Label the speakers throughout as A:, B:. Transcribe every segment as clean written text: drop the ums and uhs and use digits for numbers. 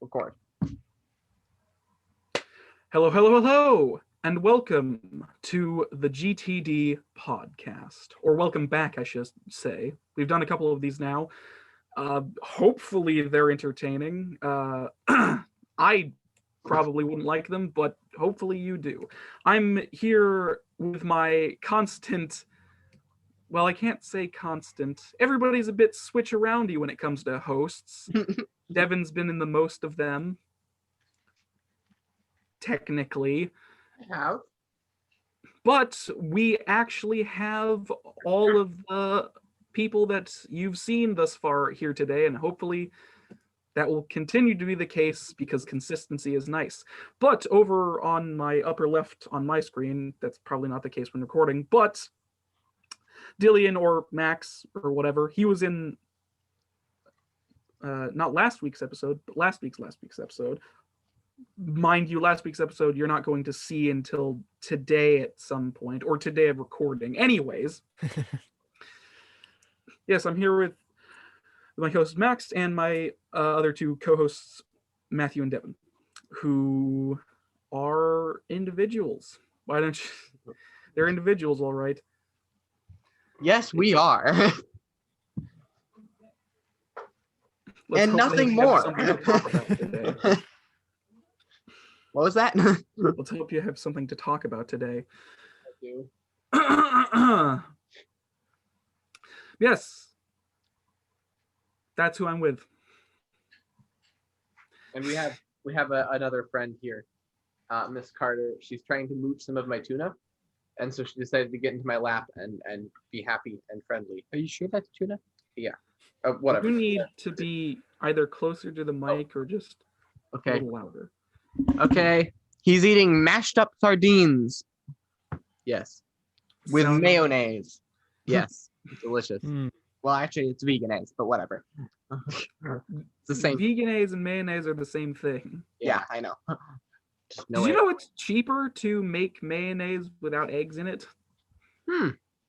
A: Record.
B: Hello, and welcome to the GTD Podcast. Or welcome back, I should say. We've done a couple of these now. Hopefully they're entertaining. I probably wouldn't like them, but hopefully you do. I'm here with my constant... Well, I can't say constant. Everybody's a bit switch-aroundy when it comes to hosts. Devin's been in the most of them. Technically.
A: Have?
B: But we actually have all of the people that you've seen thus far here today, and hopefully that will continue to be the case because consistency is nice. But over on my upper left on my screen, that's probably not the case when recording, but Dillian or Max or whatever, he was in not last week's episode, but last week's episode. Mind you, last week's episode you're not going to see until today at some point, or today of recording. Anyways, yes, I'm here with my co-host Max and my other two co-hosts, Matthew and Devin, who are individuals. Why don't you? They're individuals, all right.
A: Yes, we are. And nothing more. What was that?
B: Let's hope you have something to talk about today.
A: I do.
B: Yes. That's who I'm with.
A: And we have another friend here, Miss Carter. She's trying to mooch some of my tuna, and so she decided to get into my lap and be happy and friendly. Are you sure that's tuna? Yeah. Whatever.
B: You need to be either closer to the mic or just a little louder.
A: Okay. He's eating mashed up sardines. Yes. With mayonnaise. Yes. Delicious. Well, actually, it's veganese, but whatever. It's the same.
B: Veganese and mayonnaise are the same thing.
A: Yeah, I know.
B: Did you know it's cheaper to make mayonnaise without eggs in it?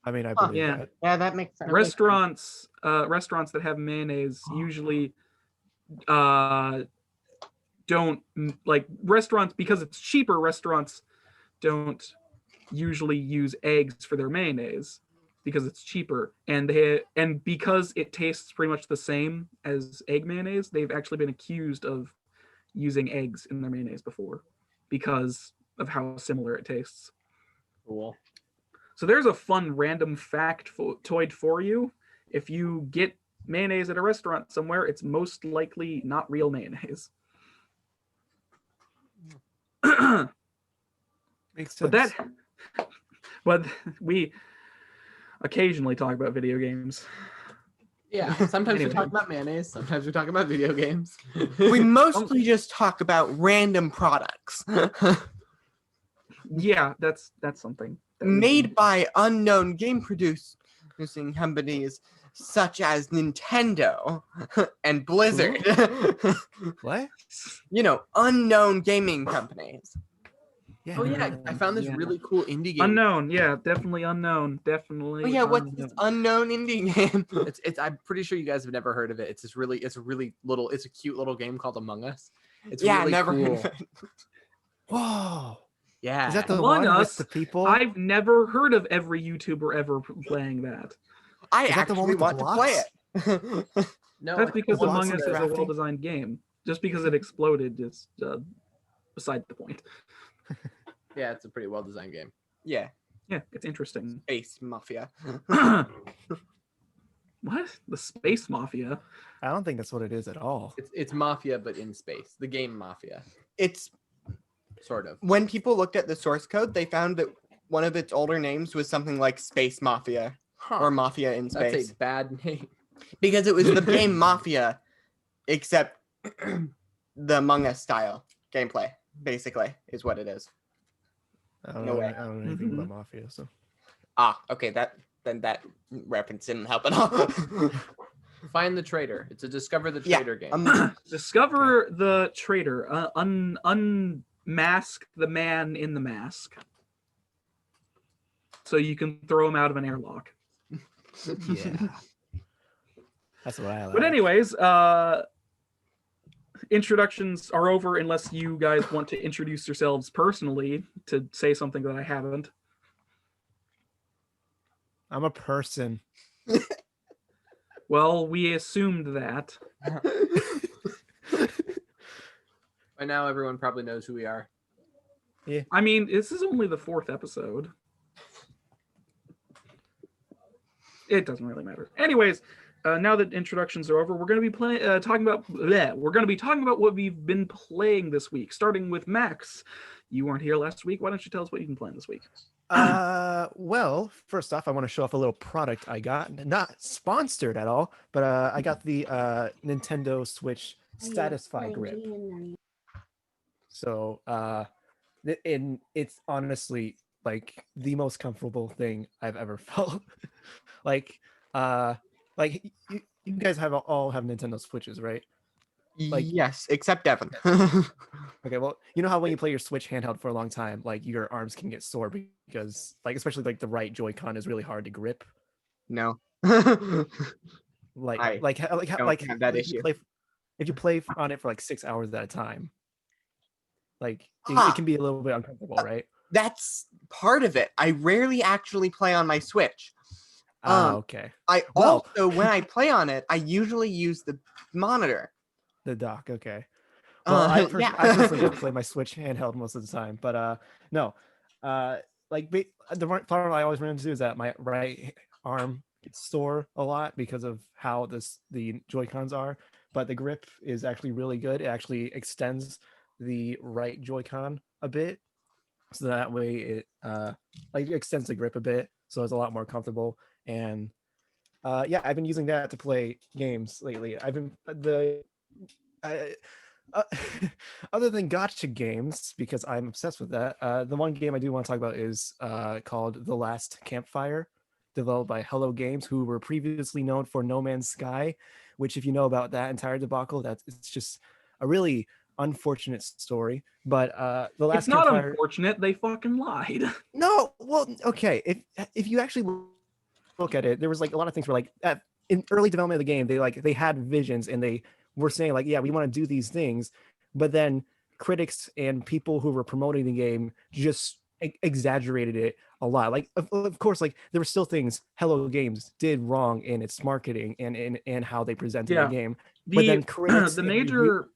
C: I mean, I believe that.
A: Yeah, that makes sense.
B: Restaurants that have mayonnaise usually don't, like, restaurants, because it's cheaper, restaurants don't usually use eggs for their mayonnaise because it's cheaper, and because it tastes pretty much the same as egg mayonnaise, they've actually been accused of using eggs in their mayonnaise before because of how similar it tastes.
A: Cool.
B: So there's a fun random factoid for you. If you get mayonnaise at a restaurant somewhere, it's most likely not real mayonnaise.
C: Makes sense.
B: But we occasionally talk about video games.
A: Yeah, sometimes we talk about mayonnaise, sometimes we talk about video games.
D: We mostly just talk about random products.
B: Yeah, that's something.
D: Made by unknown game producing companies such as Nintendo and Blizzard.
C: What?
D: You know, unknown gaming companies.
C: Yeah,
A: Oh yeah, I found this really cool indie game.
B: Unknown, yeah, definitely unknown, definitely.
D: Oh yeah, what's
B: unknown.
D: this unknown indie game?
A: It's I'm pretty sure you guys have never heard of it. It's a cute little game called Among Us. It's really
D: never
A: cool.
D: heard of it.
C: Whoa.
A: Yeah.
C: Is that the
B: Among
C: one
B: Us,
C: with the people?
B: I've never heard of every YouTuber ever playing that.
D: I
C: Is that the one
D: actually
C: with the
D: want to play it.
A: No,
B: That's because
C: Blocks
B: Among
C: and
B: Us is a
C: crafting?
B: well-designed game. Just because it exploded is beside the point.
A: yeah, it's a pretty well designed game.
D: Yeah,
B: Yeah, it's interesting.
D: Space Mafia.
B: What? The Space Mafia?
C: I don't think that's what it is at all.
A: It's Mafia but in space. The game Mafia,
D: It's
A: sort of.
D: when people looked at the source code, they found that one of its older names was something like Space Mafia or Mafia in Space.
A: That's a bad name.
D: Because it was the game Mafia, except the Among Us style gameplay, basically, is what it is.
C: I don't
D: No
C: know.
D: way.
C: I don't know anything about Mafia, so.
D: Okay, that reference didn't help at all.
A: Find the traitor. It's a discover the traitor game.
B: Discover the traitor. Unmask the man in the mask. So you can throw him out of an airlock.
C: Yeah. That's what I like.
B: But anyways, introductions are over unless you guys want to introduce yourselves personally to say something that I haven't.
C: I'm a person.
B: Well, we assumed that.
A: By now, everyone probably knows who we are.
B: I mean, this is only the 4th episode. It doesn't really matter. Anyways, now that introductions are over, we're going to be talking about what we've been playing this week. Starting with Max, you weren't here last week. Why don't you tell us what you've been playing this week?
C: Well, first off, I want to show off a little product I got. Not sponsored at all, but I got the Nintendo Switch Satisfy Grip. So, it's honestly like the most comfortable thing I've ever felt. like you guys all have Nintendo Switches, right? Like,
D: yes, except Devin.
C: Okay, well, you know how when you play your Switch handheld for a long time, like your arms can get sore because, like, especially like the right Joy-Con is really hard to grip.
D: No.
C: Like,
D: I
C: like
D: don't have that issue.
C: If you play on it for like 6 hours at a time, like it can be a little bit uncomfortable, right?
D: That's part of it. I rarely actually play on my Switch.
C: Okay.
D: Also, when I play on it, I usually use the monitor.
C: The dock, okay. Well, I
D: yeah.
C: personally don't play my Switch handheld most of the time, but no. Like the problem I always run into is that my right arm gets sore a lot because of how the Joy-Cons are, but the grip is actually really good. It actually extends the right Joy-Con a bit, so that way it like extends the grip a bit, so it's a lot more comfortable. And yeah, I've been using that to play games lately. I've been other than gacha games, because I'm obsessed with that, the one game I do want to talk about is called The Last Campfire, developed by Hello Games, who were previously known for No Man's Sky, which, if you know about that entire debacle, it's just a really unfortunate story. But The Last
B: Campfire... It's not unfortunate, they fucking lied.
C: No, well, okay, if you actually look at it, there was like a lot of things where like in early development of the game, they had visions and they were saying like, yeah, we want to do these things, but then critics and people who were promoting the game just exaggerated it a lot. Like, of course, like there were still things Hello Games did wrong in its marketing and how they presented the game. But then critics, the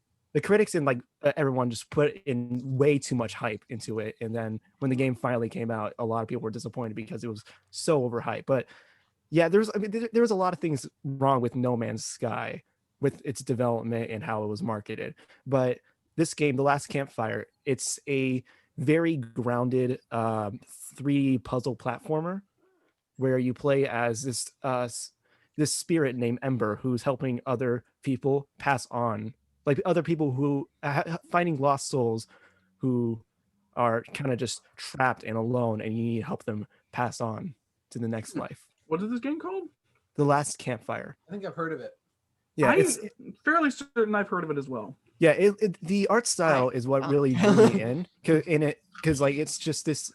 C: critics and like everyone just put in way too much hype into it, and then when the game finally came out, a lot of people were disappointed because it was so overhyped. But yeah, there was a lot of things wrong with No Man's Sky, with its development and how it was marketed. But this game, The Last Campfire, it's a very grounded 3D puzzle platformer where you play as this spirit named Ember, who's helping other people pass on, like other people who finding lost souls who are kind of just trapped and alone, and you need to help them pass on to the next life.
B: What is this game called?
C: The Last Campfire.
A: I think I've heard of it.
C: Yeah,
B: I'm fairly certain I've heard of it as well.
C: Yeah, the art style is what really drew me in it, because like it's just this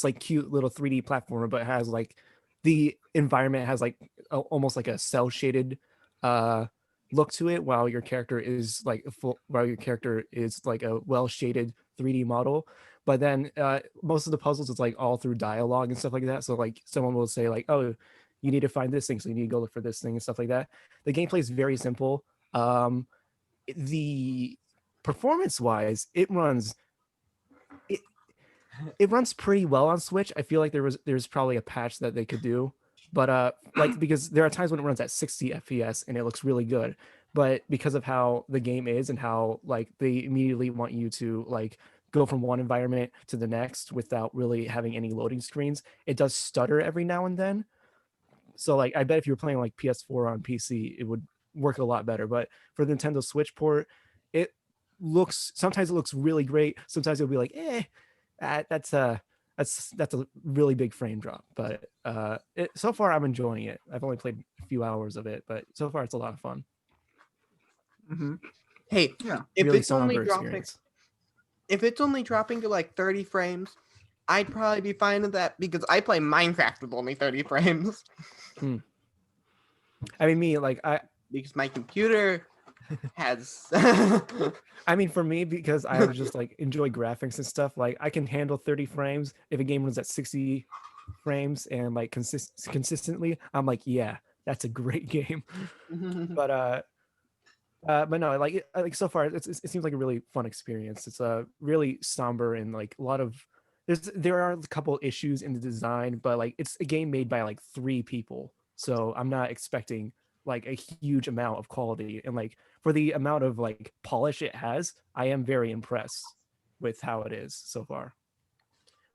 C: like cute little 3D platformer, but it has like the environment has like almost like a cell shaded look to it, while your character is like a well shaded 3D model. But then most of the puzzles is like all through dialogue and stuff like that. So like someone will say like, oh, you need to find this thing, so you need to go look for this thing and stuff like that. The gameplay is very simple. The performance wise, it runs pretty well on Switch. I feel like there's probably a patch that they could do, but like, because there are times when it runs at 60 FPS and it looks really good, but because of how the game is and how like they immediately want you to like go from one environment to the next without really having any loading screens, it does stutter every now and then. So like I bet if you were playing like PS4 on PC, it would work a lot better. But for the Nintendo Switch port, sometimes it looks really great. Sometimes it'll be like, that's a really big frame drop. But so far I'm enjoying it. I've only played a few hours of it, but so far it's a lot of fun.
B: Mm-hmm.
D: Hey,
B: yeah,
D: if
C: really
D: it's only dropping to like 30 frames, I'd probably be fine with that, because I play Minecraft with only 30 frames.
C: I mean, because
D: my computer has.
C: I mean, for me, because I just like enjoy graphics and stuff, like I can handle 30 frames. If a game runs at 60 frames and like consistently, I'm like, yeah, that's a great game. But no, like so far, it seems like a really fun experience. It's really somber and like a lot of there are a couple issues in the design, but like it's a game made by like 3 people, so I'm not expecting like a huge amount of quality. And like for the amount of like polish it has, I am very impressed with how it is so far.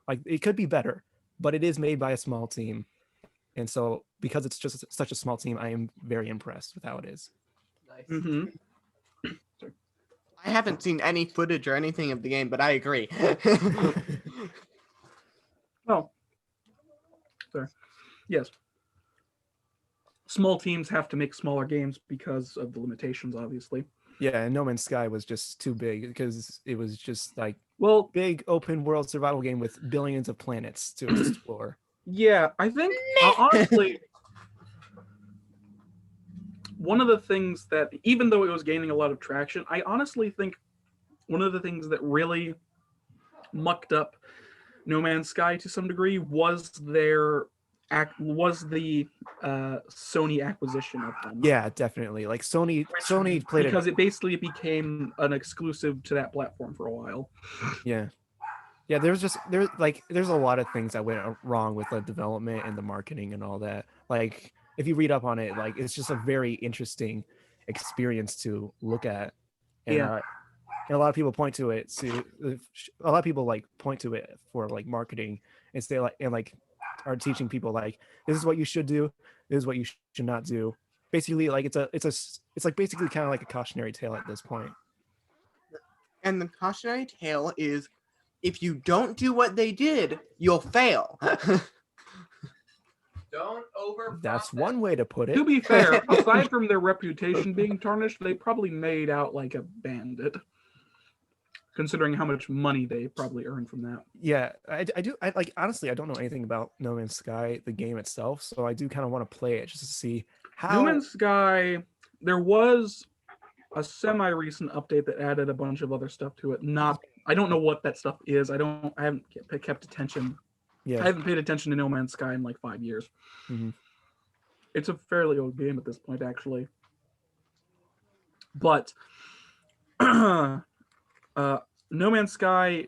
C: Like it could be better, but it is made by a small team, and so because it's just such a small team, I am very impressed with how it is.
A: Nice.
B: Mm-hmm.
D: I haven't seen any footage or anything of the game, but I agree.
B: Oh, sorry. Yes. Small teams have to make smaller games because of the limitations, obviously.
C: Yeah, and No Man's Sky was just too big because it was just like
B: Well,
C: big open world survival game with billions of planets to explore.
B: yeah, I think honestly, one of the things that, even though it was gaining a lot of traction, I honestly think one of the things that really mucked up No Man's Sky to some degree was the Sony acquisition of them.
C: Yeah, definitely. Like Sony played
B: because it basically became an exclusive to that platform for a while.
C: Yeah, there's a lot of things that went wrong with the development and the marketing and all that. Like if you read up on it, like it's just a very interesting experience to look at. And,
B: Yeah.
C: And a lot of people point to it for like marketing and say like are teaching people like this is what you should do, this is what you should not do. Basically, like it's like basically kind of like a cautionary tale at this point.
D: And the cautionary tale is, if you don't do what they did, you'll fail.
A: Don't over.
C: That's one way to put it.
B: To be fair, aside from their reputation being tarnished, they probably made out like a bandit, considering how much money they probably earned from that.
C: Yeah, I like honestly, I don't know anything about No Man's Sky, the game itself, so I do kind of want to play it just to see how.
B: No Man's Sky, there was a semi-recent update that added a bunch of other stuff to it. I don't know what that stuff is. I haven't kept attention.
C: Yeah.
B: I haven't paid attention to No Man's Sky in like 5 years.
C: Mm-hmm.
B: It's a fairly old game at this point, actually. But No Man's Sky,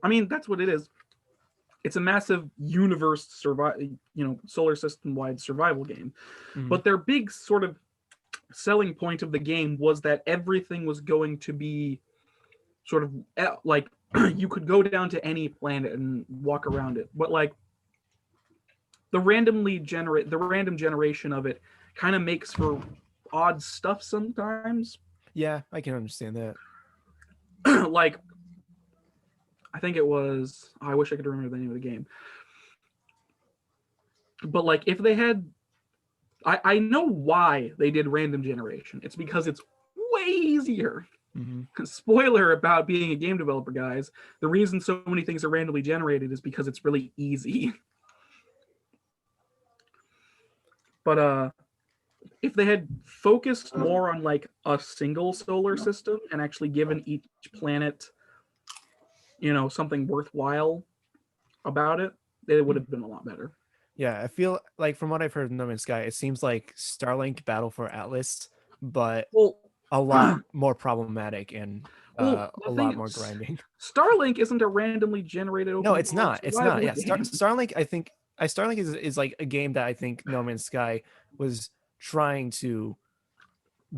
B: I mean, that's what it is. It's a massive universe solar system wide survival game.
C: Mm-hmm.
B: But their big sort of selling point of the game was that everything was going to be sort of like you could go down to any planet and walk around it. But like the random generation of it kind of makes for odd stuff sometimes.
C: Yeah, I can understand that.
B: Like, I think it was, I wish I could remember the name of the game. But like, if they had, I know why they did random generation. It's because it's way easier.
C: Mm-hmm.
B: Spoiler about being a game developer, guys. The reason so many things are randomly generated is because it's really easy. But if they had focused more on like a single solar system and actually given each planet, something worthwhile about it, it would have been a lot better.
C: Yeah, I feel like from what I've heard of No Man's Sky, it seems like Starlink Battle for Atlas, but a lot more problematic and a lot more grinding.
B: Starlink isn't a randomly generated open
C: No, it's not. It's not. Yeah,
B: game.
C: Starlink, I think Starlink is like a game that I think No Man's Sky was trying to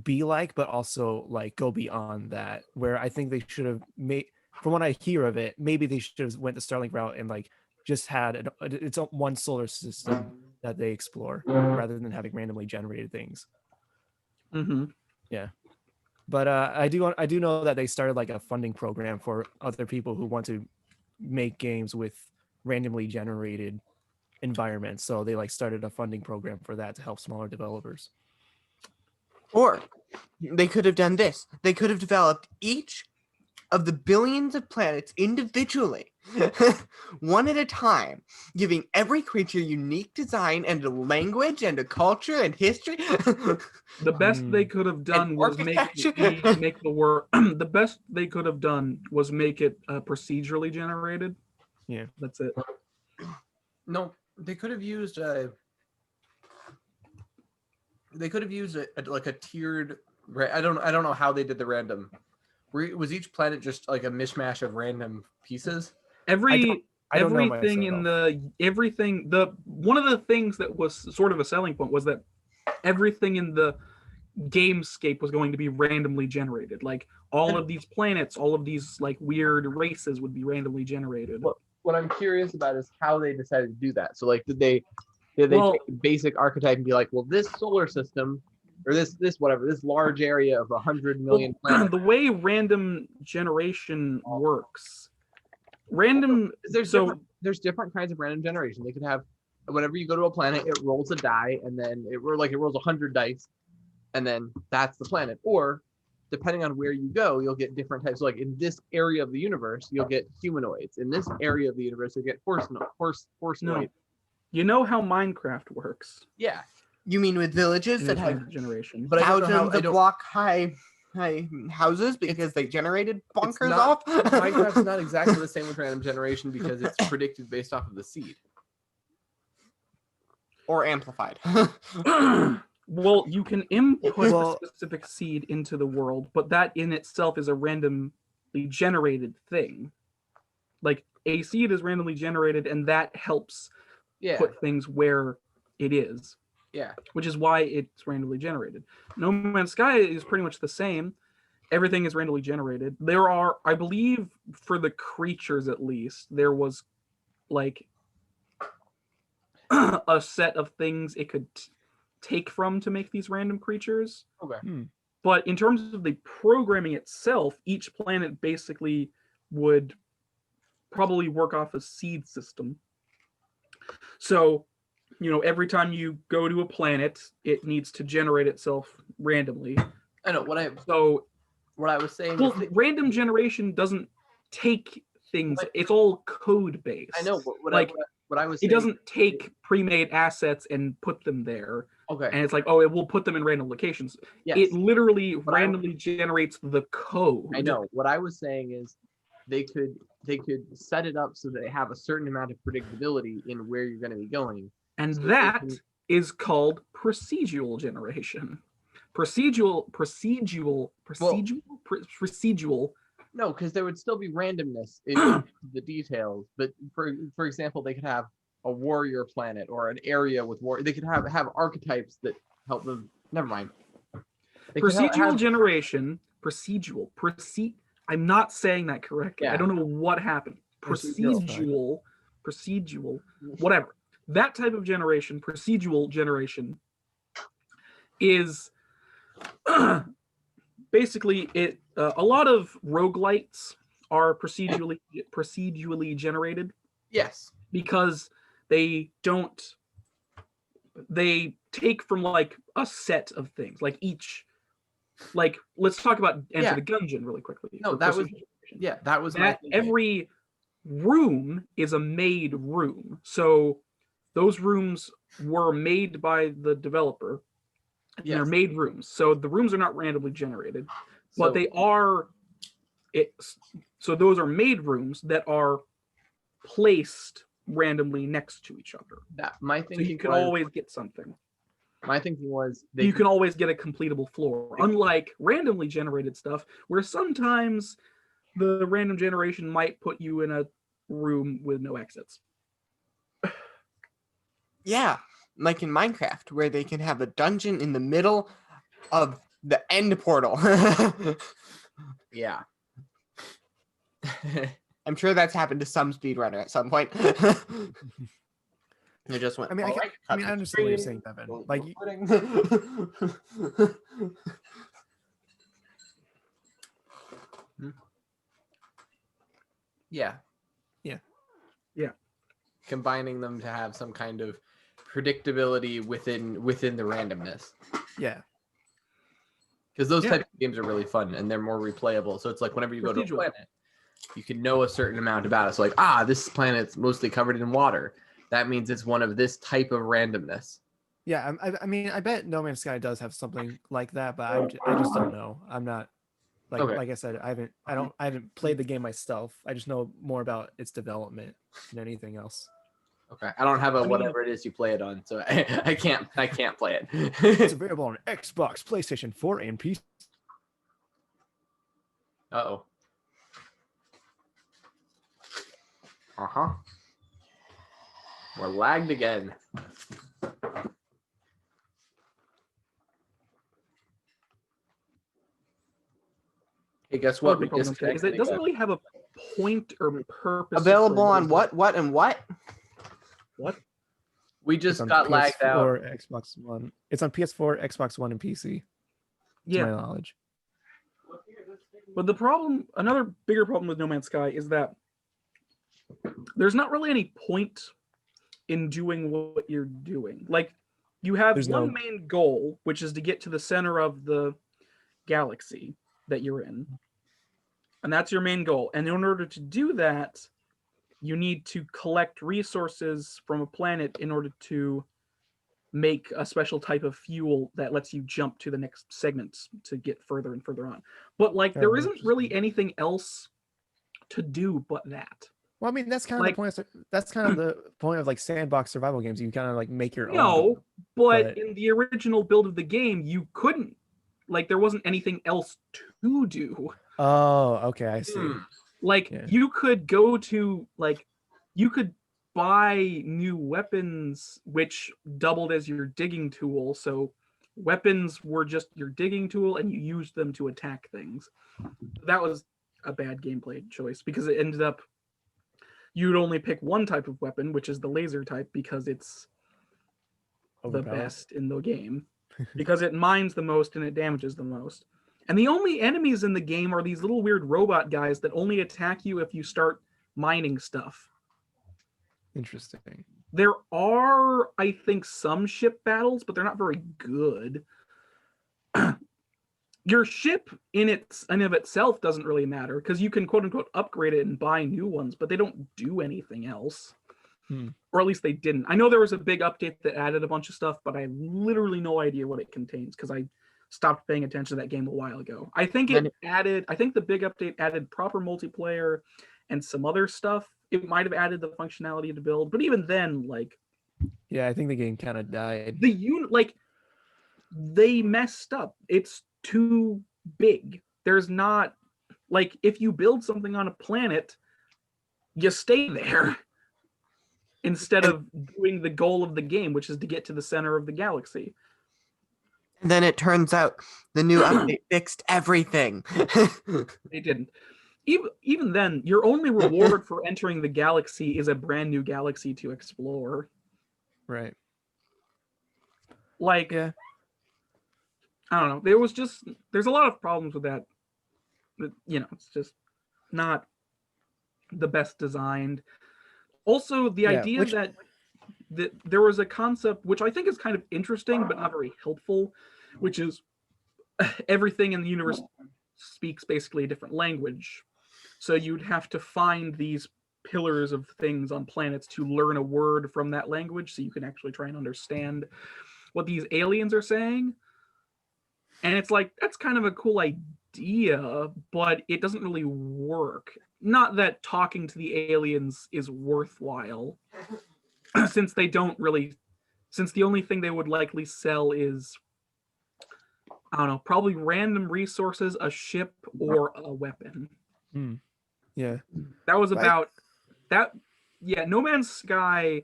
C: be like, but also like go beyond that, where I think they should have made, from what I hear of it, maybe they should have went the Starlink route and like just had its own one solar system that they explore rather than having randomly generated things.
B: Mm-hmm.
C: Yeah. But I do know that they started like a funding program for other people who want to make games with randomly generated environments. So they like started a funding program for that to help smaller developers.
D: Or they could have done this. They could have developed each of the billions of planets individually, one at a time, giving every creature unique design and a language and a culture and history.
B: The best they could have done was make the world. The best they could have done was make it procedurally generated.
C: Yeah,
B: that's it.
E: No, they could have used like a tiered. I don't know how they did the random. Was each planet just like a mishmash of random pieces?
B: Everything
C: myself.
B: One of the things that was sort of a selling point was that everything in the gamescape was going to be randomly generated. Like all of these planets, all of these like weird races would be randomly generated.
A: What I'm curious about is how they decided to do that. So like did they take the basic archetype and be like, well, this solar system or this large area of 100 million planets.
B: The way random generation works,
A: there's different kinds of random generation. They could have, whenever you go to a planet, it rolls a die, and then it rolls 100 dice, and then that's the planet. Or depending on where you go, you'll get different types. So like in this area of the universe, you'll get humanoids. In this area of the universe, you'll get horse.
B: No. You know how Minecraft works.
A: Yeah.
D: You mean with villages that have
B: generation?
D: But thousands of block high houses because they generated bonkers off?
E: Minecraft's not exactly the same with random generation because it's predicted based off of the seed.
D: Or amplified.
B: Well, you can input a specific seed into the world, but that in itself is a randomly generated thing. Like a seed is randomly generated, and that helps put things where it is.
E: Yeah.
B: Which is why it's randomly generated. No Man's Sky is pretty much the same. Everything is randomly generated. There are, I believe, for the creatures at least, there was like a set of things it could take from to make these random creatures.
E: Okay.
B: But in terms of the programming itself, each planet basically would probably work off a seed system. So, every time you go to a planet, it needs to generate itself randomly.
E: I know what I was saying.
B: Well, random generation doesn't take things. It's all code based.
E: I know, but what I was saying,
B: it doesn't take pre-made assets and put them there.
E: Okay.
B: And it's like, it will put them in random locations.
A: Yes.
B: It literally randomly generates the code.
A: I know. What I was saying is they could set it up so that they have a certain amount of predictability in where you're going to be going.
B: And that is called procedural generation. Procedural.
A: No, because there would still be randomness in the details. But for example, they could have a warrior planet or an area with war. They could have archetypes that help them. Never mind.
B: Procedural generation. I'm not saying that correctly.
A: Yeah.
B: I don't know what happened. Procedural. Whatever. That type of generation, procedural generation, is basically it. A lot of roguelites are procedurally generated.
E: Yes.
B: Because they take from like a set of things, like each. Like, let's talk about Enter the Gungeon really quickly.
E: No, that was my thinking.
B: Every room is a made room. So those rooms were made by the developer. And they're made rooms. So the rooms are not randomly generated, but they are. So those are made rooms that are placed randomly next to each other. So you can always get something.
A: My thinking was
B: you can always get a completable floor, unlike randomly generated stuff, where sometimes the random generation might put you in a room with no exits.
D: Yeah, like in Minecraft, where they can have a dungeon in the middle of the end portal.
A: Yeah.
D: I'm sure that's happened to some speedrunner at some point. They just went.
C: I understand what you're saying, Devin. Like,
E: Yeah.
A: Combining them to have some kind of predictability within the randomness.
C: yeah.
E: because those
B: Yeah.
E: types of games are really fun and they're more replayable. So it's like whenever you go to a
B: Procedural.
E: planet, you can know a certain amount about it. So like, this planet's mostly covered in water. That means it's one of this type of randomness.
C: Yeah, I mean, I bet No Man's Sky does have something like that, but I just don't know. I'm not
E: Okay.
C: like I said, I haven't played the game myself. I just know more about its development than anything else.
E: Okay, I don't have
B: I mean-
E: whatever it is you play it on, so I can't play it.
C: It's available on Xbox, PlayStation 4, and PC.
E: Uh-oh. Uh-huh. We're lagged again. Hey, guess what? We
B: Is it doesn't really have a point or purpose.
D: Available
B: for
D: on what, and what?
B: What?
E: We
C: It's
E: just
C: on
E: got lagged
C: PS4,
E: out.
C: Xbox One. It's on PS4, Xbox One, and PC. To
B: Yeah.
C: my knowledge.
B: But the problem, another bigger problem with No Man's Sky is that there's not really any point in doing what you're doing. Like, you have
C: There's
B: one
C: no-
B: main goal, which is to get to the center of the galaxy that you're in. And that's your main goal. And in order to do that, you need to collect resources from a planet in order to make a special type of fuel that lets you jump to the next segments to get further and further on. But like, there isn't really anything else to do but that.
C: Well, I mean, that's kind of
B: Like-
C: the point. That's kind of the point of like sandbox survival games. You kind of like make your own.
B: No, but
C: but-
B: in the original build of the game, you couldn't. Like, there wasn't anything else to do.
C: Oh, okay, I see.
B: Like,
C: Yeah.
B: you could go to, like, you could buy new weapons, which doubled as your digging tool. So weapons were just your digging tool, and you used them to attack things. That was a bad gameplay choice because it ended up you'd only pick one type of weapon, which is the laser type, because it's the
C: Overpowered.
B: best in the game, because it mines the most and it damages the most. And the only enemies in the game are these little weird robot guys that only attack you if you start mining stuff.
C: Interesting.
B: There are, I think, some ship battles, but they're not very good. Your ship in and of itself doesn't really matter because you can quote unquote upgrade it and buy new ones, but they don't do anything else. Or at least they didn't. I know there was a big update that added a bunch of stuff, but I have literally no idea what it contains because I stopped paying attention to that game a while ago. I think the big update added proper multiplayer and some other stuff. It might have added the functionality to build, but even then, like,
C: Yeah, I think the game kind of died.
B: they messed up. It's too big. There's not, like, if you build something on a planet, you stay there instead of doing the goal of the game, which is to get to the center of the galaxy.
D: And then it turns out the new update fixed everything.
B: They didn't. Even then, your only reward for entering the galaxy is a brand new galaxy to explore.
C: Right.
B: Like,
C: Yeah.
B: I don't know. There's a lot of problems with that. You know, it's just not the best designed. Also, the idea that there was a concept which I think is kind of interesting but not very helpful, which is everything in the universe speaks basically a different language. So you'd have to find these pillars of things on planets to learn a word from that language so you can actually try and understand what these aliens are saying. And it's like, that's kind of a cool idea, but it doesn't really work. Not that talking to the aliens is worthwhile, since the only thing they would likely sell is, I don't know, probably random resources, a ship, or a weapon.
C: Yeah.
B: That was about that. Yeah, No Man's Sky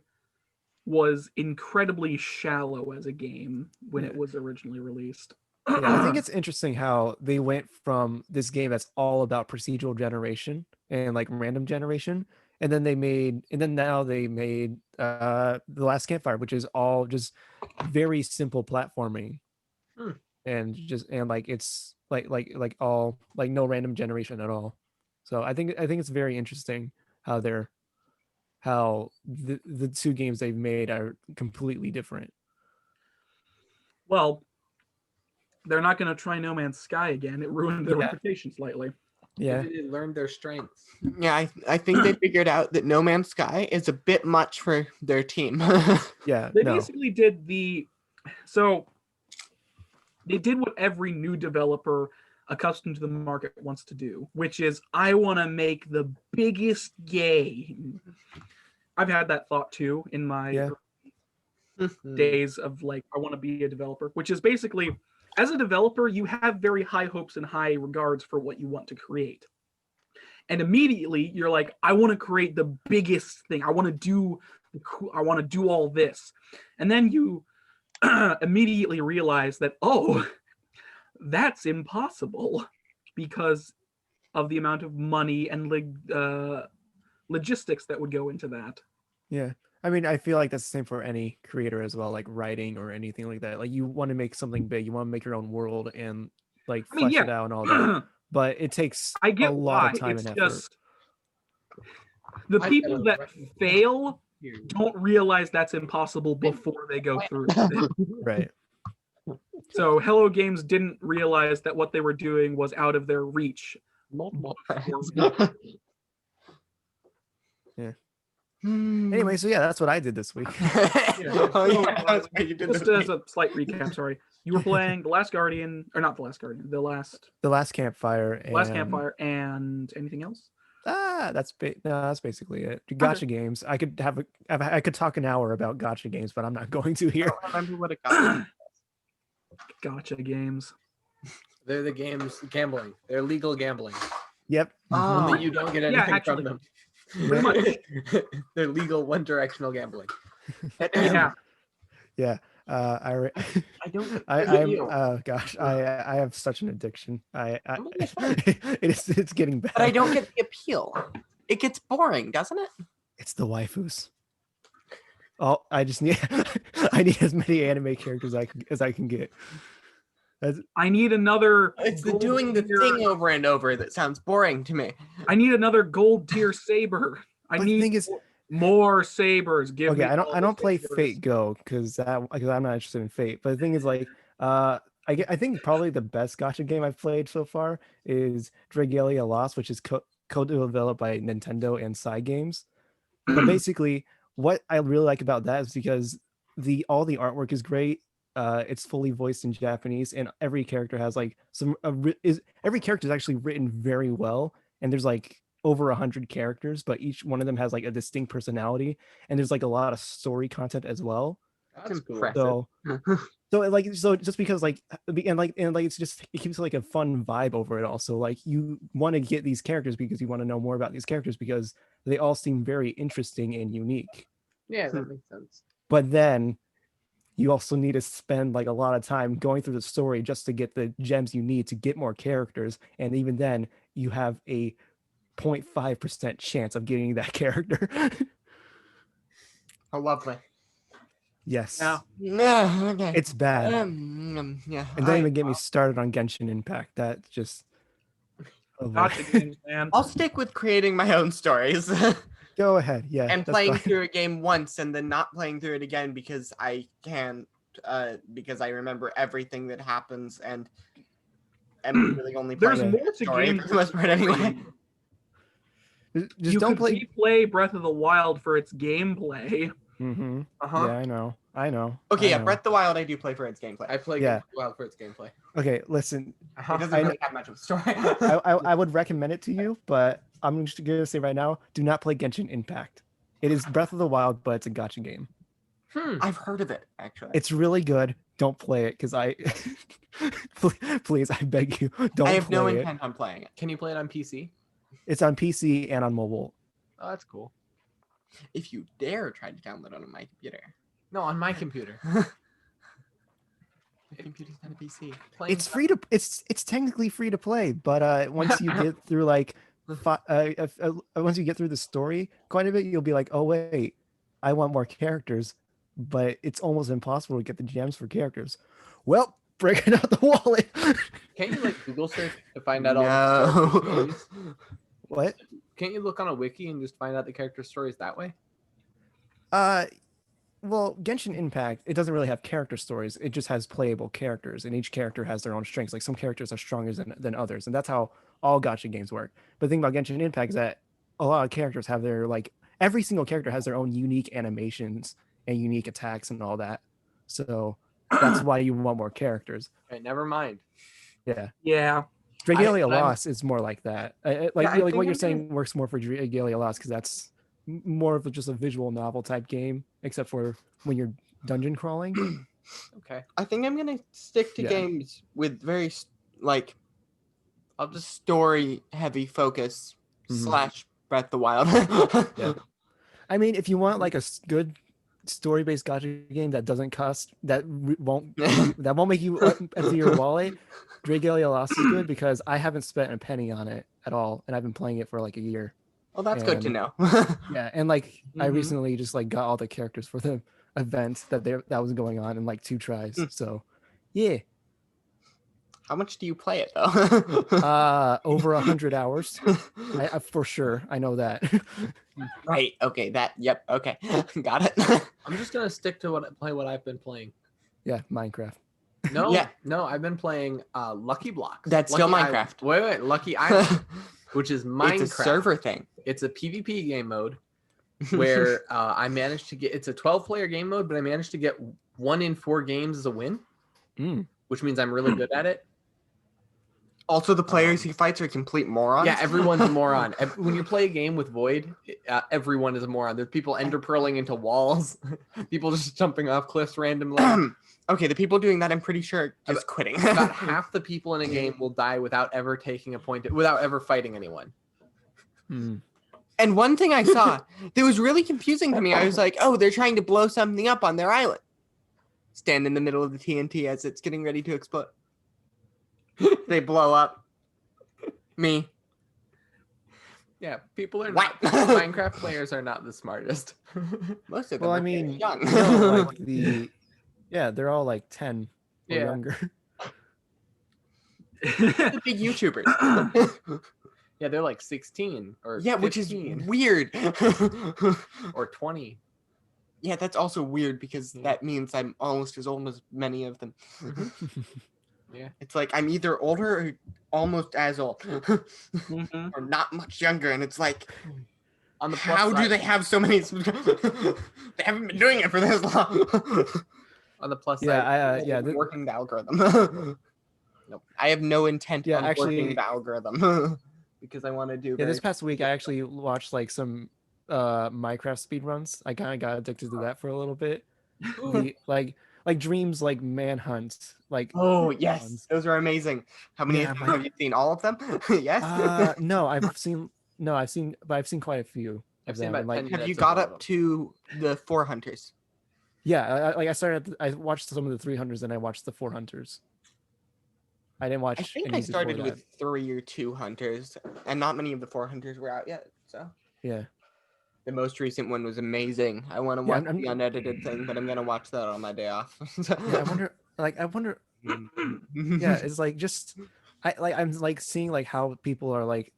B: was incredibly shallow as a game when it was originally released.
C: Yeah, I think it's interesting how they went from this game that's all about procedural generation and like random generation, and then now they made The Last Campfire, which is all just very simple platforming, and like it's like all like no random generation at all. So I think it's very interesting how the two games they've made are completely different.
B: Well, they're not going to try No Man's Sky again. It ruined their reputation slightly.
C: Yeah.
E: Maybe they learned their strengths.
D: Yeah, I think they figured out that No Man's Sky is a bit much for their team.
C: Yeah.
B: They
C: no.
B: basically did they did what every new developer accustomed to the market wants to do, which is I want to make the biggest game. I've had that thought too in my days of like, I want to be a developer, which is basically, as a developer, you have very high hopes and high regards for what you want to create. And immediately you're like, I want to create the biggest thing. I want to do all this. And then you immediately realize that, oh, that's impossible because of the amount of money and logistics that would go into that.
C: Yeah. I mean, I feel like that's the same for any creator as well, like writing or anything like that. Like you want to make something big, you want to make your own world and like flesh it out and all that. But it takes
B: I get
C: a lot of time
B: it's
C: and effort.
B: just the people that fail don't realize that's impossible before they go through it.
C: Right.
B: So Hello Games didn't realize that what they were doing was out of their reach.
E: Multiple
C: Yeah. Anyway, so yeah, that's what I did this week.
D: That's what you did.
B: Just as a slight recap, sorry. You were playing The Last Guardian, or not The Last Guardian, The
C: Last Campfire. And...
B: Last Campfire, and anything else?
C: That's basically it. Gotcha games. I could talk an hour about gotcha games, but I'm not going to here.
D: I don't remember what it got.
B: Gotcha games.
E: They're the games gambling. They're legal gambling.
C: Yep.
E: Only you don't get anything
B: actually,
E: from them.
B: Pretty much.
E: They're legal one-directional gambling.
B: Yeah.
C: Yeah. I
D: don't.
C: I have such an addiction. It's getting bad.
D: But I don't get the appeal. It gets boring, doesn't it?
C: It's the waifus. Oh, I need as many anime characters as I can get.
B: I need another.
D: It's the doing the thing over and over that sounds boring to me.
B: I need another gold tier saber. I need more sabers. Give me.
C: I don't play Fate Go because I'm not interested in Fate. But the thing is, like, I think probably the best gacha game I've played so far is Dragalia Lost, which is co-developed by Nintendo and Cygames. But basically, what I really like about that is because all the artwork is great. It's fully voiced in Japanese, and every character has like every character is actually written very well. And there's like over 100 characters, but each one of them has like a distinct personality, and there's like a lot of story content as well.
E: That's cool.
C: So just because like it keeps like a fun vibe over it. Also, like you want to get these characters because you want to know more about these characters because they all seem very interesting and unique.
E: Yeah, that makes sense.
C: But then you also need to spend like a lot of time going through the story just to get the gems you need to get more characters, and even then you have a 0.5% chance of getting that character.
D: Oh, lovely.
C: Yes.
D: Yeah. Okay.
C: It's bad.
D: Yeah.
C: And don't even get me started on Genshin Impact. That just.
B: Gotcha games, man.
D: I'll stick with creating my own stories.
C: Go ahead. Yeah.
D: And playing through a game once and then not playing through it again because I can, because I remember everything that happens and am really only playing
B: There's more to
D: story
B: games
D: for the most part anyway.
C: Just
B: you
C: don't
B: could replay Breath of the Wild for its gameplay.
C: Mm-hmm.
D: Uh-huh.
C: Yeah, I know.
D: Okay,
C: I know.
D: Breath of the Wild I do play for its gameplay.
E: I play Wild for its gameplay.
C: Okay, listen.
D: It doesn't really have much of a story.
C: I would recommend it to you, but I'm just gonna say right now, do not play Genshin Impact. It is Breath of the Wild, but it's a gacha game.
D: I've heard of it, actually.
C: It's really good. Don't play it, because please, I beg you, don't.
D: I have no
C: play it.
D: intent on playing it.
E: Can you play it on PC?
C: It's on PC and on mobile.
E: Oh, that's cool.
D: If you dare try to download it on my computer.
E: No, on my computer.
D: My computer's not a PC.
C: It's free to. It's technically free to play, but once you get through like, once you get through the story quite a bit, you'll be like, oh wait, I want more characters, but it's almost impossible to get the gems for characters. Well, breaking out the wallet.
E: Can't you like Google search to find out all the stories?
C: What?
E: Can't you look on a wiki and just find out the character stories that way?
C: Well, Genshin Impact, it doesn't really have character stories. It just has playable characters, and each character has their own strengths. Like some characters are stronger than others, and that's how all gacha games work. But the thing about Genshin Impact is that a lot of characters have their like every single character has their own unique animations and unique attacks and all that. So that's why you want more characters.
E: Okay, never mind.
C: Yeah.
B: Yeah.
C: Dragalia
E: but I'm-
C: Lost is more like that. Like
B: Yeah, I
C: like
B: think
C: what you're
B: I'm
C: saying works more for Dragalia Lost because that's more of just a visual novel type game, except for when you're dungeon crawling.
E: Okay.
D: I think I'm gonna stick to
C: Yeah.
D: games with very like, I'll just story heavy focus
C: Mhm.
D: / Breath of the Wild.
C: Yeah. I mean, if you want like a good story-based gacha game that doesn't cost won't make you empty your wallet, Dragalia Lost is good because I haven't spent a penny on it at all, and I've been playing it for like a year.
D: Well, that's good to
C: And-
D: know.
C: Yeah, and like I
B: Mhm.
C: recently just like got all the characters for the event that was going on in like 2 tries. So, yeah,
D: How much do you play it though?
C: over 100 hours. I for sure. I know that.
D: Right. Okay. Yep. Okay. Got it.
E: I'm just gonna stick to what I've been playing.
C: Yeah, Minecraft.
E: No,
D: Yeah.
E: no, I've been playing Lucky Blocks.
D: That's still
E: Lucky
D: Minecraft.
E: Wait, Lucky Island, which is Minecraft.
D: It's a server thing.
E: It's a PvP game mode where I managed to get. It's a 12-player game mode, but I managed to get 1 in 4 games as a win,
C: Mm.
E: which means I'm really good at it.
D: Also, the players he fights are complete morons.
E: Yeah, everyone's a moron. When you play a game with Void, everyone is a moron. There's people ender pearling into walls, people just jumping off cliffs randomly.
D: Okay, the people doing that, I'm pretty sure, are just quitting.
E: About half the people in a game will die without ever taking a point, without ever fighting anyone.
C: Mm.
D: And one thing I saw that was really confusing to me, I was like, oh, they're trying to blow something up on their island. Stand in the middle of the TNT as it's getting ready to explode. They blow up. Me.
E: Yeah, people are
D: What?
E: not. Minecraft players are not the smartest.
D: Most of them
C: Well, I
D: are very
C: mean,
D: young.
C: they're all like 10 or
E: Yeah.
C: younger.
D: The big YouTubers.
E: Yeah, they're like 16 or
D: Yeah, which is
E: 15
D: weird.
E: or 20.
D: Yeah, that's also weird because that means I'm almost as old as many of them.
E: Yeah.
D: It's like I'm either older or almost as old,
B: Mhm.
D: or not much younger, and it's like,
E: On the plus
D: how do
E: side,
D: they have so many? They haven't been doing it for this long.
E: On the plus
C: Yeah,
E: side,
D: Working the algorithm. Nope. I have no intent
C: Yeah,
D: on
C: actually-
D: working the algorithm because I want to do.
C: Yeah,
D: very
C: this past week I actually watched like some Minecraft speedruns. I kind of got addicted to that for a little bit. Like Dreams like Manhunt. Like
D: Oh yes,
C: ones.
D: those are amazing. How many
C: Yeah,
D: of them
C: my-
D: have you seen? All of them? Yes.
C: no, I've seen quite a few
E: I've
C: of
E: seen
C: them.
E: about
C: And, like
E: 10
D: Have you
E: minutes of
D: got
E: one of
D: up to the 4 hunters?
C: yeah, I watched some of the 300s and I watched the 400s. I didn't watch.
D: I think
C: any
D: I started
C: before
D: with 3 or 2 hunters, and not many of the 4 hunters were out yet. So
C: that. Yeah.
D: the most recent one was amazing. I want to
C: Yeah,
D: watch
C: I'm-
D: the unedited thing, but I'm gonna watch that on my day off.
C: Yeah, I wonder. Yeah, it's like just I'm like seeing like how people are like,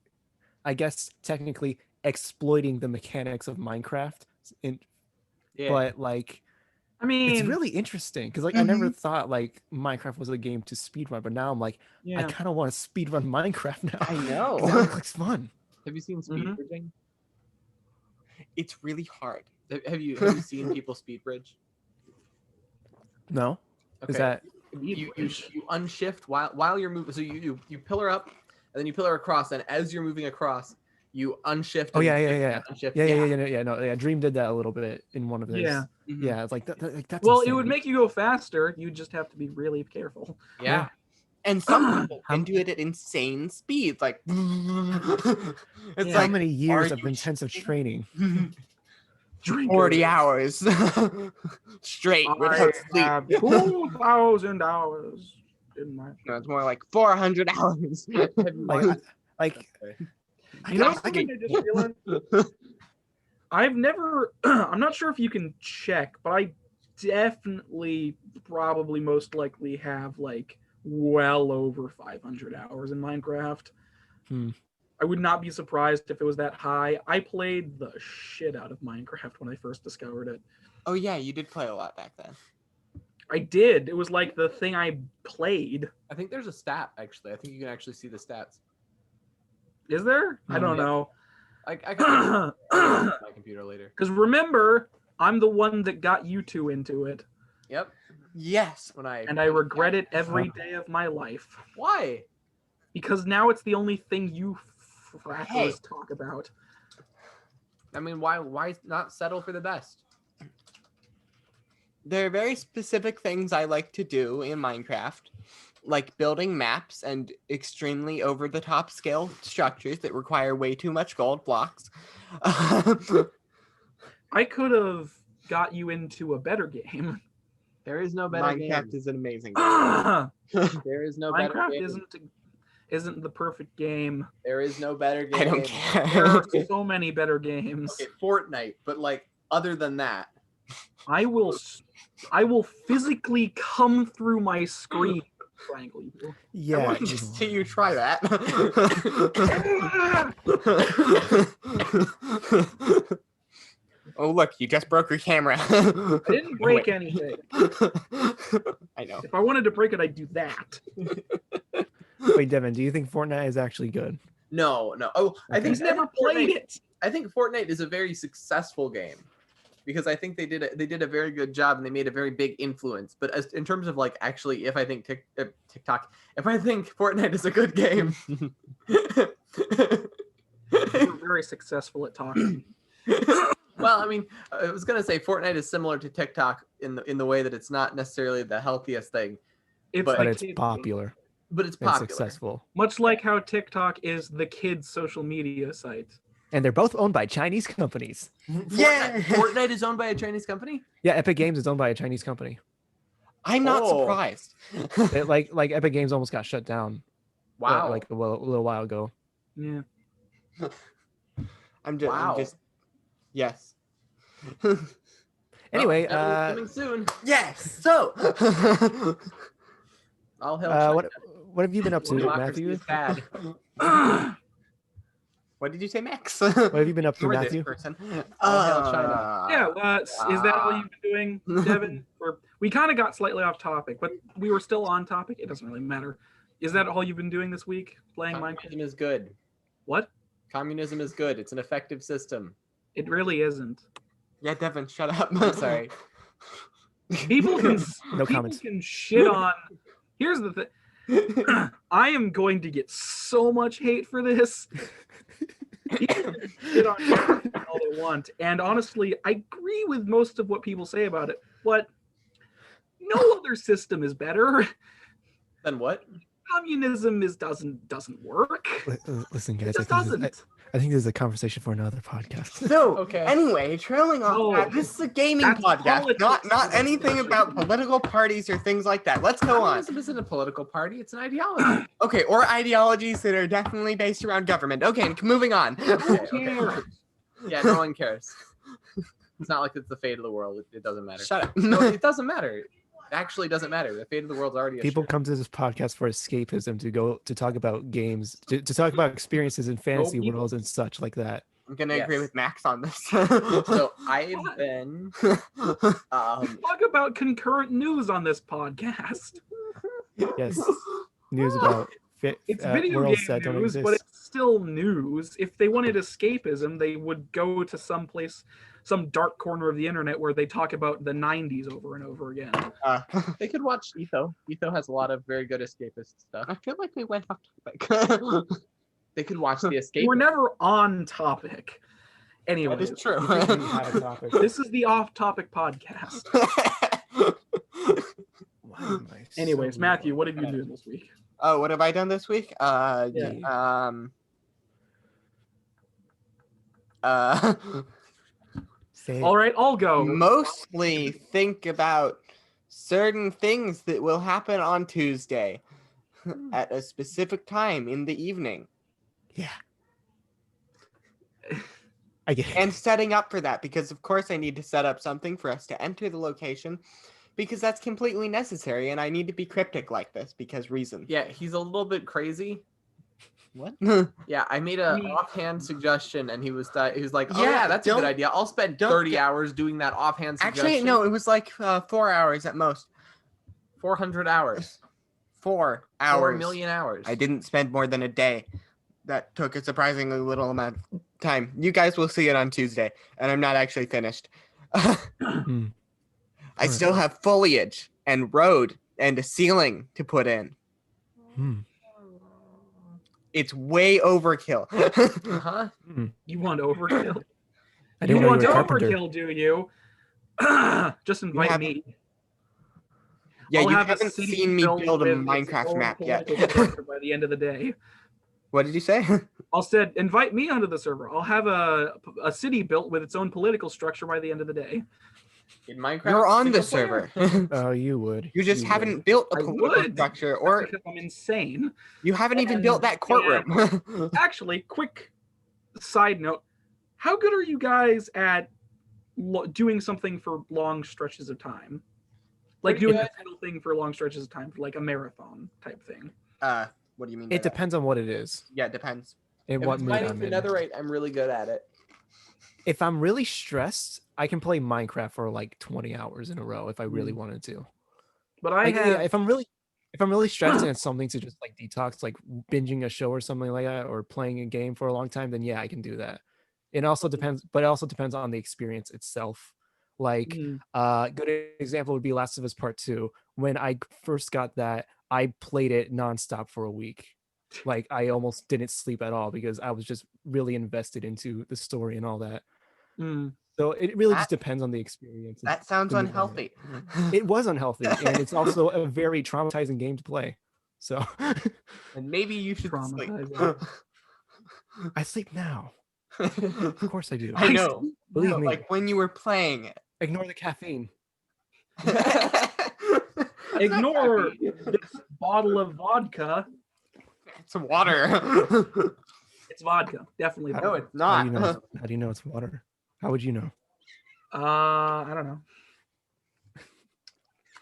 C: I guess technically exploiting the mechanics of Minecraft,
E: Yeah.
C: but like
B: I mean,
C: it's really interesting because like I never thought like Minecraft was a game to speedrun, but now I'm like I
B: yeah.
C: kind of want to speedrun Minecraft now.
D: I
C: 'cause
D: know.
C: that looks fun.
E: Have you seen speed
B: Mhm.
E: bridging?
D: It's really hard.
E: Have you seen people speed bridge?
C: No,
E: Okay.
C: is that
E: you unshift while you're moving. So you pillar up, and then you pillar across, and as you're moving across, you unshift.
C: Oh,
E: and
C: yeah,
E: shift
C: yeah.
E: and unshift.
C: yeah. Dream did that a little bit in one of his.
B: Yeah.
D: Mhm.
C: Yeah, it's like like that's.
B: Well, it would
C: insane.
B: make you go faster. You just have to be really careful.
E: Yeah.
D: And some people
C: How-
D: can do it at insane speeds, like it's
B: Yeah.
C: How
D: like
C: many years
D: are
C: of
D: you
C: intensive training?
D: 40 hours straight without sleep.
B: 2,000 hours in my.
D: No, it's more like 400 hours.
E: Have you
C: Like,
E: watched-
C: like
B: You know
C: I
B: something
C: can-
B: I just realized? I've never. I'm not sure if you can check, but I definitely, probably, most likely have like well over 500 hours in Minecraft.
C: Hmm.
B: I would not be surprised if it was that high. I played the shit out of Minecraft when I first discovered it.
D: Oh yeah, you did play a lot back then.
B: I did. It was like the thing I played.
E: I think there's a stat, actually. I think you can actually see the stats.
B: Is there? I don't
E: Yeah.
B: know.
E: I can on my computer later.
B: Because remember, I'm the one that got you two into it,
E: Yep.
D: Yes.
B: and I regret it every day of my life.
E: Why?
B: Because now it's the only thing you frackers
D: Hey.
B: talk about.
E: I mean, why not settle for the best?
D: There are very specific things I like to do in Minecraft, like building maps and extremely over-the-top scale structures that require way too much gold blocks.
B: I could have got you into a better game.
E: There is no better
D: Minecraft
E: game.
D: is an amazing game.
E: There is no better
B: Minecraft
E: game.
B: isn't the perfect game.
E: There is no better game.
D: I don't
B: There
D: care.
B: are so many better games.
E: Okay, Fortnite, but like other than that,
B: I will physically come through my screen. Triangle you.
D: I
C: Yeah.
D: want to see you try that. Oh look, you just broke your camera.
B: I didn't break anything.
D: I know.
B: If I wanted to break it, I'd do that.
C: Wait, Devin, do you think Fortnite is actually good?
E: no. Oh, I think
B: He's never played it.
E: I think Fortnite is a very successful game because I think they did a very good job and they made a very big influence. But as in terms of like actually, if I think TikTok, if I think Fortnite is a good game,
B: You're very successful at talking.
E: well, I mean, I was gonna say Fortnite is similar to TikTok in the way that it's not necessarily the healthiest thing,
B: But
C: But
B: the
C: it's
B: kid-
C: popular
E: but it's
C: and
E: popular.
C: successful.
B: Much like how TikTok is the kids' social media site.
C: And they're both owned by Chinese companies.
D: Yeah.
E: Fortnite is owned by a Chinese company.
C: Yeah, Epic Games is owned by a Chinese company.
D: I'm not
E: Oh.
D: surprised.
C: Like Epic Games almost got shut down.
E: Wow.
C: Like a little while ago.
B: Yeah.
D: I'm just,
E: Wow.
D: yes.
C: Anyway,
E: Well, coming soon.
D: Yes. So.
E: All hell.
C: what have you been up to, Matthew?
E: Is bad.
D: What did you say, Max?
C: What have you been up to,
D: You're
C: Matthew?
D: this person.
E: All hail China.
B: Yeah, is that all you've been doing, Devin? Or we kind of got slightly off topic, but we were still on topic. It doesn't really matter. Is that all you've been doing this week? Playing Minecraft?
E: Communism is good.
B: What?
E: Communism is good. It's an effective system.
B: It really isn't.
D: Yeah, Devin, shut up.
E: I'm sorry.
B: People can
C: No
B: people
C: comments.
B: can shit on. Here's the thing. I am going to get so much hate for this. People can shit on Minecraft all they want, and honestly, I agree with most of what people say about it. But no other system is better.
E: Then what?
B: Communism doesn't work.
C: Listen,
B: It
C: guys,
B: just doesn't.
C: I think this is a conversation for another podcast.
D: So,
E: Okay.
D: anyway, trailing off
B: No,
D: that, this is a gaming
B: that's
D: podcast,
B: politics.
D: not anything about political parties or things like that. Let's go on.
E: Communism isn't a political party. It's an ideology.
D: Okay, or ideologies that are definitely based around government. Okay, and moving on.
E: Okay. Yeah, no one cares. It's not like it's the fate of the world. It doesn't matter.
D: Shut up.
E: No, it doesn't matter. It actually doesn't matter. The fate of the world's already a
C: People
E: shit.
C: come to this podcast for escapism, to talk about games, to talk about experiences in fantasy
B: people.
C: worlds and such like that.
D: I'm gonna agree
E: Yes.
D: with Max on this.
E: So I've been
B: Talk about concurrent news on this podcast.
C: Yes, news about
B: It's video
C: worlds
B: game
C: that don't
B: news,
C: exist.
B: but it's still news. If they wanted escapism, they would go to some place, some dark corner of the internet where they talk about the 90s over and over again.
E: they could watch Etho. Etho has a lot of very good escapist stuff.
D: I feel like we went off topic.
E: They could watch the escape.
B: We're never on topic. Anyway,
D: That is true.
C: Have a topic.
B: this is the off-topic podcast.
C: Why am I so
B: Anyways, Matthew, what have you
C: bad?
B: been doing this week?
D: Oh, what have I done this week?
B: Yeah.
C: Say it.
B: All right, I'll go.
D: Mostly think about certain things that will happen on Tuesday at a specific time in the evening
C: Yeah. I get it.
D: and setting up for that because of course I need to set up something for us to enter the location because that's completely necessary and I need to be cryptic like this because reason.
E: Yeah, he's a little bit crazy.
A: What?
E: Yeah, I made a
B: Me-
E: offhand suggestion, and he was like, "Oh
D: Yeah,
E: yeah, that's a good
D: don't-
E: idea. I'll spend
D: don't
E: 30
D: get-
E: hours doing that offhand suggestion."
D: Actually, no, it was like 4 hours at most.
E: 400 hours.
D: 4
E: 4
D: hours.
E: million hours.
D: I didn't spend more than a day. That took a surprisingly little amount of time. You guys will see it on Tuesday, and I'm not actually finished.
C: Hmm.
D: I still have foliage and road and a ceiling to put in.
C: Hmm.
D: It's way overkill.
E: Uh-huh.
B: You want overkill?
C: I
B: You
C: didn't know
B: want
C: you were a carpenter.
B: overkill, do you? Just invite
D: haven't-
B: me.
D: Yeah,
B: I'll
D: you
B: have a
D: haven't
B: city
D: seen me
B: built
D: build a
B: with its
D: Minecraft
B: own
D: map yet.
B: political structure by the end of the day.
D: What did you say?
B: I'll said invite me onto the server. I'll have a city built with its own political structure by the end of the day.
E: In Minecraft,
D: You're on the
E: single player?
D: server.
C: Oh, you would.
D: You just
C: You
D: haven't
C: would.
D: built a
B: I
D: political
B: would.
D: structure,
B: That's
D: or
B: because I'm insane.
D: you haven't even built that courtroom.
B: Actually, quick side note: how good are you guys at doing something for long stretches of time? Like
E: Pretty
B: doing
E: good.
B: a single thing for long stretches of time, for like a marathon type thing.
D: What do you mean? by
C: It
D: that?
C: depends on what it is
D: Yeah, it depends.
C: and
E: If
C: what
E: it's
C: mood
E: mining
C: I'm
E: for
C: in.
E: netherite, I'm really good at it.
C: If I'm really stressed, I can play Minecraft for like 20 hours in a row if I really wanted to.
B: But I
C: Like, yeah,
B: have
C: if I'm really stressed and it's something to just like detox, like binging a show or something like that, or playing a game for a long time, then yeah, I can do that. It also depends, but it also depends on the experience itself. Like,
B: Mhm.
C: good example would be Last of Us Part 2. When I first got that, I played it nonstop for a week. Like, I almost didn't sleep at all because I was just really invested into the story and all that.
B: Mm.
C: So it really
D: That-
C: just depends on the experience.
D: That sounds
C: when you're on
D: unhealthy.
C: It was unhealthy, and it's also a very traumatizing game to play. So
E: And maybe you should sleep.
B: Traumatizing.
C: I sleep now. Of course I do.
D: I know.
C: Believe
D: But,
C: me.
D: like when you were playing it.
C: Ignore the caffeine.
B: Ignore this bottle of vodka.
D: It's water.
B: It's vodka, definitely.
D: No,
B: Vodka.
D: it's not.
C: How do you know it's water? How would you know?
B: I don't know.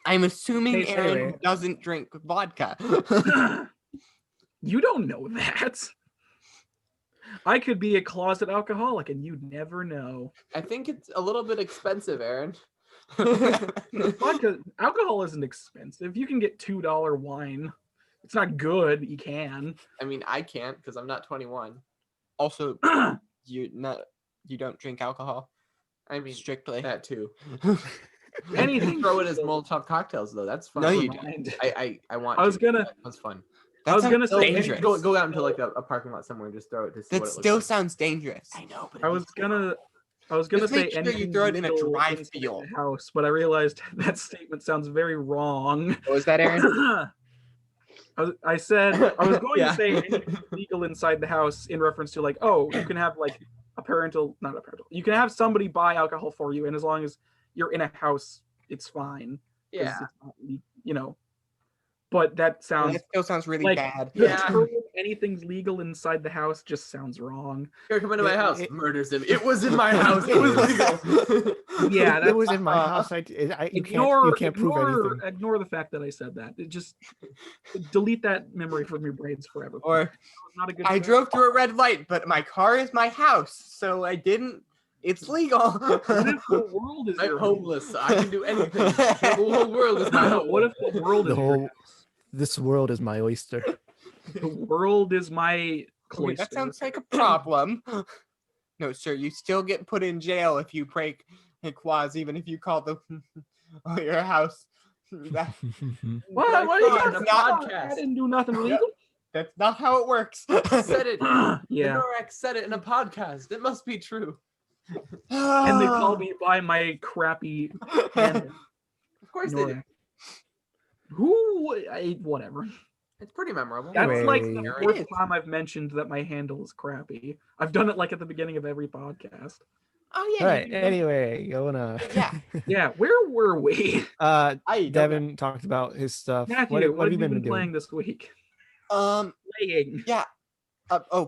D: I'm assuming
C: Hey, so
D: Aaron
C: anyway-
D: doesn't drink vodka.
B: You don't know that. I could be a closet alcoholic and you'd never know.
E: I think it's a little bit expensive, Aaron.
B: Vodka, alcohol isn't expensive. You can get $2 wine. It's not good. You can.
E: I mean, I can't because I'm not 21.
D: Also, you don't drink alcohol
E: I mean,
D: strictly.
E: that too.
B: Anything.
E: Throw it as Molotov cocktails, though. That's fun.
D: No, you
B: Never mind.
E: I want.
B: I was
E: to.
B: gonna.
E: That's fun.
B: I was
D: That
B: gonna
D: sounds
B: say
D: dangerous.
E: Go out into like a parking lot somewhere and just throw it to see
D: That
E: what it looks
D: still
E: like.
D: sounds dangerous.
E: I know, but
B: I was gonna
D: Just
B: say
D: make sure you
B: anything
D: throw it in a
B: legal
D: dry
B: inside
D: field.
B: the house, but I realized that statement sounds very wrong.
A: What was that, Aaron?
B: I said I was going
E: Yeah.
B: to say anything legal inside the house in reference to like, oh, you can have like not a parental. You can have somebody buy alcohol for you, and as long as you're in a house, it's fine. 'cause
E: yeah.
B: it's not you know. But that sounds
D: That still sounds really
B: like
D: bad.
B: the
E: Yeah.
B: term anything's legal inside the house just sounds wrong.
E: Here, come into my
C: It-
E: house.
C: it-
E: Murders him. It was in my house. It was legal.
B: Yeah,
C: It was in my house. You can't prove anything.
B: Ignore the fact that I said that. It just delete that memory from your brains forever.
D: Or
B: It's not a good.
D: I
B: thing.
D: drove through a red light, but my car is my house, so I didn't. It's legal.
B: What if the world is
E: I'm
B: your
E: homeless. I can do anything. The whole world is my
B: house?
E: home.
B: What if the world
C: The
B: is your
C: whole
B: house?
C: this world is my oyster.
B: The world is my
D: Okay,
B: cloister.
D: that sounds like a problem. No, sir, you still get put in jail if you break a clause, even if you call the your house. That,
B: What?
E: I
B: What are you
E: thought
B: talking
E: on the
B: about?
E: podcast.
B: I didn't do nothing illegal.
D: that's not how it works.
E: said it.
B: Yeah.
E: Norex said it in a podcast. It must be true.
B: And they called me by my crappy handle.
E: Of course they did.
B: Norex. Whatever.
E: It's pretty memorable.
B: That's like the
C: Anyway.
B: fourth
D: It is.
B: time I've mentioned that my handle is crappy. I've done it like at the beginning of every podcast.
D: Oh yeah.
C: All right.
D: you-
C: Anyway, going
D: Yeah.
B: Yeah, where were we?
E: I don't
C: Devin talked about his stuff.
B: Matthew, what
C: have
B: have
C: you
B: you been
C: doing?
B: playing this week?
D: Um.
B: Playing.
D: Yeah.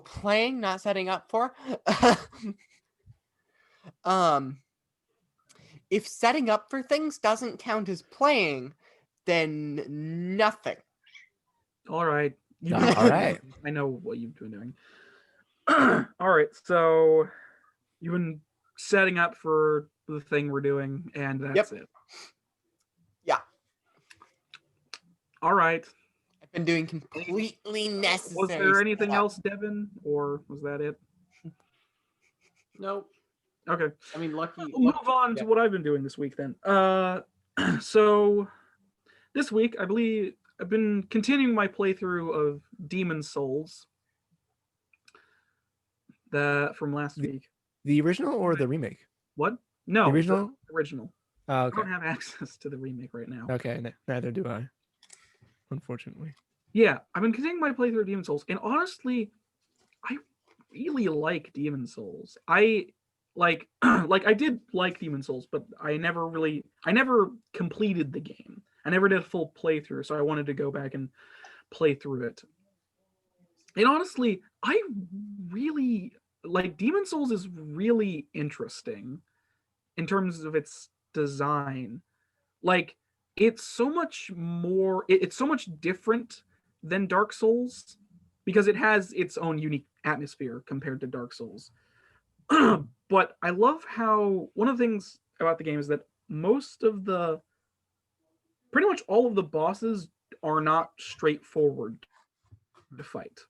D: Playing, not setting up for. If setting up for things doesn't count as playing, then nothing.
B: All right. You
C: All right.
B: I know what you've been doing. All right, so you've been setting up for the thing we're doing, and that's it.
D: Yeah.
B: All right.
D: I've been doing completely necessary.
B: Was there anything
D: stuff.
B: else, Devin, or was that it?
E: Nope.
B: Okay.
E: I mean, lucky.
B: We'll move on to what I've been doing this week then. So this week, I believe I've been continuing my playthrough of Demon Souls. From last week.
C: The original or the remake?
B: What? No,
C: The original?
B: The original.
C: Oh,
B: I
C: okay.
B: don't have access to the remake right now.
C: Okay, neither do I, unfortunately.
B: Yeah, I've been continuing my playthrough of Demon Souls, and honestly, I really like Demon Souls. I like I did like Demon Souls, but I never completed the game. I never did a full playthrough, so I wanted to go back and play through it. And honestly, I really like Demon Souls is really interesting in terms of its design. Like, it's so much more, it's so much different than Dark Souls because it has its own unique atmosphere compared to Dark Souls. But I love how one of the things about the game is that pretty much all of the bosses are not straightforward to fight.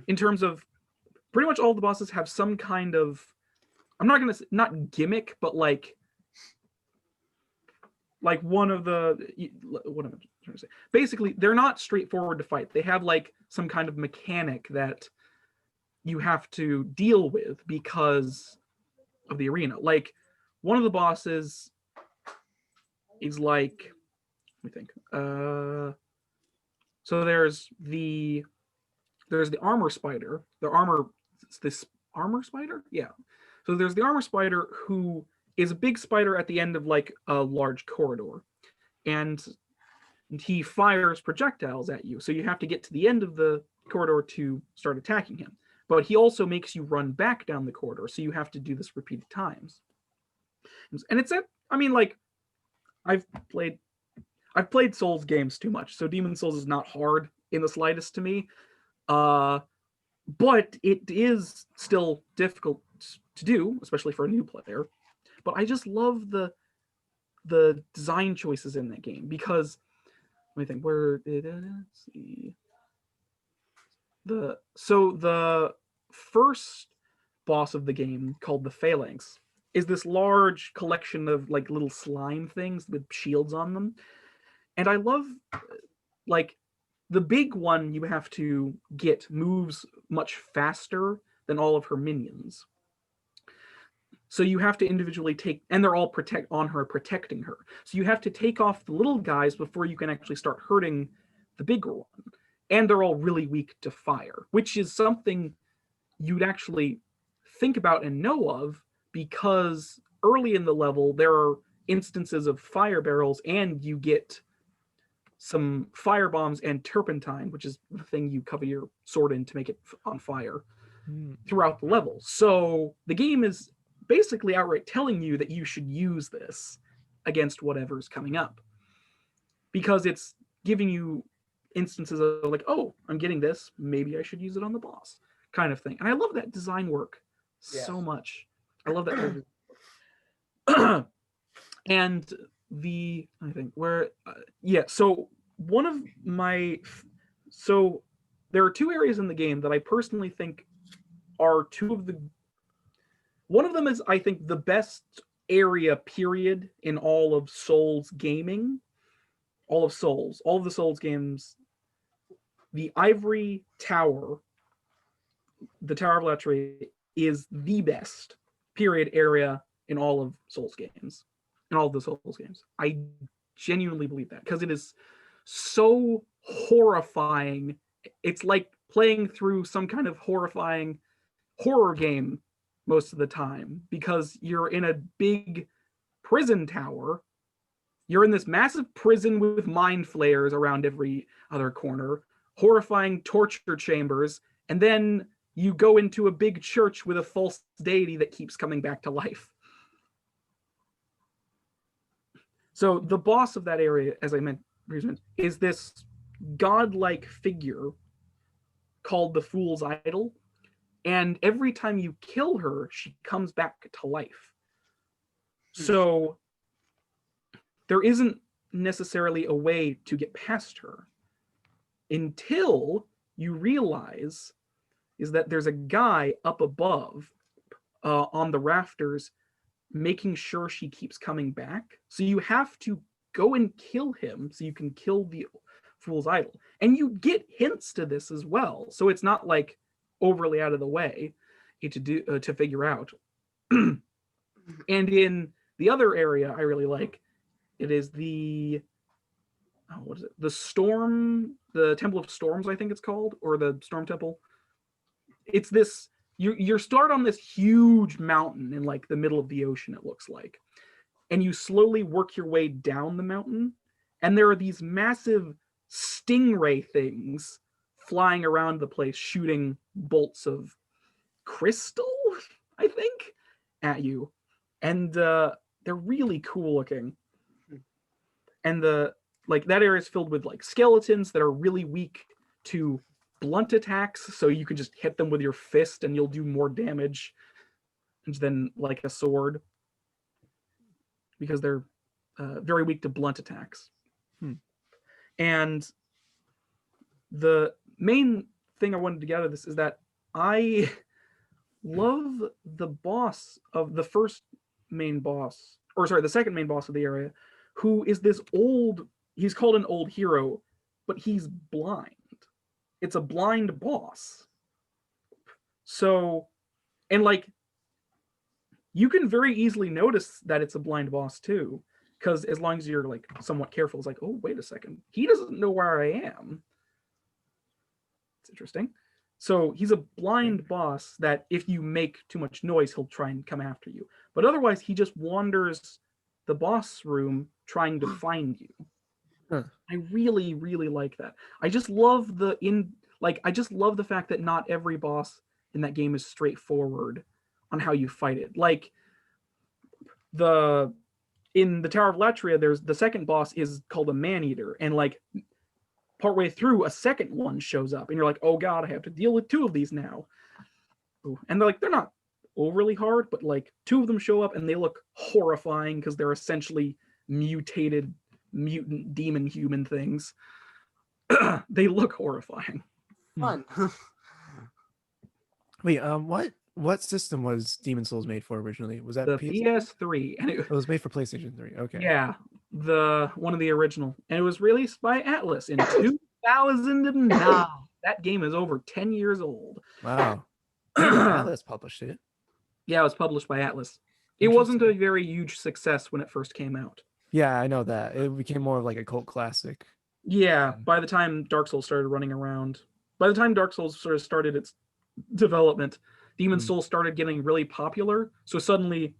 B: In terms of pretty much all the bosses have some kind of, I'm not going to say, not gimmick, but like one of the, what am I trying to say? Basically, they're not straightforward to fight. They have like some kind of mechanic that you have to deal with because of the arena. Like one of the bosses is like, let me think. So there's the armor spider. This armor spider? Yeah. So there's the armor spider who is a big spider at the end of like a large corridor. And he fires projectiles at you. So you have to get to the end of the corridor to start attacking him. But he also makes you run back down the corridor. So you have to do this repeated times. And I've played Souls games too much. So Demon Souls is not hard in the slightest to me. But it is still difficult to do, especially for a new player. But I just love the design choices in that game because let me think. Let's see. The first boss of the game, called the Phalanx, is this large collection of like little slime things with shields on them, and I love like the big one you have to get moves much faster than all of her minions. So you have to individually and they're all protecting her. So you have to take off the little guys before you can actually start hurting the bigger one. And they're all really weak to fire, which is something you'd actually think about and know of because early in the level, there are instances of fire barrels and you get some fire bombs and turpentine, which is the thing you cover your sword in to make it on fire throughout the level. So the game is basically outright telling you that you should use this against whatever's coming up because it's giving you instances of like, oh, I'm getting this, maybe I should use it on the boss kind of thing. And I love that design work so much. I love that. And so there are two areas in the game that I personally think are one of them is, I think, the best area period in all of Souls gaming. All of the Souls games, the Ivory Tower, the Tower of Latry, is the best period area in all of Souls games. In all of the Souls games. I genuinely believe that because it is so horrifying. It's like playing through some kind of horrifying horror game most of the time because you're in a big prison tower. You're in this massive prison with mind flayers around every other corner, horrifying torture chambers, and then you go into a big church with a false deity that keeps coming back to life. So the boss of that area, as I mentioned, is this godlike figure called the Fool's Idol. And every time you kill her, she comes back to life. So there isn't necessarily a way to get past her until you realize is that there's a guy up above on the rafters making sure she keeps coming back. So you have to go and kill him so you can kill the Fool's Idol. And you get hints to this as well. So it's not like overly out of the way to figure out. And in the other area I really like, it is the what is it? The Temple of Storms, I think it's called, or the Storm Temple. It's this, you start on this huge mountain in like the middle of the ocean, it looks like. And you slowly work your way down the mountain. And there are these massive stingray things flying around the place, shooting bolts of crystal, I think, at you. And they're really cool looking. And that area is filled with like skeletons that are really weak to blunt attacks, so you can just hit them with your fist and you'll do more damage than like a sword, because they're very weak to blunt attacks. And the main thing I wanted to get out of this is that I love the boss of the second main boss of the area, who is this he's called an old hero, but he's blind. It's a blind boss. So, and like, you can very easily notice that it's a blind boss too, because as long as you're like somewhat careful, it's like, oh, wait a second, he doesn't know where I am. It's interesting. So he's a blind boss that if you make too much noise, he'll try and come after you. But otherwise, he just wanders the boss room trying to find you. I really, really like that. I just love the fact that not every boss in that game is straightforward on how you fight it. Like in the Tower of Latria, there's the second boss is called a man-eater, and like partway through a second one shows up and you're like, oh god, I have to deal with two of these now. Ooh. And they're not overly hard, but like two of them show up and they look horrifying because they're essentially mutated mutant demon human things. They look horrifying.
D: Fun.
C: Wait, what system was Demon Souls made for originally? Was that
B: the PS3? And
C: it was made for PlayStation 3. Okay.
B: Yeah, the one of the original, and it was released by Atlas in 2009. That game is over 10 years old.
C: Wow. Atlas published it.
B: Yeah, it was published by Atlas. It wasn't a very huge success when it first came out.
C: Yeah, I know that. It became more of like a cult classic.
B: Yeah, by the time Dark Souls started running around, by the time Dark Souls sort of started its development, Demon Souls started getting really popular. So suddenly,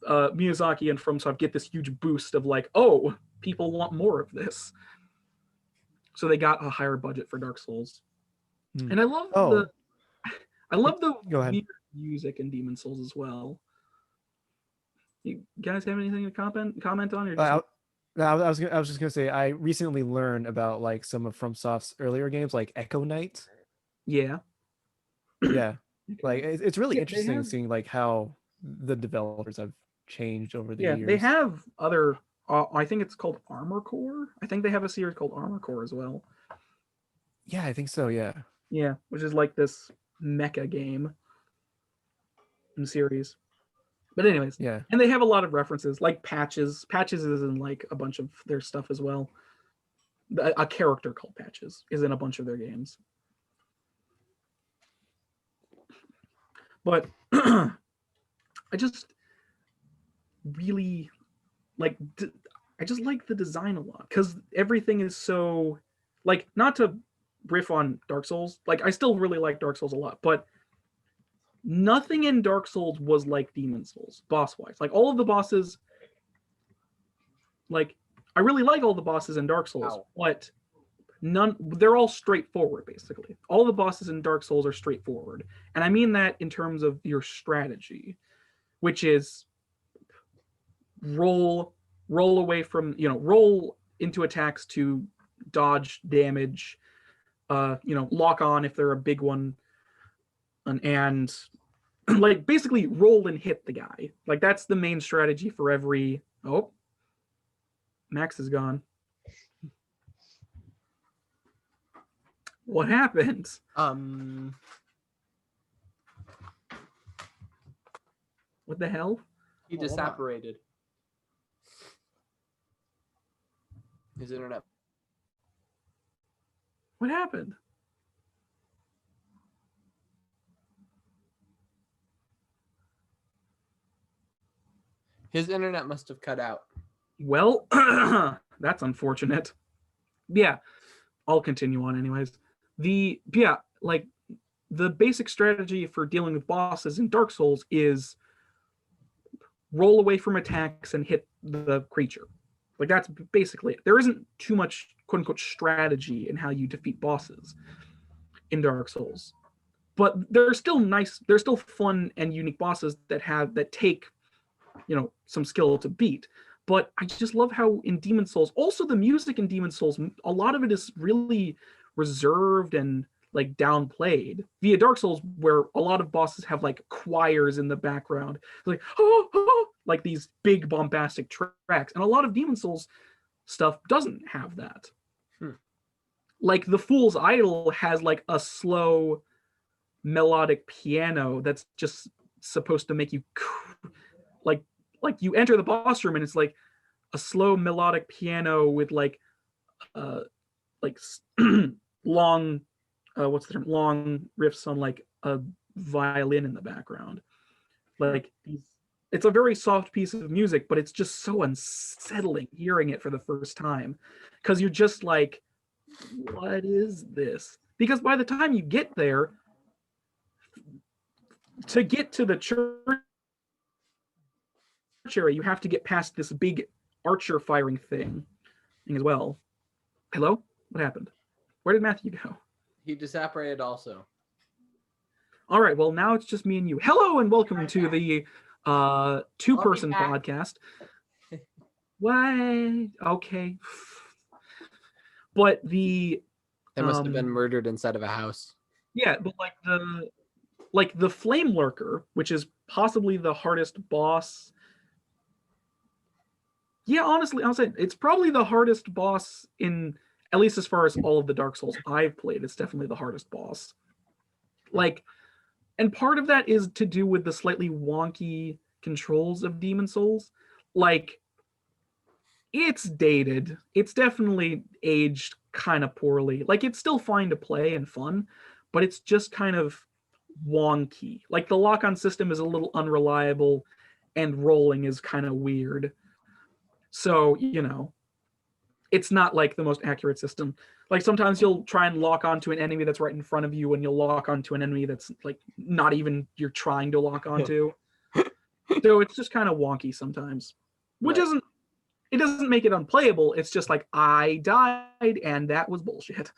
B: Miyazaki and FromSoft get this huge boost of like, oh, people want more of this. So they got a higher budget for Dark Souls. And I love the weird music in Demon Souls as well. You guys have anything to comment on? Or
C: I was just gonna say, I recently learned about like some of FromSoft's earlier games, like Echo Knight.
B: Yeah.
C: Like it's really interesting seeing like how the developers have changed over the years.
B: Yeah, they have other. I think it's called Armor Core. I think they have a series called Armor Core as well.
C: Yeah, I think so. Yeah.
B: Yeah, which is like this mecha game in series. But anyways,
C: yeah.
B: And they have a lot of references, like Patches. Patches is in like a bunch of their stuff as well. A character called Patches is in a bunch of their games. But I just really like. I just like the design a lot because everything is so like, not to riff on Dark Souls. Like I still really like Dark Souls a lot, but nothing in Dark Souls was like Demon Souls, boss-wise. Like all of the bosses, like I really like all the bosses in Dark Souls, but they're all straightforward, basically. All the bosses in Dark Souls are straightforward. And I mean that in terms of your strategy, which is roll away from, roll into attacks to dodge damage, lock on if they're a big one, and like basically roll and hit the guy. Like that's the main strategy for every. Oh, Max is gone. What happened? What the hell?
E: He disapparated. His internet.
B: What happened?
E: His internet must have cut out.
B: Well, that's unfortunate. Yeah, I'll continue on anyways. Like the basic strategy for dealing with bosses in Dark Souls is roll away from attacks and hit the creature. Like that's basically it. There isn't too much quote unquote strategy in how you defeat bosses in Dark Souls. But they're still nice, they're still fun and unique bosses that take, some skill to beat. But I just love how in Demon Souls, also the music in Demon Souls, a lot of it is really reserved and like downplayed via Dark Souls, where a lot of bosses have like choirs in the background, like like these big bombastic tracks, and a lot of Demon Souls stuff doesn't have that. Like the Fool's Idol has like a slow melodic piano that's just supposed to make you like you enter the boss room and it's like a slow melodic piano with like long long riffs on like a violin in the background. Like it's a very soft piece of music, but it's just so unsettling hearing it for the first time, because you're just like, what is this? Because by the time you get there, to get to the church area, you have to get past this big archer firing thing as well. Hello? What happened? Where did Matthew go?
E: He disapparated also.
B: All right, well, now it's just me and you. Hello and welcome to the two-person podcast. What? Okay. But
E: They must have been murdered inside of a house.
B: Yeah, but like the Flame Lurker, which is possibly the hardest boss. Yeah, honestly, I'll say it's probably the hardest boss in, at least as far as all of the Dark Souls I've played. It's definitely the hardest boss. Like, and part of that is to do with the slightly wonky controls of Demon Souls. Like, it's dated. It's definitely aged kind of poorly. Like, it's still fine to play and fun, but it's just kind of wonky. Like, the lock-on system is a little unreliable, and rolling is kind of weird. So, it's not like the most accurate system. Like sometimes you'll try and lock onto an enemy that's right in front of you, and you'll lock onto an enemy that's like not even you're trying to lock onto. So it's just kind of wonky sometimes, which isn't, it doesn't make it unplayable. It's just like, I died and that was bullshit.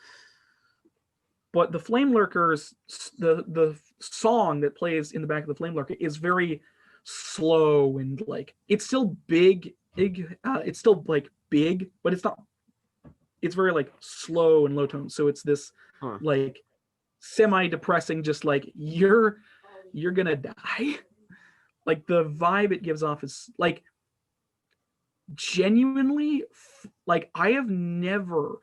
B: But the Flame Lurkers, the song that plays in the back of the Flame Lurker is very slow and like, it's still big. It's still like big, but it's not. It's very like slow and low tone. So it's this like semi-depressing, just like you're gonna die. Like the vibe it gives off is like genuinely like I have never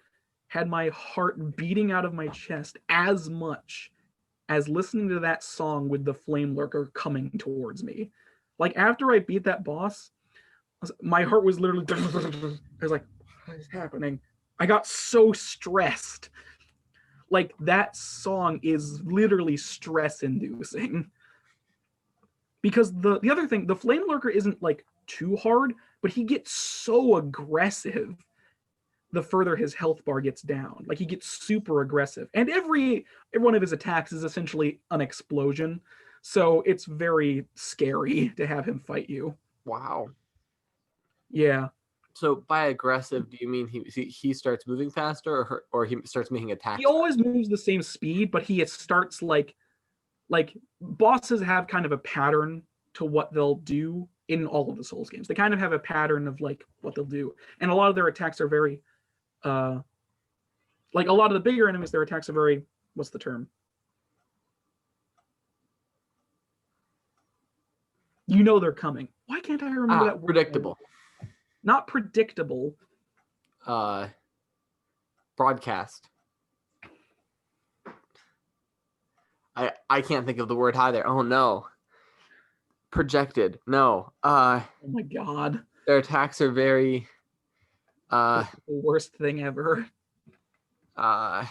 B: had my heart beating out of my chest as much as listening to that song with the Flame Lurker coming towards me. Like after I beat that boss, my heart was literally, I was like, what is happening? I got so stressed. Like that song is literally stress inducing. Because the other thing, the Flame Lurker isn't like too hard, but he gets so aggressive the further his health bar gets down. Like he gets super aggressive. And every one of his attacks is essentially an explosion. So it's very scary to have him fight you.
E: Wow.
B: Yeah.
E: So by aggressive, do you mean he starts moving faster, or he starts making attacks?
B: He always moves the same speed, but he starts like bosses have kind of a pattern to what they'll do in all of the Souls games. They kind of have a pattern of like what they'll do, and a lot of their attacks are very like a lot of the bigger enemies, their attacks are very, what's the term? You know they're coming. Why can't I remember that word?
E: Predictable.
B: Not predictable.
E: Broadcast. I can't think of the word either. Oh no. Projected. No.
B: Oh my god.
E: Their attacks are very
B: The worst thing ever. My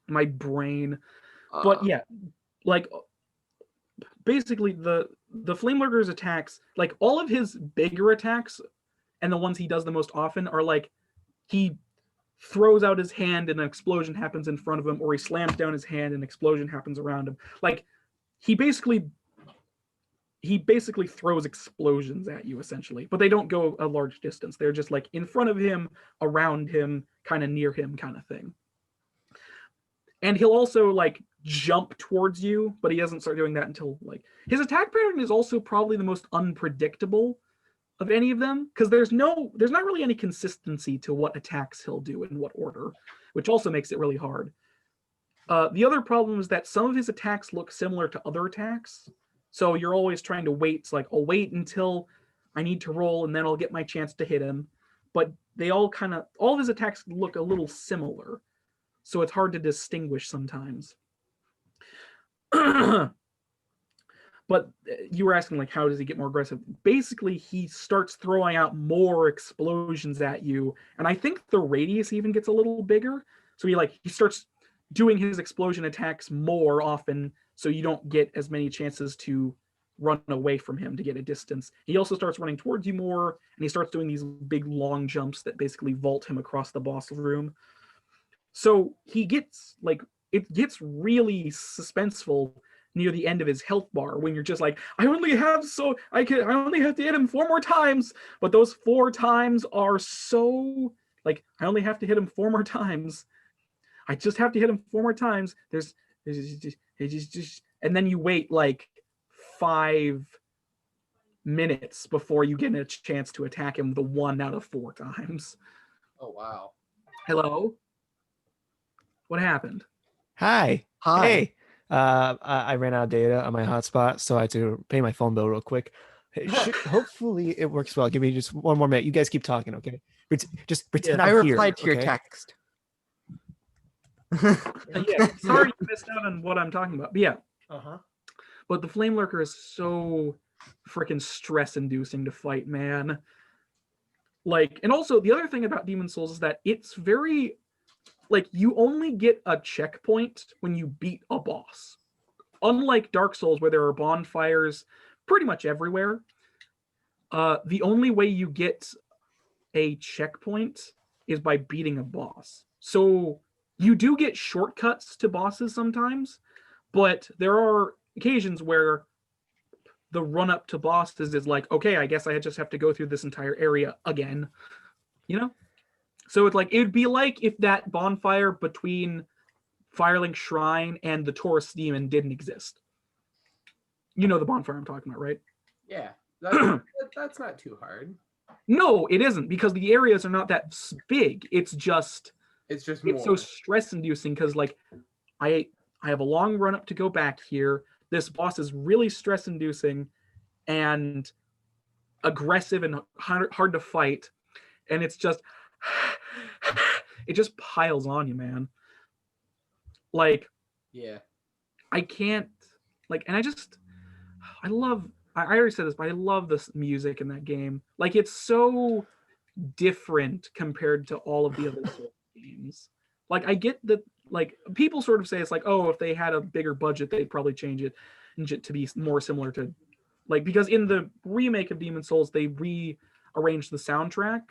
B: brain. But yeah, like basically the Flame Lurker's attacks, like all of his bigger attacks and the ones he does the most often are like he throws out his hand and an explosion happens in front of him, or he slams down his hand and an explosion happens around him. Like he basically throws explosions at you essentially, but they don't go a large distance. They're just like in front of him, around him, kind of near him kind of thing. And he'll also like jump towards you, but he doesn't start doing that until like his attack pattern is also probably the most unpredictable of any of them, because there's not really any consistency to what attacks he'll do in what order, which also makes it really hard. The other problem is that some of his attacks look similar to other attacks, so you're always trying to wait. It's like, I'll wait until I need to roll and then I'll get my chance to hit him. But they all of his attacks look a little similar, so it's hard to distinguish sometimes. But you were asking, like, how does he get more aggressive? Basically, he starts throwing out more explosions at you. And I think the radius even gets a little bigger. So he starts doing his explosion attacks more often, so you don't get as many chances to run away from him to get a distance. He also starts running towards you more, and he starts doing these big long jumps that basically vault him across the boss room. So it gets really suspenseful near the end of his health bar when you're just like, I only have to hit him 4 more times, but those 4 times are so like, I only have to hit him 4 more times. I just have to hit him 4 more times. There's just, and then you wait like 5 minutes before you get a chance to attack him the 1 out of 4 times.
E: Oh wow.
B: Hello? What happened?
C: Hi.
D: Hi.
C: Hey. I ran out of data on my hotspot, so I had to pay my phone bill real quick. Hopefully it works well. Give me just 1 more minute. You guys keep talking, okay? Just pretend
B: Yeah,
C: I'm
D: I
C: here,
D: replied to your
C: okay?
D: text.
B: Yeah, sorry you missed out on what I'm talking about. But yeah,
C: Uh-huh.
B: but the Flame Lurker is so freaking stress-inducing to fight, man. Like, and also the other thing about Demon Souls is that it's very, like, you only get a checkpoint when you beat a boss. Unlike Dark Souls, where there are bonfires pretty much everywhere, the only way you get a checkpoint is by beating a boss. So you do get shortcuts to bosses sometimes, but there are occasions where the run up to bosses is like, okay, I guess I just have to go through this entire area again, you know? So it's like, it would be like if that bonfire between Firelink Shrine and the Taurus Demon didn't exist. You know the bonfire I'm talking about, right?
E: Yeah. That's not too hard.
B: No, it isn't, because the areas are not that big. It's
E: more.
B: so stress inducing because like I have a long run up to go back here. This boss is really stress inducing and aggressive and hard to fight, and it's just it just piles on you, man. Like,
E: Yeah.
B: I can't, like, and I already said this, but I love this music in that game. Like, it's so different compared to all of the other Souls games. Like, I get that, like, people sort of say it's like, oh, if they had a bigger budget, they'd probably change it to be more similar to, like, because in the remake of Demon Souls, they rearranged the soundtrack,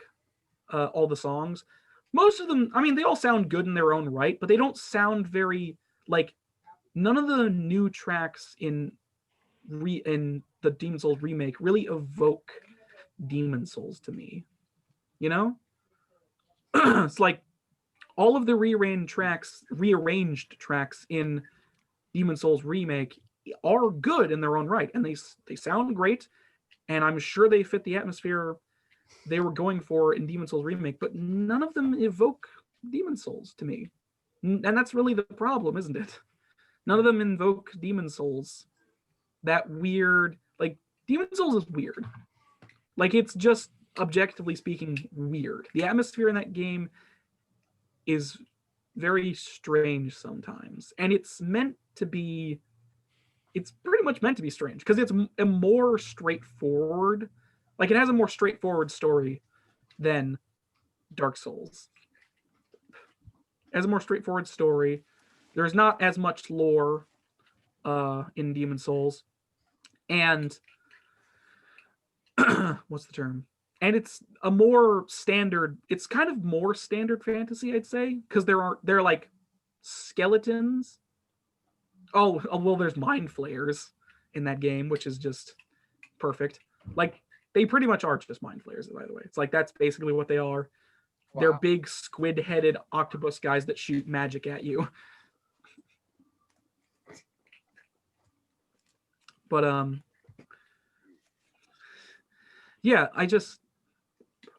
B: all the songs. Most of them, I mean, they all sound good in their own right, but they don't sound very, like, none of the new tracks in the Demon Souls remake really evoke Demon Souls to me. You know? It's like all of the rearranged tracks in Demon Souls remake are good in their own right, and they sound great, and I'm sure they fit the atmosphere they were going for in Demon Souls remake, but none of them evoke Demon Souls to me. And that's really the problem, isn't it? None of them invoke Demon Souls. That weird, like, Demon Souls is weird. Like, it's just, objectively speaking, weird. The atmosphere in that game is very strange sometimes. And it's pretty much meant to be strange, because it's a more straightforward, like, it has a more straightforward story than Dark Souls. It has a more straightforward story. There's not as much lore in Demon Souls. And what's the term? And it's a more standard, it's kind of more standard fantasy, I'd say, because they're like skeletons. Oh, well, there's mind flayers in that game, which is just perfect. Like, they pretty much are just mind flayers, by the way. It's like, that's basically what they are. Wow. They're big squid-headed octopus guys that shoot magic at you. But yeah, I just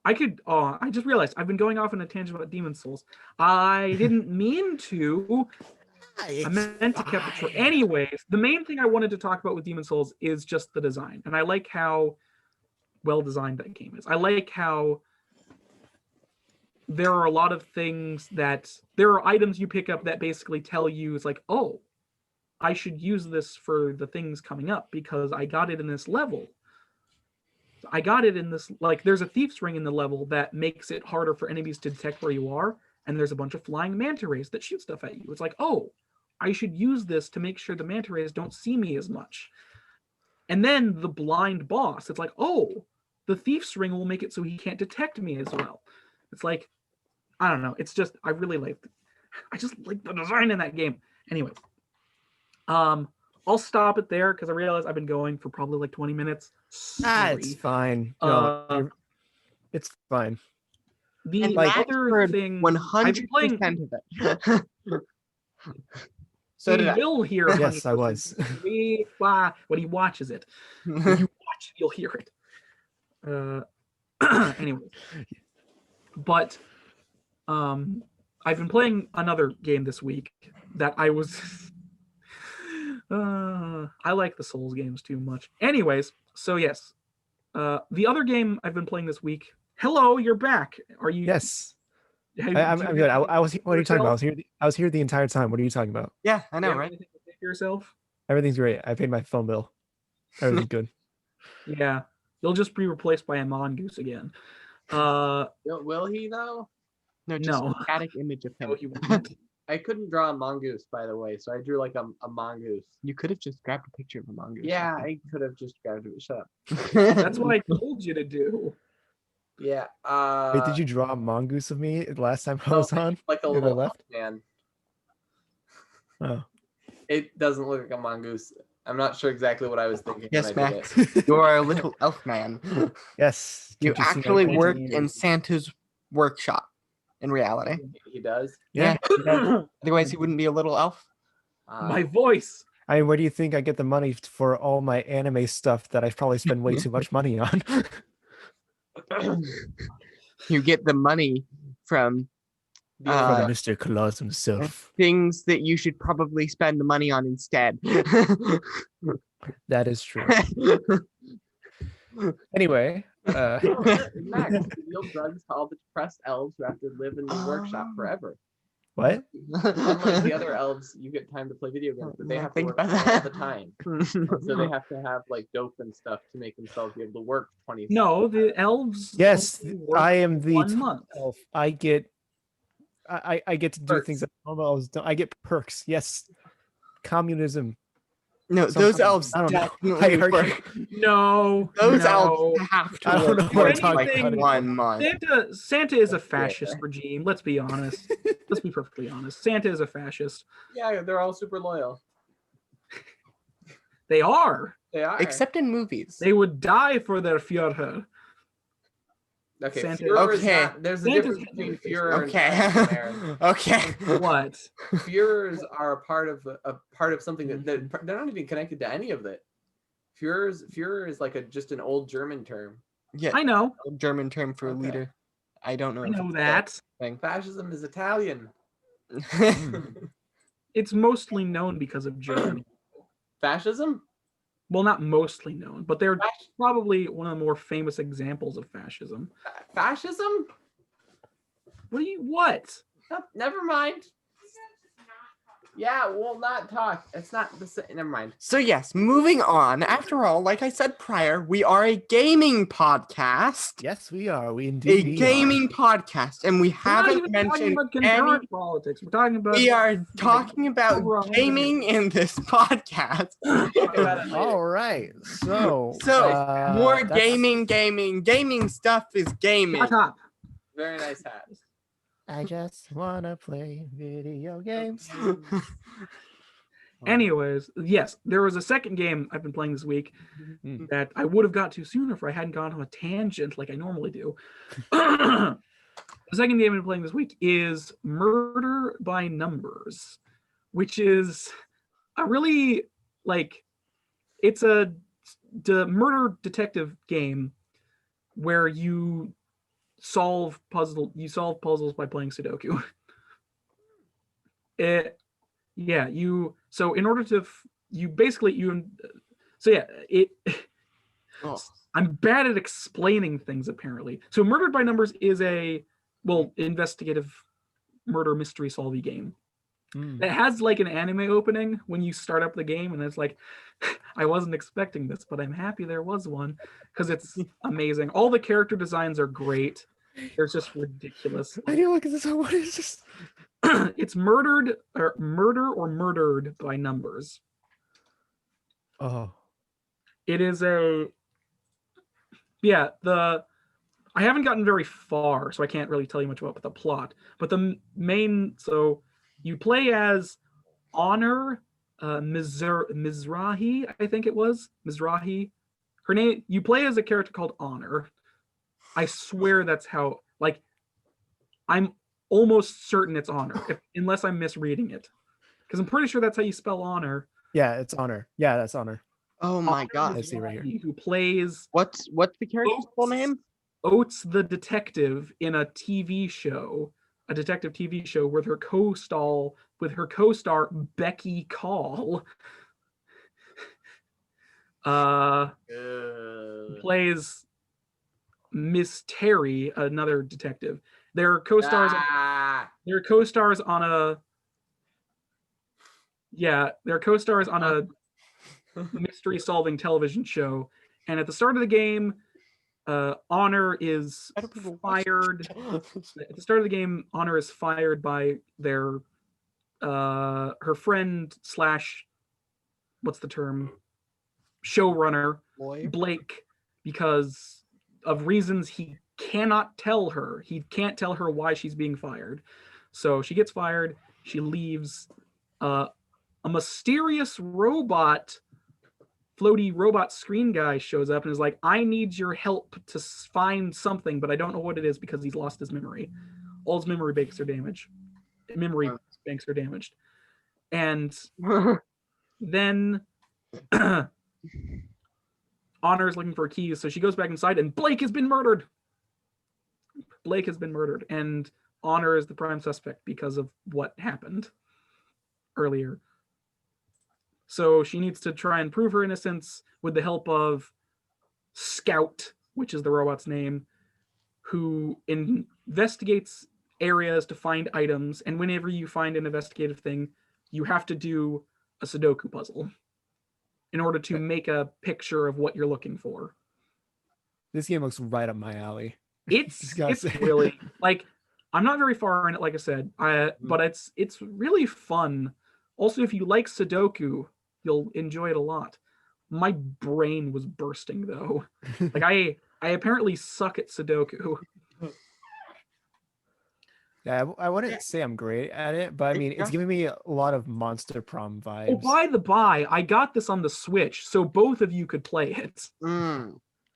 B: realized I've been going off on a tangent about Demon Souls. I didn't mean to. I meant to keep it short. Anyways, the main thing I wanted to talk about with Demon Souls is just the design. And I like how well designed that game is. I like how there are a lot of things there are items you pick up that basically tell you, it's like, oh, I should use this for the things coming up because I got it in this level. I got it in this, like, there's a thief's ring in the level that makes it harder for enemies to detect where you are. And there's a bunch of flying manta rays that shoot stuff at you. It's like, oh, I should use this to make sure the manta rays don't see me as much. And then the blind boss, it's like, oh, the thief's ring will make it so he can't detect me as well. It's like, I don't know. It's just, I just like the design in that game. Anyways, I'll stop it there because I realize I've been going for probably like 20 minutes.
C: It's fine. No, it's fine.
B: The other thing,
A: 100% of it.
B: So you will hear.
C: Yes, I was.
B: When he watches it, when you watch it, you'll hear it. Anyway, but I've been playing another game this week that I was. I like the Souls games too much. Anyways, so yes, the other game I've been playing this week. Hello, you're back. Are you?
C: Yes. I'm good. I was. What are you talking about? I was here the entire time. What are you talking about?
D: Yeah, I know, right?
B: Yourself.
C: Everything's great. I paid my phone bill. Everything's good.
B: Yeah, you'll just be replaced by a mongoose again.
A: Will he though?
D: No, just
B: no.
D: a static image of him.
B: No, he won't.
A: I couldn't draw a mongoose, by the way, so I drew like a mongoose.
D: You could have just grabbed a picture of a mongoose.
A: Yeah, I could have just grabbed it. Shut up.
B: That's what I told you to do.
A: Yeah.
C: Wait, did you draw a mongoose of me last time I was on?
A: Like a little elf man.
C: Oh.
A: It doesn't look like a mongoose. I'm not sure exactly what I was thinking.
D: Yes,
A: when I
D: Max.
A: did it.
D: You are a little elf man.
C: Yes.
D: You actually work in Santa's workshop in reality.
A: He does?
D: Yeah. Otherwise, he wouldn't be a little elf.
B: My voice.
C: I mean, where do you think I get the money for all my anime stuff that I probably spend way too much money on?
D: You get the money from
C: Mr. Claus himself.
D: things that you should probably spend the money on instead.
C: That is true. Anyway,
A: Max, deal drugs to all the depressed elves who have to live in the workshop forever.
C: what?
A: Unlike the other elves, you get time to play video games, but they have to
D: Think
A: work
D: about
A: all
D: that.
A: the time. So they have to have like dope and stuff to make themselves be able to work 20.
B: No, the elves.
C: Yes,
B: only work
C: I am the
B: 1 month.
C: elf. I get to do
A: Perks.
C: things that normal elves don't. I get perks. Yes, communism.
D: No, those
C: Sometimes-
D: elves
C: I don't know.
D: definitely
C: I
D: work.
B: No,
D: Those
B: no.
D: elves have to
C: I don't
D: work
C: know what
D: for
C: I'm talking
D: like
B: about.
D: 1 month.
B: Santa is a fascist regime. Let's be honest. Let's be perfectly honest. Santa is a fascist.
A: Yeah, they're all super loyal.
B: They are.
A: They are.
D: Except in movies.
B: They would die for their Führer.
A: Okay,
B: Santa-
A: Führer is
D: Okay.
A: not, there's a
B: Santa's
A: difference between
B: Führer.
A: Führer and
D: Okay.
A: Funktionär.
D: Okay.
B: What?
A: Führers are a part of something that they're not even connected to any of it. Führer is like just an old German term.
D: Yeah.
B: I know.
D: German term for
A: Okay.
D: leader. I don't know.
B: I
D: if
B: know
D: it's
B: that.
D: thing.
E: Fascism is Italian.
B: It's mostly known because of Germany.
E: Fascism?
B: Well, not mostly known, but they're probably one of the more famous examples of fascism.
E: Fascism?
B: What?
E: Never mind. Yeah, we'll not talk. It's not the same. Never mind.
D: So yes, moving on. After all, like I said prior, we are a gaming podcast.
C: Yes, we are. We
D: A
C: indeed
D: gaming podcast, and we
B: We're not
D: haven't
B: even talking
D: mentioned
B: about
D: any.
B: concurrent politics. We're talking about.
D: We are talking about
B: overall
D: gaming in this podcast.
E: Talk about it later.
C: All right. So,
D: More
C: that's-
D: gaming stuff is gaming.
B: Shut up.
E: Very nice hat.
C: I just wanna play video games.
B: Anyways, yes, there was a second game I've been playing this week
C: Mm.
B: that I would have got to sooner if I hadn't gone on a tangent like I normally do. The second game I've been playing this week is Murder by Numbers, which is a really it's a murder detective game where you solve puzzles by playing Sudoku. So in order to
D: Oh.
B: I'm bad at explaining things apparently. So Murdered by Numbers is a investigative murder mystery solving game.
C: Mm.
B: It has like an anime opening when you start up the game, and it's like, I wasn't expecting this, but I'm happy there was one because it's amazing. All the character designs are great. They're just ridiculous.
C: I need to look at this. What is this?
B: It's Murder or Murdered by Numbers.
C: Oh,
B: It is I haven't gotten very far, so I can't really tell you much about the plot. But so you play as Honor Mizrahi, I think it was Mizrahi. Her name. You play as a character called Honor. I swear that's how. I'm almost certain it's Honor, unless I'm misreading it, because I'm pretty sure that's how you spell Honor.
C: yeah, it's Honor. Yeah, that's Honor.
D: Oh my
B: Honor
D: god.
C: I see right here.
B: Who plays
D: What's the character's full name?
B: Oates the detective in a TV show, a detective TV show with her co-star Becky Call. Plays Miss Terry, another detective. They're co-stars. They're co-stars on a. Yeah, they're co-stars on a mystery-solving television show. And at the start of the game, Honor is fired. At the start of the game, Honor is fired by their her friend / what's the term? Showrunner Blake, because of reasons he cannot tell her. He can't tell her why she's being fired. So she gets fired. She leaves. A mysterious floaty robot screen guy shows up and is like, I need your help to find something, but I don't know what it is because he's lost his memory. All his memory banks are damaged. And then Honor is looking for keys, so she goes back inside and Blake has been murdered. And Honor is the prime suspect because of what happened earlier. So she needs to try and prove her innocence with the help of Scout, which is the robot's name, who investigates areas to find items. And whenever you find an investigative thing, you have to do a Sudoku puzzle in order to make a picture of what you're looking for.
C: This game looks right up my alley.
B: It's really I'm not very far in it, like I said, but it's really fun. Also, if you like Sudoku, you'll enjoy it a lot. My brain was bursting though. I apparently suck at Sudoku.
C: Yeah, I wouldn't say I'm great at it, but I mean, it's giving me a lot of Monster Prom vibes.
B: Oh, by the by, I got this on the Switch, so both of you could play it.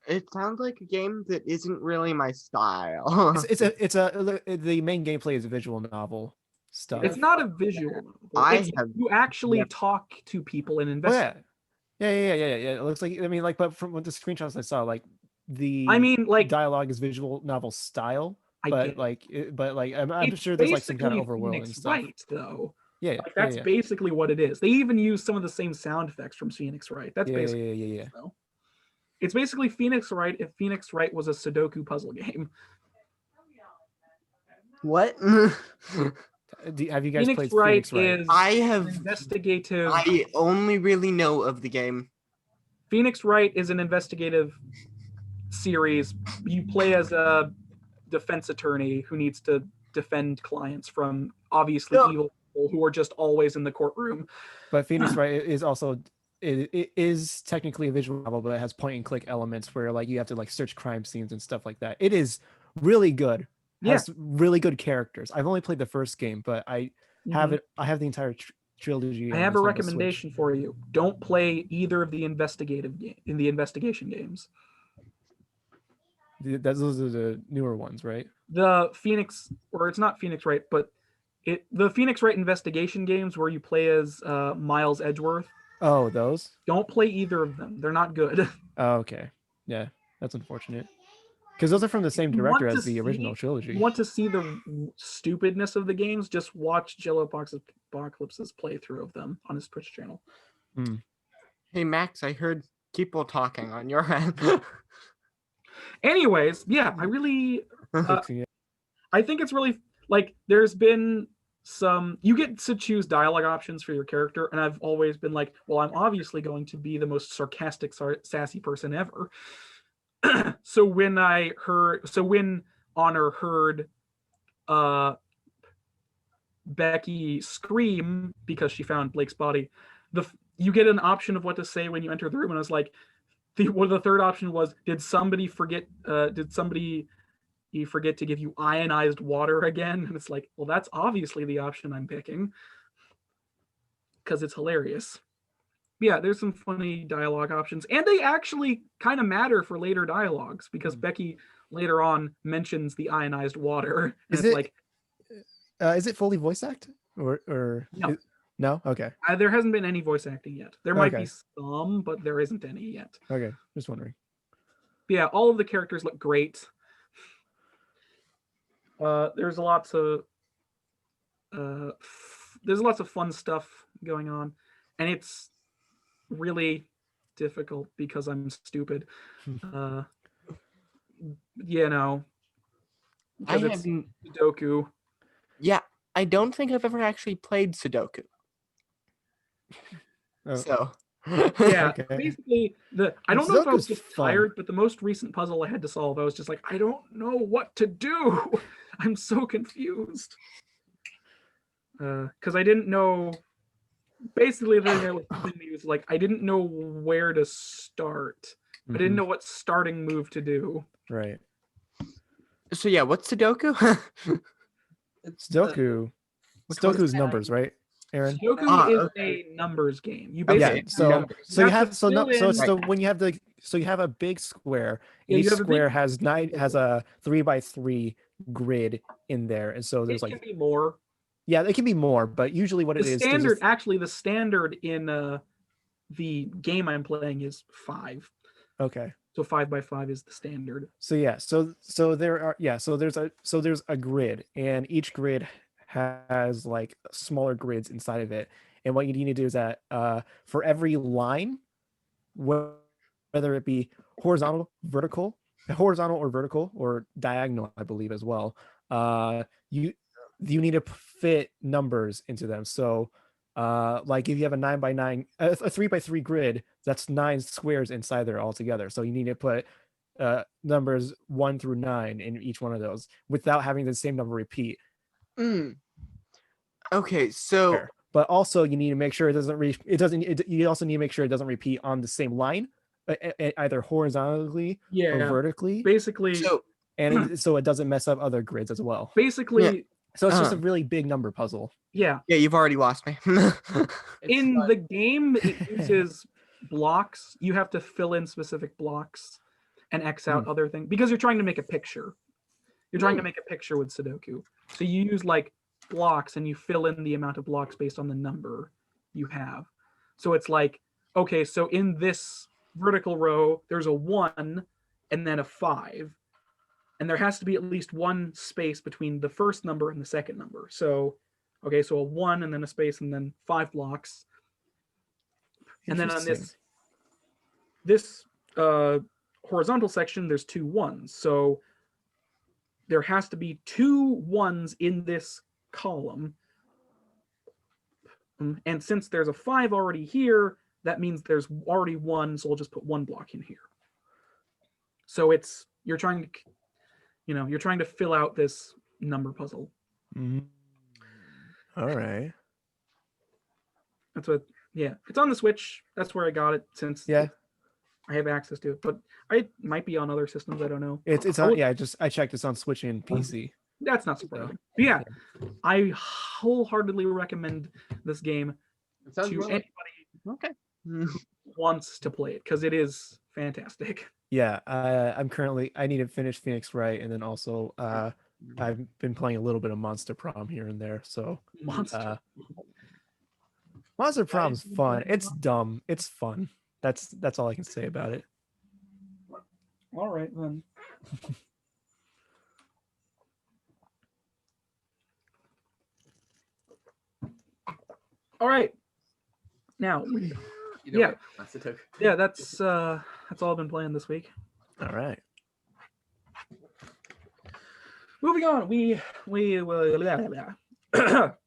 D: It sounds like a game that isn't really my style.
C: The main gameplay is a visual novel stuff.
B: It's not a visual novel. You actually talk to people and investigate.
C: Yeah. It looks like, I mean, but from the screenshots I saw, the dialogue is visual novel style. but I'm sure there's like some kind of
B: basically
C: overworld
B: Phoenix
C: and stuff.
B: Wright, though.
C: Yeah,
B: Like that's basically what it is. They even use some of the same sound effects from Phoenix Wright. That's basically
C: yeah.
B: though. It's basically Phoenix Wright if Phoenix Wright was a Sudoku puzzle game.
D: What?
C: Have you guys
B: Phoenix
C: played
B: Wright
C: Phoenix Wright?
B: is
D: I
B: an
D: have.
B: investigative.
D: I only really know of the game.
B: Phoenix Wright is an investigative series. You play as a defense attorney who needs to defend clients from obviously evil people who are just always in the courtroom.
C: But Phoenix Wright is also it is technically a visual novel, but it has point and click elements where like you have to like search crime scenes and stuff like that. It is really good. Has really good characters. I've only played the first game, but I have it. I have the entire trilogy.
B: I have a recommendation for you. Don't play either of the investigation games.
C: Those are the newer ones, right?
B: The Phoenix, or it's not Phoenix Wright, but the Phoenix Wright investigation games where you play as Miles Edgeworth.
C: Oh, those?
B: Don't play either of them. They're not good.
C: Oh, okay. Yeah, that's unfortunate. Because those are from the same director as the original trilogy.
B: You want to see the stupidness of the games? Just watch Jello Apocalypse's playthrough of them on his Twitch channel.
D: Hey, Max, I heard people talking on your end.
B: Anyways, yeah, I really... I think it's really... Like, there's been some... You get to choose dialogue options for your character, and I've always been like, well, I'm obviously going to be the most sarcastic, sassy person ever. So when Honor heard Becky scream because she found Blake's body, you get an option of what to say when you enter the room, and I was like, the third option was, did somebody forget to give you ionized water again? And it's like, well, that's obviously the option I'm picking because it's hilarious. Yeah, there's some funny dialogue options, and they actually kind of matter for later dialogues because Becky later on mentions the ionized water.
C: Is it fully voice act or
B: no?
C: No, okay.
B: There hasn't been any voice acting yet. There might be some, but there isn't any yet.
C: Okay, just wondering.
B: But yeah, all of the characters look great. There's lots of fun stuff going on, and it's really difficult because I'm stupid. Because it's Sudoku.
D: Yeah, I don't think I've ever actually played Sudoku.
C: Oh.
D: So
B: yeah,
C: Okay.
B: basically I don't know if I was
C: Sudoku's
B: just
C: fun.
B: tired, but the most recent puzzle I had to solve, I was just like, I don't know what to do. I'm so confused. Because I didn't know. Basically, the thing that was telling me was like, I didn't know where to start. I didn't know what starting move to do.
C: Right.
D: So yeah, what's Sudoku?
C: Sudoku. Sudoku's numbers, right, Aaron?
B: Sudoku is a numbers game. You
C: Yeah.
B: basically
C: So
B: when
C: you have a big square. And each square has a 3x3 grid in there, and so there's
B: it can be more.
C: Yeah, it can be more, but usually what it is.
B: The standard in the game I'm playing is 5.
C: Okay.
B: So 5x5 is the standard.
C: So yeah, so there's a grid, and each grid has like smaller grids inside of it. And what you need to do is that for every line, whether it be horizontal or vertical or diagonal, I believe as well, you need to fit numbers into them. So like if you have a 9x9, a 3x3 grid, that's 9 squares inside there altogether. So you need to put numbers 1 through 9 in each one of those without having the same number repeat.
D: Okay, so
C: but also you need to make sure you also need to make sure it doesn't repeat on the same line, either horizontally or vertically.
B: Basically,
C: so it doesn't mess up other grids as well.
B: Basically,
C: so it's just a really big number puzzle.
B: Yeah,
D: you've already lost me.
B: In the game, it uses blocks. You have to fill in specific blocks and X out other things because you're trying to make a picture. You're trying to make a picture with Sudoku. So you use like blocks and you fill in the amount of blocks based on the number you have. So it's like, okay, so in this vertical row, there's a 1 and then a 5. and there has to be at least one space between the first number and the second number. So, okay, so a 1 and then a space and then 5 blocks. And then on this horizontal section, there's 2 1s. So there has to be 2 1s in this column. And since there's a 5 already here, that means there's already 1, so we'll just put 1 block in here. So you're trying to fill out this number puzzle.
C: Mm-hmm. All right.
B: That's what, it's on the Switch. That's where I got it since I have access to it, but it might be on other systems. I don't know.
C: It's on. Yeah, I checked. It's on Switch and PC.
B: That's not surprising. But I wholeheartedly recommend this game to anybody who wants to play it because it is fantastic.
C: Yeah, I need to finish Fenyx Right, and then also I've been playing a little bit of Monster Prom here and there. So Monster Prom's fun. It's dumb. It's fun. That's all I can say about it.
B: All right then. All right. Now, that's all I've been playing this week.
C: All right.
B: Moving on, we oh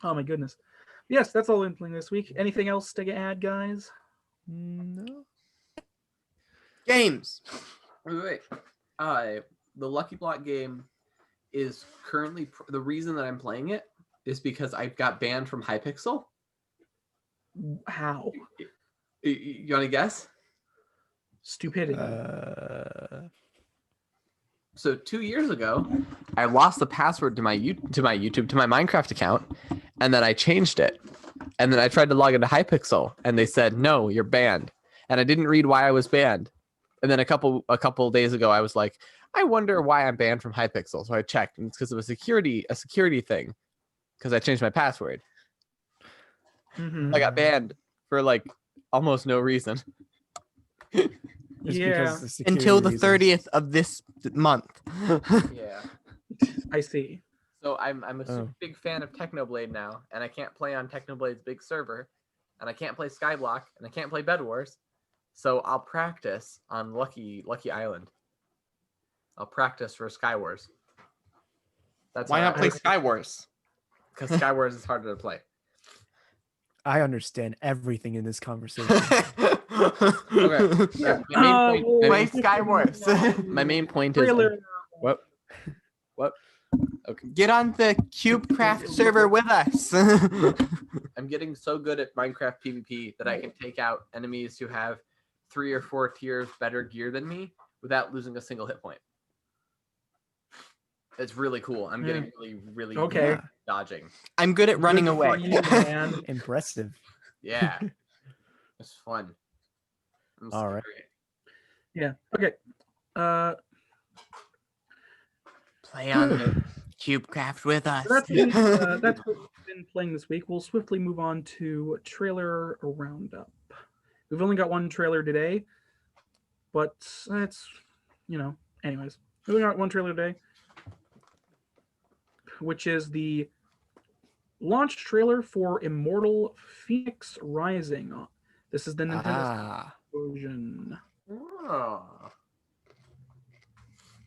B: my goodness. Yes, that's all I've been playing this week. Anything else to add, guys?
C: No.
E: Games. Wait. The Lucky Block game is currently the reason that I'm playing it is because I got banned from Hypixel.
B: How?
E: You want to guess?
B: Stupidity.
E: So 2 years ago, I lost the password to my Minecraft account, and then I changed it. And then I tried to log into Hypixel, and they said, "No, you're banned." And I didn't read why I was banned. And then a couple days ago, I was like, "I wonder why I'm banned from Hypixel." So I checked, and it's because of a security thing, because I changed my password.
B: Mm-hmm.
E: I got banned for like almost no reason.
D: Until the 30th of this month.
E: Yeah.
B: I see.
E: So I'm a super big fan of Technoblade now, and I can't play on Technoblade's big server, and I can't play Skyblock, and I can't play Bed Wars. So I'll practice on Lucky Island. I'll practice for Skywars. That's
A: why not play Skywars?
E: Because Skywars is harder to play.
C: I understand everything in this conversation.
E: Okay. Yeah,
D: play Skywars.
E: My main point is what? Okay.
D: Get on the CubeCraft server with us.
E: I'm getting so good at Minecraft PvP that I can take out enemies who have 3 or 4 tiers better gear than me without losing a single hit point. It's really cool. I'm getting really good at dodging.
D: I'm good at running away.
C: Impressive.
E: Yeah. It's fun.
C: All right.
B: Yeah. Okay.
D: Play on the CubeCraft with us.
B: So that's what we've been playing this week. We'll swiftly move on to trailer roundup. We've only got one trailer today, but it's, anyways. We only got one trailer today, which is the launch trailer for Immortal Fenyx Rising. This is the Nintendo version.
E: Oh.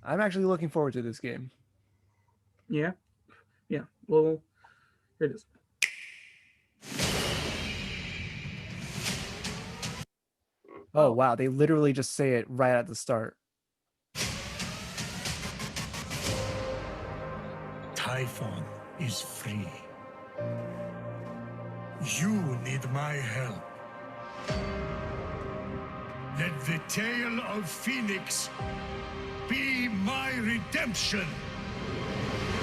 C: I'm actually looking forward to this game.
B: Yeah. Well, here it is.
C: Oh wow, they literally just say it right at the start.
F: Typhon is free. You need my help. Let the tale of Fenyx be my redemption.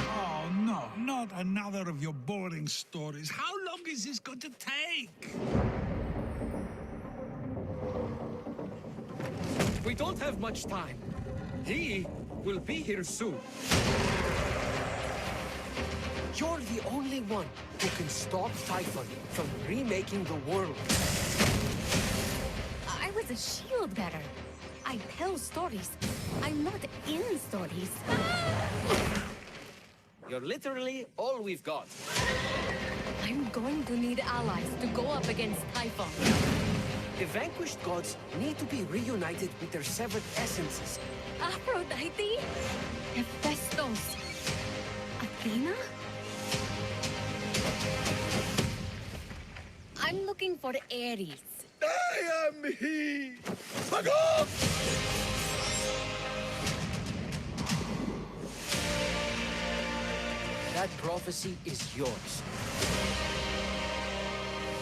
G: Oh, no, not another of your boring stories. How long is this going to take?
H: We don't have much time. He will be here soon. You're the only one who can stop Typhon from remaking the world.
I: I was a shield bearer. I tell stories. I'm not in stories.
H: You're literally all we've got.
I: I'm going to need allies to go up against Typhon.
H: The vanquished gods need to be reunited with their severed essences.
I: Aphrodite? Hephaestus? Athena? I'm looking for Ares.
F: I am he! Fuck off!
H: That prophecy is yours.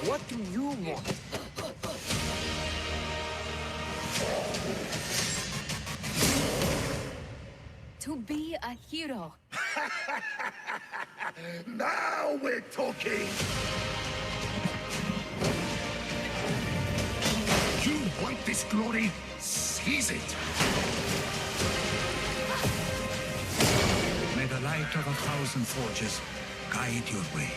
H: What do you want?
I: To be a hero.
F: Now we're talking! You want this glory? Seize it! May the light of 1,000 forges guide your way.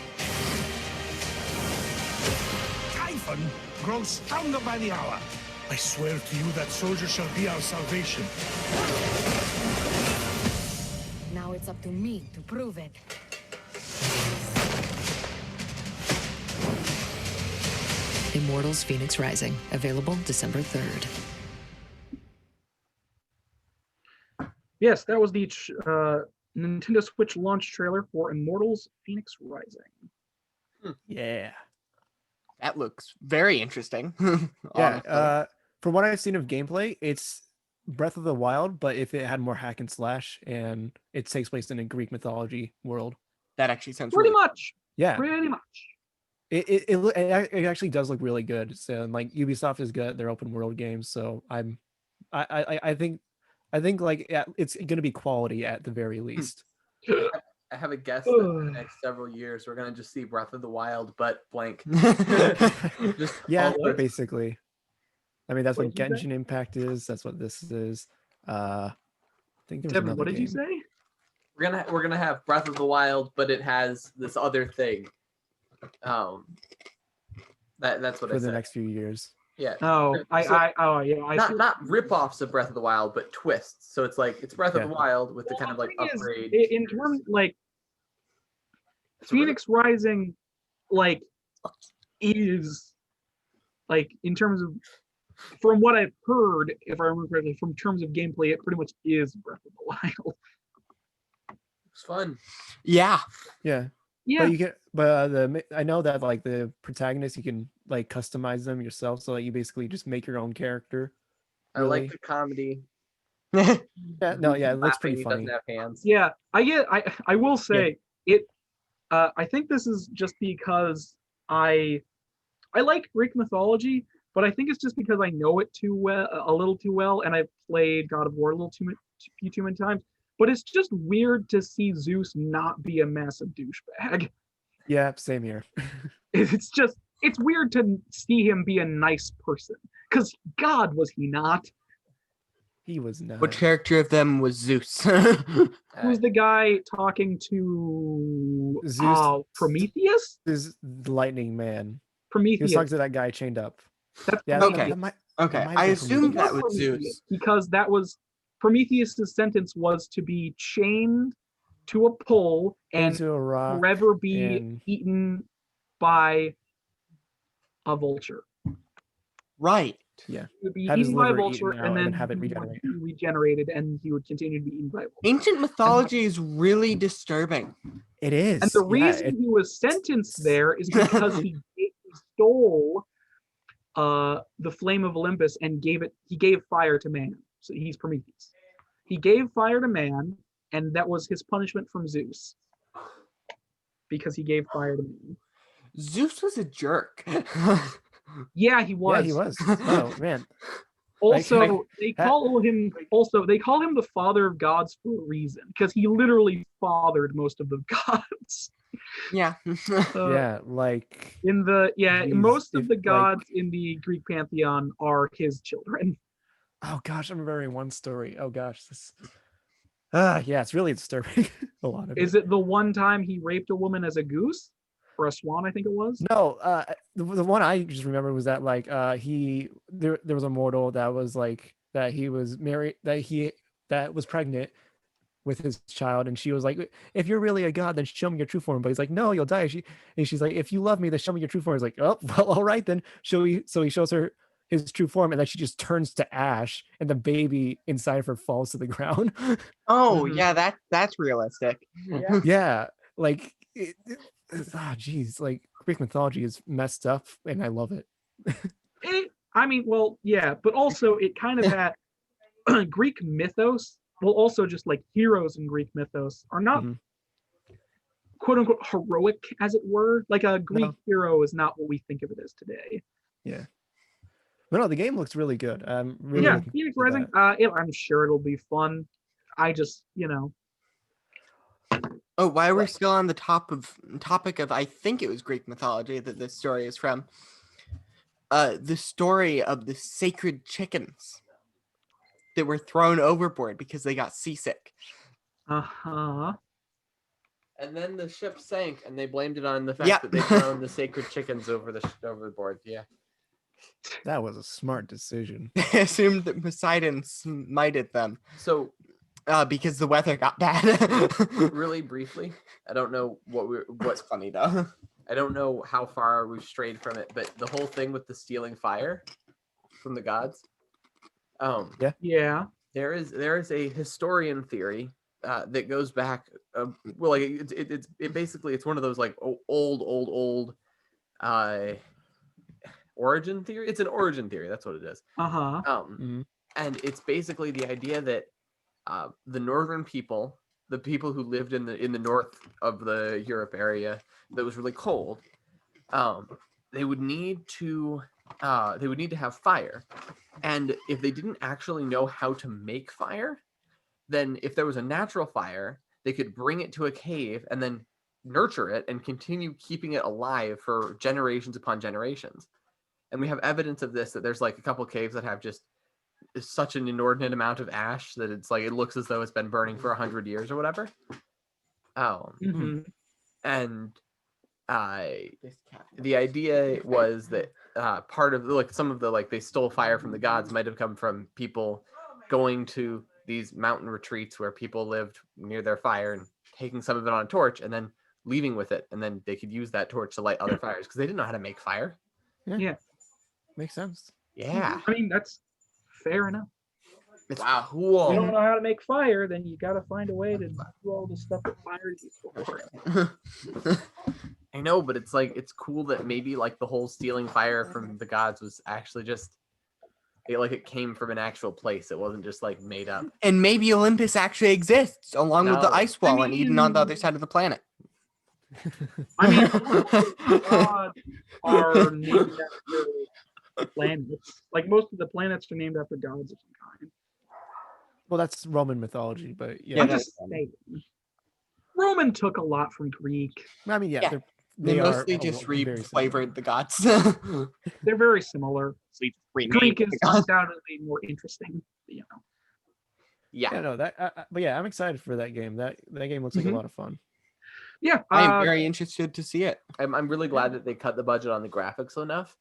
F: Typhon grows stronger by the hour. I swear to you that soldier shall be our salvation.
I: Now it's up to me to prove it.
J: Immortals Fenyx Rising, available December 3rd.
B: Yes, that was the Nintendo Switch launch trailer for Immortals Fenyx Rising.
C: Yeah.
D: That looks very interesting.
C: Yeah.
D: honestly.
C: From what I've seen of gameplay, it's Breath of the Wild, but if it had more hack and slash, and it takes place in a Greek mythology world.
D: That actually sounds
B: Pretty
D: really
B: much.
C: Yeah.
B: Pretty much.
C: It actually does look really good. So like Ubisoft is good at their open world games, so I think like it's gonna be quality at the very least.
E: I have a guess that in the next several years we're gonna just see Breath of the Wild, but blank. Just
C: Yeah,
E: all this.
C: basically. I mean, that's what
B: What did you say?
C: Genshin Impact is. That's what this is. I think there was
B: Devin,
C: another
B: what did you
C: game.
B: say?
E: We're gonna have Breath of the Wild, but it has this other thing. That's what I
C: For the
E: said.
C: next few years.
E: Yeah.
B: Oh,
E: Not rip-offs of Breath of the Wild, but twists. So it's like it's Breath of the Wild with the kind of like upgrade.
B: In terms like Phoenix Rising, like is like in terms of from what I've heard, if I remember correctly, from terms of gameplay, it pretty much is Breath of the Wild.
E: It's fun.
D: Yeah.
C: Yeah.
B: Yeah.
C: But you can, but I know that like the protagonists, you can like customize them yourself, so that you basically just make your own character.
E: I like the comedy.
C: Yeah, no, yeah, it looks
E: Laughing,
C: pretty
E: he
C: funny.
E: doesn't have hands.
B: Yeah, I will say it. I think this is just because I like Greek mythology, but I think it's just because I know it a little too well, and I've played God of War a little too many times. But it's just weird to see Zeus not be a massive douchebag.
C: Yeah, same here.
B: It's weird to see him be a nice person, because God, was he not?
C: He was not.
D: What character of them was Zeus?
B: Who's the guy talking to
C: Zeus?
B: Prometheus?
C: Is the lightning man. He
B: Prometheus.
C: was talking to that guy chained up.
B: That's
C: Yeah,
D: Okay.
C: that might
D: Okay,
C: have
D: I
C: been
D: assumed
C: Prometheus.
D: that was Zeus.
B: Because that was Prometheus's sentence was to be chained to a pole and
C: Into a rock
B: forever be
C: and-
B: eaten by a vulture.
D: Right.
C: Yeah.
B: He would be
C: Have his
B: eaten by a
C: liver
B: vulture
C: eaten out
B: and then
C: have it
B: he would
C: regenerate.
B: be regenerated, and he would continue to be eaten by a vulture.
D: Ancient mythology is really disturbing.
C: It is.
B: And the
C: yeah,
B: reason he was sentenced there is because he stole the flame of Olympus and he gave fire to man. So he's Prometheus. He gave fire to man, and that was his punishment from Zeus. Because he gave fire to man.
D: Zeus was a jerk.
B: Yeah, he was.
C: Yeah, he was. Oh man.
B: Also, they call him the father of gods for a reason, because he literally fathered most of the gods.
D: Yeah.
C: Yeah, like
B: Most of the
C: like-
B: gods in the Greek pantheon are his children.
C: Oh gosh, I'm remembering one story. Oh gosh, this. Yeah, it's really disturbing. A lot of
B: Is it the one time he raped a woman as a goose or a swan? I think it was.
C: No, the one I just remember was that like there was a mortal that that he was married, that was pregnant with his child, and she was like, if you're really a god, then show me your true form. But he's like, no, you'll die. She's like, if you love me, then show me your true form. He's like, oh, well, all right then. So he shows her his true form, and then she just turns to ash, and the baby inside of her falls to the ground.
D: Oh yeah, that's realistic.
C: Yeah, like geez, like Greek mythology is messed up, and I love it.
B: I mean, well, yeah, but also it kind of that Greek mythos, well, also just like heroes in Greek mythos are not quote unquote heroic, as it were. Like a Greek hero is not what we think of it as today.
C: Yeah. But no, the game looks really good. I'm really looking
B: Fenyx
C: forward to
B: Rising. I'm sure it'll be fun. I just,
D: Oh, while we're still on the topic of, I think it was Greek mythology that this story is from. The story of the sacred chickens that were thrown overboard because they got seasick.
B: Uh-huh.
E: And then the ship sank, and they blamed it on the fact that they'd thrown the sacred chickens overboard. Yeah.
C: That was a smart decision.
D: They assumed that Poseidon smited them.
E: So,
D: because the weather got bad.
E: really briefly, I don't know
D: what's funny though.
E: I don't know how far we've strayed from it, but the whole thing with the stealing fire from the gods.
B: Yeah.
E: There is a historian theory that goes back. Well, like it basically it's one of those like old origin theory. It's an origin theory. That's what it is. And it's basically the idea that the northern people, the people who lived in the north of the Europe area that was really cold, they would need to have fire, and if they didn't actually know how to make fire, then if there was a natural fire, they could bring it to a cave and then nurture it and continue keeping it alive for generations upon generations. And we have evidence of this, that there's like a couple caves that have just such an inordinate amount of ash that it's like it looks as though it's been burning for 100 years or whatever. And the idea was that part of like some of the like they stole fire from the gods might have come from people going to these mountain retreats where people lived near their fire and taking some of it on a torch and then leaving with it, and then they could use that torch to light other fires because they didn't know how to make fire.
B: Yeah.
C: Makes sense.
E: Yeah.
B: I mean, that's fair enough.
E: It's cool.
B: If you don't know how to make fire, then you got to find a way to do all the stuff that fire is used for.
E: I know, but it's like it's cool that maybe like the whole stealing fire from the gods was actually just it came from an actual place. It wasn't just like made up.
D: And maybe Olympus actually exists along with the ice wall and Eden on the other side of the planet.
B: I mean, gods are named after planets. Like most of the planets are named after gods of some kind.
C: Well, that's Roman mythology, but yeah.
B: I'm just saying. Roman took a lot from Greek.
C: I mean, yeah.
D: They mostly just re-flavored the gods.
B: They're very similar. Greek is undoubtedly more interesting, you know.
E: Yeah.
C: No, but yeah, I'm excited for that game. That game looks like a lot of fun.
B: Yeah,
D: I'm very interested to see it.
E: I'm really glad that they cut the budget on the graphics enough,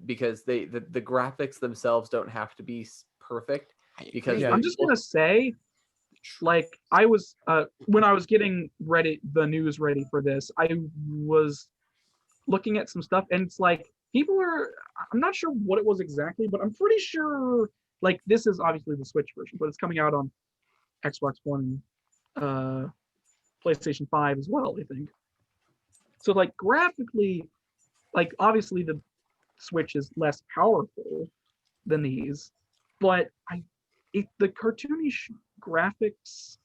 E: because the graphics themselves don't have to be perfect. Because
B: I'm just gonna say, like, I was when I was getting the news ready for this, I was looking at some stuff, and it's like I'm not sure what it was exactly, but I'm pretty sure like this is obviously the Switch version, but it's coming out on Xbox One, PlayStation 5 as well, I think. So like graphically, like obviously the Switch is less powerful than these, but the cartoonish graphics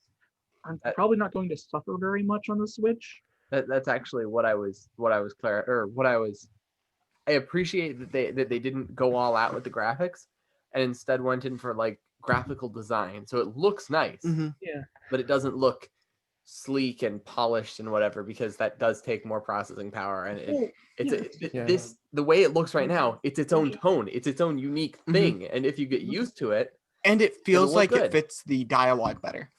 B: are probably not going to suffer very much on the Switch.
E: That's actually I appreciate that they didn't go all out with the graphics and instead went in for like graphical design. So it looks nice.
B: Yeah.
E: But it doesn't look sleek and polished and whatever, because that does take more processing power, and the way it looks right now, it's its own tone, it's its own unique thing, and if you get used to it,
D: and it feels like it fits the dialogue better.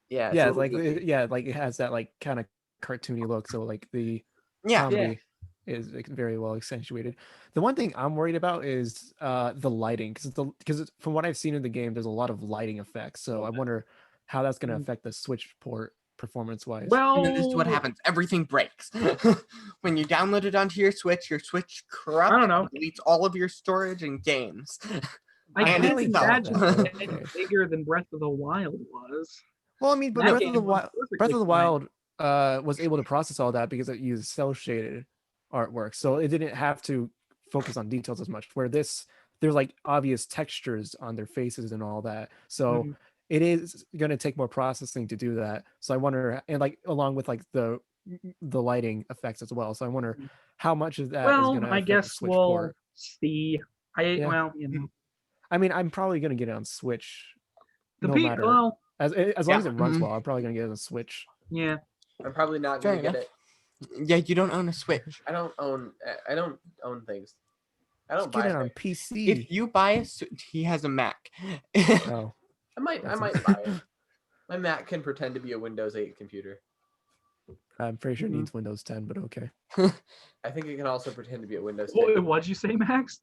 C: Like it has that like kind of cartoony look, so like the comedy is like, very well accentuated. The one thing I'm worried about is the lighting, because from what I've seen in the game, there's a lot of lighting effects. So I wonder how that's going to affect the Switch port performance wise.
D: And then this is what happens. Everything breaks. When you download it onto your Switch corrupts.
B: I don't know.
D: Deletes all of your storage and games.
B: I
D: And
B: can't
D: it's
B: imagine
D: not.
B: it's bigger than Breath of the Wild was.
C: Well, I mean, but
B: That
C: Breath
B: game
C: of the
B: was
C: Wild,
B: perfectly
C: was able to process all that because it used cell shaded artwork, so it didn't have to focus on details as much. Where there's like obvious textures on their faces and all that, so it is going to take more processing to do that. So I wonder, and like along with like the lighting effects as well. So I wonder how much of that is going to.
B: I guess we'll see. Well,
C: I mean, I'm probably going to get it on Switch.
B: The
C: no
B: people,
C: matter. As long as it runs well, I'm probably going to get it on Switch.
B: Yeah.
E: I'm probably not going to get it.
D: Yeah, you don't own a Switch.
E: I don't own things. I don't
C: Just
E: buy
C: get it on
E: things.
C: PC.
D: If you buy a Switch, he has a Mac.
C: Oh.
E: I might buy it. My Mac can pretend to be a Windows 8 computer.
C: I'm pretty sure it needs Windows 10, but okay.
E: I think it can also pretend to be a Windows 10.
B: What'd you say, Max?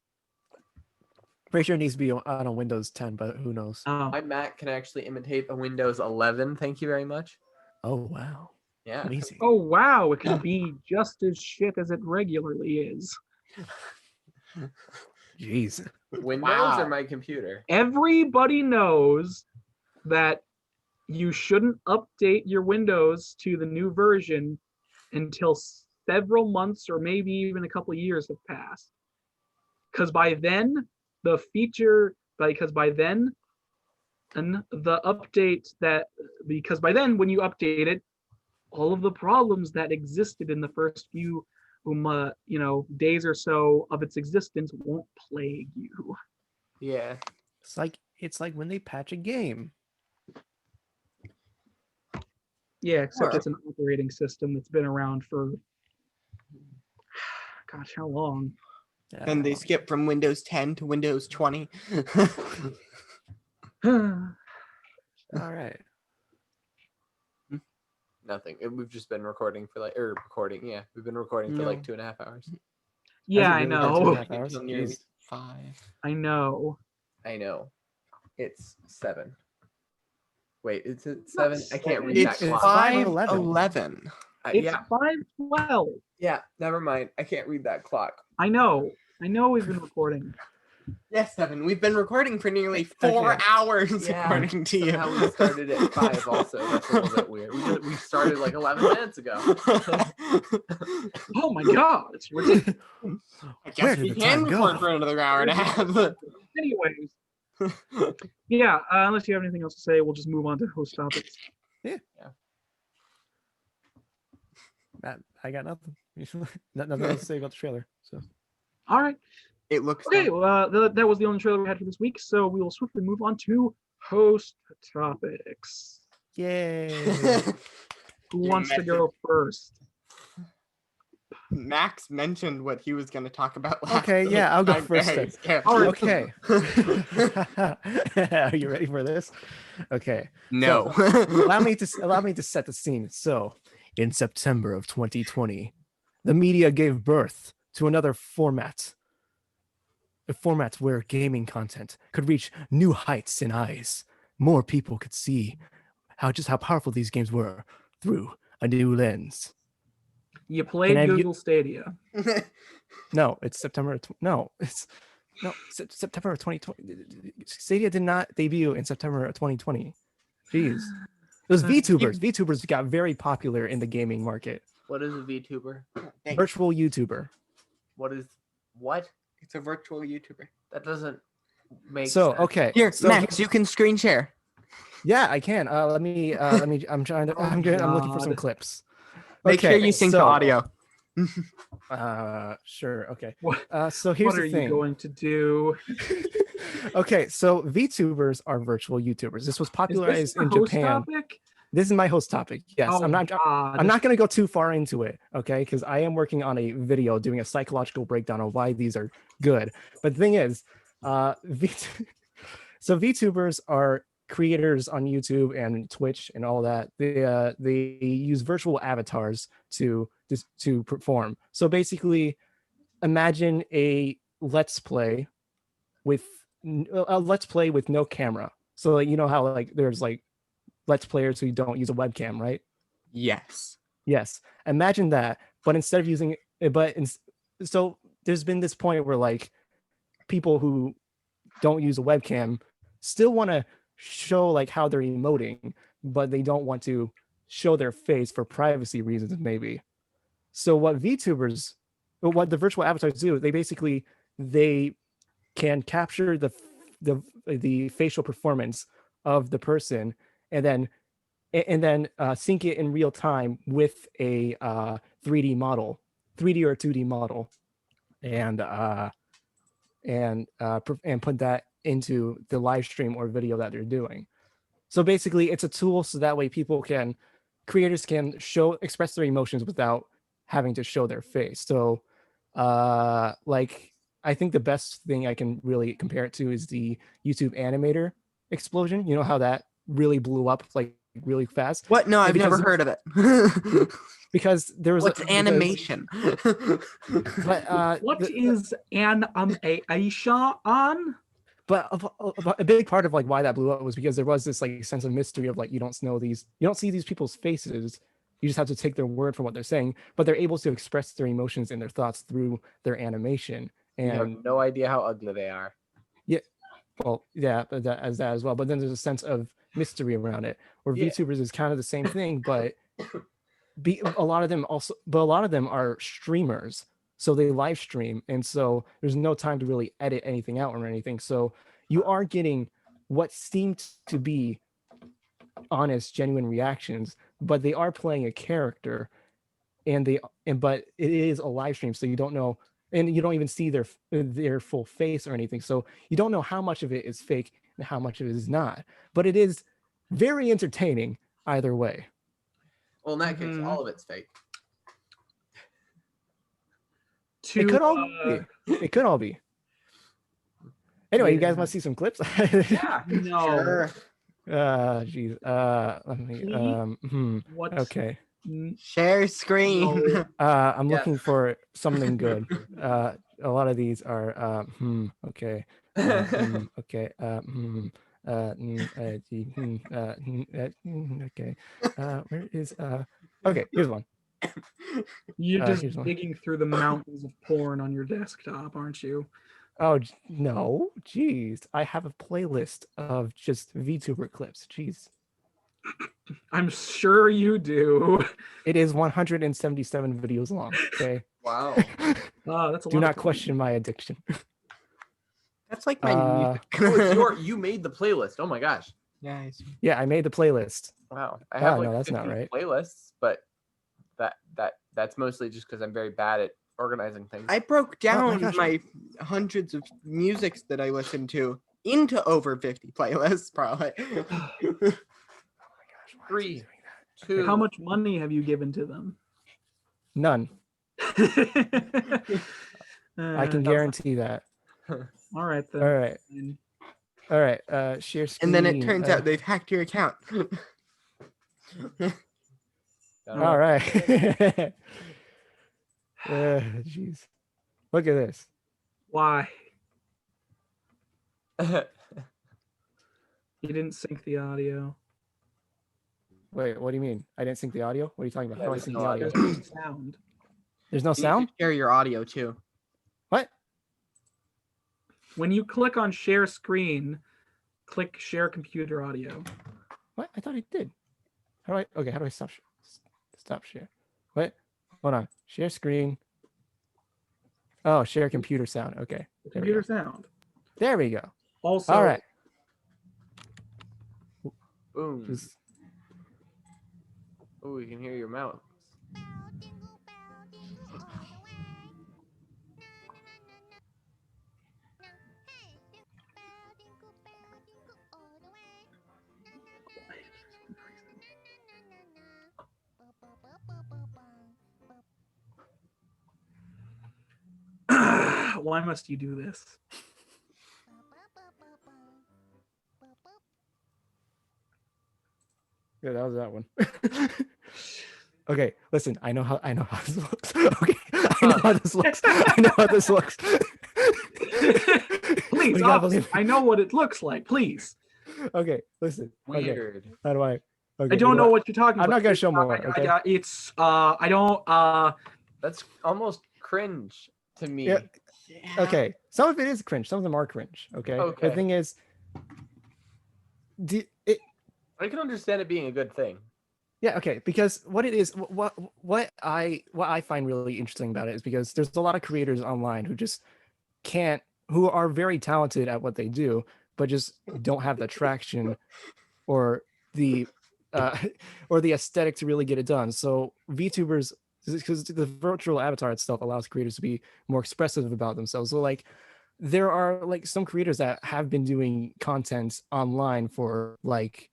C: Pretty sure it needs to be on a Windows 10, but who knows?
E: My Mac can actually imitate a Windows 11. Thank you very much.
C: Oh, wow.
E: Yeah.
C: Amazing.
B: Oh, wow. It can be just as shit as it regularly is.
C: Jeez.
E: Windows or my computer?
B: Everybody knows that you shouldn't update your Windows to the new version until several months or maybe even a couple of years have passed. Because by then, the when you update it, all of the problems that existed in the first few days or so of its existence won't plague you.
E: Yeah.
C: It's like when they patch a game.
B: Yeah, except it's an operating system that's been around for gosh, how long?
D: And they skip from Windows 10 to Windows 20.
C: All right.
E: Nothing. We've just been recording for we've been recording for like 2.5 hours.
B: Yeah, I know.
C: 2.5 hours?
D: Nearly 5.
B: I know.
E: It's 7. Wait, is it 7? I can't read
D: It's
E: that clock.
D: 5:11.
B: It's
E: Yeah.
B: 5:12.
E: Yeah, never mind. I can't read that clock.
B: I know we've been recording.
D: Yes, 7. We've been recording for nearly 4 hours, according to you.
E: Somehow we started at 5 also. That's a little bit weird. We started like 11 minutes ago.
B: Oh my god, it's ridiculous.
D: I guess we can record for another hour and a half.
B: Anyways. Yeah, unless you have anything else to say, we'll just move on to host topics.
C: Yeah. I got nothing. Nothing else to say about the trailer. So.
B: All right.
D: It looks
B: okay. That was the only trailer we had for this week, so we will swiftly move on to host topics.
C: Yay!
B: Who wants to go first?
D: Max mentioned what he was going to talk about last
C: Okay,
D: week.
C: yeah, I'll go
D: I'm
C: first.
D: very
C: Then.
D: scared.
C: Okay. Are you ready for this? Okay.
D: No.
C: So, allow me to set the scene. So, in September of 2020, the media gave birth to another format. A format where gaming content could reach new heights in eyes. More people could see how powerful these games were through a new lens.
B: You played Google Stadia.
C: No, it's September. September of 2020. Stadia did not debut in September of 2020. Jeez. It was VTubers. VTubers got very popular in the gaming market.
E: What is a VTuber?
C: Virtual YouTuber.
E: What?
D: It's a virtual YouTuber.
E: That doesn't make
C: sense. Okay.
D: Here, Max, you can screen share.
C: Yeah, I can. Let me. I'm looking for some clips.
D: Make sure you sync the audio.
C: Sure. Okay. So here's the thing.
B: What are you going to do?
C: Okay, so VTubers are virtual YouTubers. This was popularized in Japan.
B: Topic?
C: This is my host topic. Yes,
B: oh,
C: I'm not going to go too far into it, okay? Because I am working on a video doing a psychological breakdown of why these are good. But the thing is, VTubers are creators on YouTube and Twitch and all that. They use virtual avatars to to perform. So basically, imagine a let's play with no camera. So like, you know how like there's like let's players who don't use a webcam, right?
D: Yes.
C: Yes. Imagine that, but instead of using so there's been this point where like people who don't use a webcam still want to show like how they're emoting, but they don't want to show their face for privacy reasons, maybe. So what the virtual avatars do, they can capture the facial performance of the person and then sync it in real time with a 3D model, 3D or 2D model, and put that into the live stream or video that they're doing. So basically, it's a tool so that way creators can express their emotions without having to show their face. So, like, I think the best thing I can really compare it to is the YouTube animator explosion. You know how that really blew up like really fast?
D: What? No, I've never heard of it.
C: Because there was
D: What's animation?
B: What is animation on?
C: But a big part of like why that blew up was because there was this like sense of mystery of like you don't see these people's faces. You just have to take their word for what they're saying, but they're able to express their emotions and their thoughts through their animation. And
A: You have no idea how ugly they are.
C: yeah, well, yeah, but that as well. But then there's a sense of mystery around it, where VTubers is kind of the same thing, but a lot of them are streamers, so they live stream, and so there's no time to really edit anything out or anything. So you are getting what seemed to be honest, genuine reactions, but they are playing a character, but it is a live stream, so you don't know, and you don't even see their full face or anything, so you don't know how much of it is fake and how much of it is not. But it is very entertaining either way.
E: Well, in that case, all of it's fake.
C: It could all be. It could all be. Anyway, you guys want to see some clips?
B: Yeah. No.
E: Sure.
C: Geez. Let me. Okay.
D: Share screen.
C: I'm looking for something good. A lot of these are. Okay. Okay. Okay. Where is Okay, here's one.
B: You're just digging through the mountains of porn on your desktop, aren't you?
C: Oh no, jeez. I have a playlist of just VTuber clips. Jeez.
B: I'm sure you do.
C: It is 177 videos long. Okay.
E: Wow.
B: That's a lot.
C: Do not question my addiction.
D: That's like my
E: music. You made the playlist. Oh my gosh.
D: Nice.
C: Yeah, I made the playlist.
E: Wow. I have
C: no, that's not right.
E: Playlists, but that's mostly just because I'm very bad at organizing things.
D: I broke down my hundreds of musics that I listened to into over 50 playlists, probably.
C: Oh my gosh.
E: 3, 2.
B: How much money have you given to them?
C: None. I can guarantee that.
B: All right then.
C: All right. Share screen.
D: And then it turns out they've hacked your account.
C: All right. Jeez. Look at this.
B: Why? You didn't sync the audio.
C: Wait, what do you mean? I didn't sync the audio? What are you talking about? How do I sync the audio?
B: There's no sound.
C: There's no sound?
D: Share your audio too.
C: What?
B: When you click on share screen, click share computer audio.
C: What? I thought I did. How do I stop share? What? Hold on. Share screen. Oh, share computer sound. Okay.
B: Computer sound.
C: There we go.
B: Also,
C: all right.
E: Boom. Oh, you can hear your mouse.
B: why must you do this?
C: Yeah, that was that one. Okay, listen. I know how this looks. Okay, I know how this looks. I know how this looks.
B: Please,
C: You gotta
B: officer,
C: believe me.
B: I know what it looks like. Please.
C: Okay, listen. Okay,
E: Weird.
C: how do I? Okay,
B: I don't know what you're talking about.
C: I'm not gonna show more. Okay.
B: I don't.
E: That's almost cringe to me.
C: Yeah. Okay, some of it is cringe. Some of them are cringe. Okay.
E: Okay.
C: The thing is,
E: I can understand it being a good thing.
C: yeah. Okay. Because what it is, what I find really interesting about it is because there's a lot of creators online who just who are very talented at what they do, but just don't have the traction or the aesthetic to really get it done. So VTubers, because the virtual avatar itself allows creators to be more expressive about themselves. So like there are like some creators that have been doing content online for like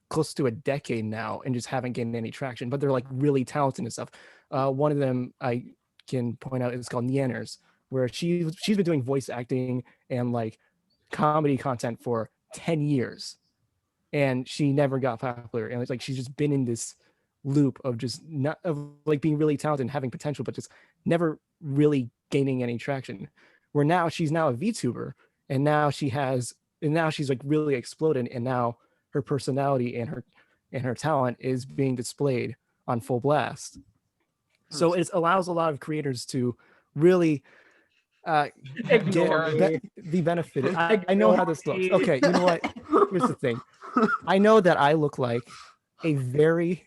C: close to a decade now and just haven't gained any traction, but they're like really talented and stuff. One of them I can point out is called Neanners, where she's been doing voice acting and like comedy content for 10 years and she never got popular. And it's like she's just been in this loop of just not of like being really talented and having potential, but just never really gaining any traction. Where now she's now a VTuber and now she's like really exploded, and now her personality and her talent is being displayed on full blast. So it allows a lot of creators to really get the benefit. I know how this looks. Okay, you know what? Here's the thing. I know that I look like a very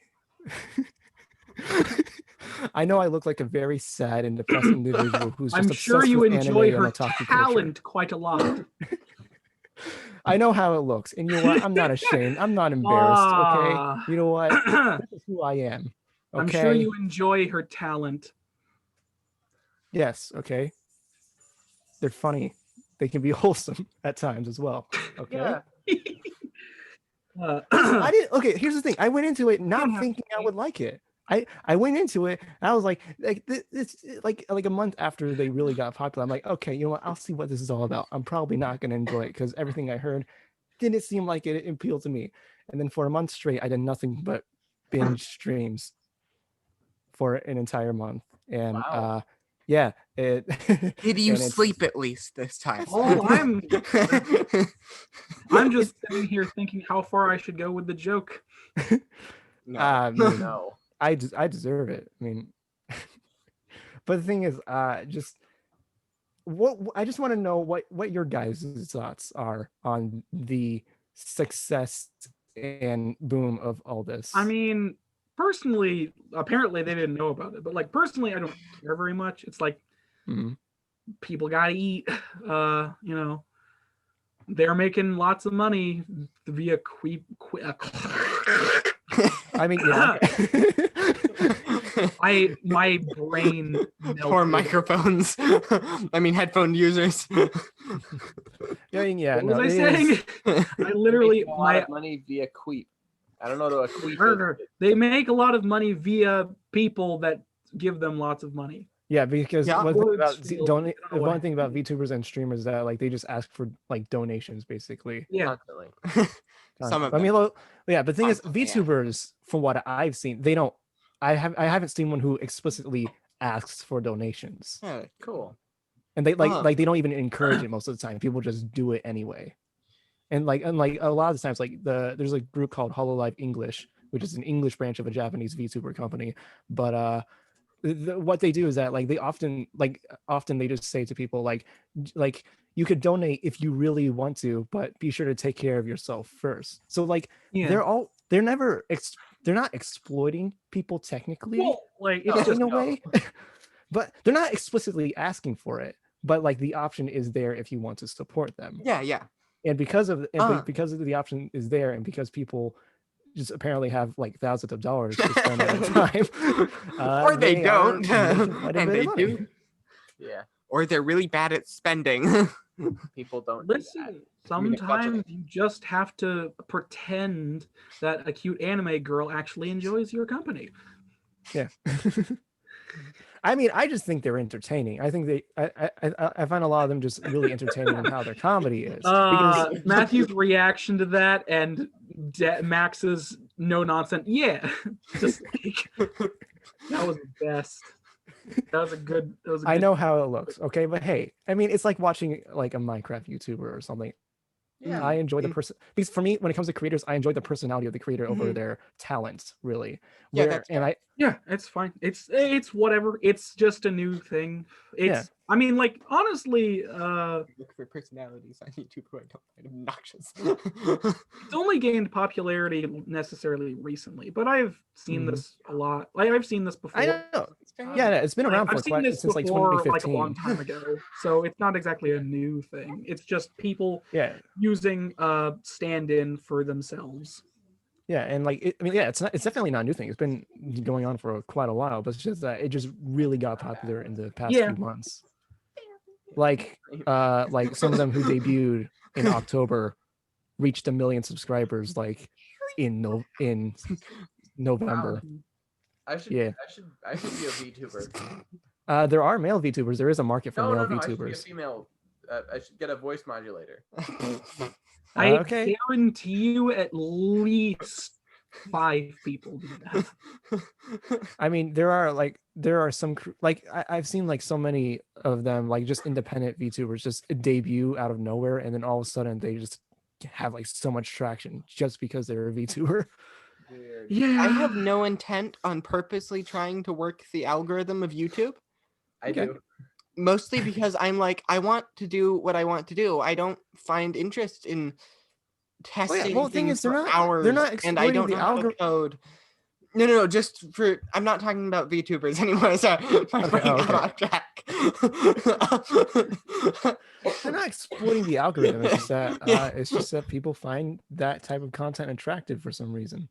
C: I know I look like a very sad and depressed individual who's just
B: I'm sure you
C: with
B: enjoy
C: anime
B: her
C: and otaku
B: talent
C: culture.
B: quite a lot.
C: I know how it looks, and you know what? I'm not ashamed. I'm not embarrassed. Okay, you know what? This is who I am. Okay?
B: I'm sure you enjoy her talent.
C: Yes. Okay. They're funny. They can be wholesome at times as well. Okay.
E: Yeah.
C: I didn't. Okay. Here's the thing. I went into it not thinking I would like it. I went into it. And I was like it's like a month after they really got popular. I'm like, okay, you know what? I'll see what this is all about. I'm probably not going to enjoy it because everything I heard didn't seem like it appealed to me. And then for a month straight, I did nothing but binge streams for an entire month. And yeah, it.
D: Did you sleep at least this time?
B: Oh, I'm just sitting here thinking how far I should go with the joke.
E: No.
C: I deserve it. I mean, but the thing is, just what I just want to know what your guys' thoughts are on the success and boom of all this.
B: I mean, personally, apparently they didn't know about it, but like personally, I don't care very much. It's like people gotta eat. You know, they're making lots of money via
C: I mean, yeah.
B: my brain
D: Poor microphones. I mean, headphone users.
C: Yeah.
B: What was I saying? I literally
E: a lot of money via queep. I don't know to a queep.
B: They make a lot of money via people that give them lots of money.
C: Yeah, because one thing about VTubers and streamers is that like they just ask for like donations basically.
B: Yeah.
D: Some of
C: them. I mean, but the thing is, VTubers, from what I've seen, they don't. I haven't seen one who explicitly asks for donations.
D: Yeah, cool.
C: And they like they don't even encourage it most of the time. People just do it anyway. And like a lot of the times, like there's a group called HoloLive English, which is an English branch of a Japanese VTuber company. But what they do is that like they often they just say to people like you could donate if you really want to, but be sure to take care of yourself first. So like they're not exploiting people technically.
B: Well, like it's just
C: in a way, but they're not explicitly asking for it. But like the option is there if you want to support them.
D: Yeah.
C: And because of the option is there, and because people just apparently have like thousands of dollars to spend at a time,
D: or they don't,
C: and
D: they do.
E: Yeah.
D: Or they're really bad at spending.
E: People don't
B: listen. Sometimes you just have to pretend that a cute anime girl actually enjoys your company.
C: Yeah. I mean, I just think they're entertaining. I think I find a lot of them just really entertaining in how their comedy is.
B: Matthew's reaction to that and Max's no nonsense. Yeah, just like that was the best. That was a good.
C: I know how it looks. Okay, but hey, I mean, it's like watching like a Minecraft YouTuber or something.
E: Yeah.
C: I enjoy the person because for me, when it comes to creators, I enjoy the personality of the creator over their talent, really.
D: Yeah, that's
B: Yeah, it's fine. It's whatever. It's just a new thing. It's I mean, like honestly,
D: look for personalities on YouTube who I don't find obnoxious.
B: it's only gained popularity necessarily recently, but I've seen this a lot. Like I've seen this before.
C: I know. Yeah, it's been around for
B: I've seen
C: quite
B: this
C: since like
B: before,
C: 2015.
B: like a long time ago. So it's not exactly a new thing. It's just people using stand-in for themselves.
C: Yeah, and like I mean, yeah, it's definitely not a new thing. It's been going on for quite a while, but it's just that it just really got popular in the past few months. Like some of them who debuted in October reached 1 million subscribers like in November.
E: Wow. I should be a VTuber.
C: There are male VTubers. There is a market for male VTubers.
E: I should be a female. I should get a voice modulator.
B: I guarantee you at least 5 people do that.
C: I mean, there are some like I've seen like so many of them like just independent VTubers just debut out of nowhere, and then all of a sudden they just have like so much traction just because they're a VTuber.
E: Weird.
B: Yeah,
D: I have no intent on purposely trying to work the algorithm of YouTube.
E: I do.
D: Mostly because I'm like, I want to do what I want to do. I don't find interest in testing things for hours.
C: They're not exploiting
D: and I don't
C: the
D: know how to code. No. Just for, I'm not talking about VTubers anymore. Sorry, off track.
C: They're not exploiting the algorithm. It's just that people find that type of content attractive for some reason.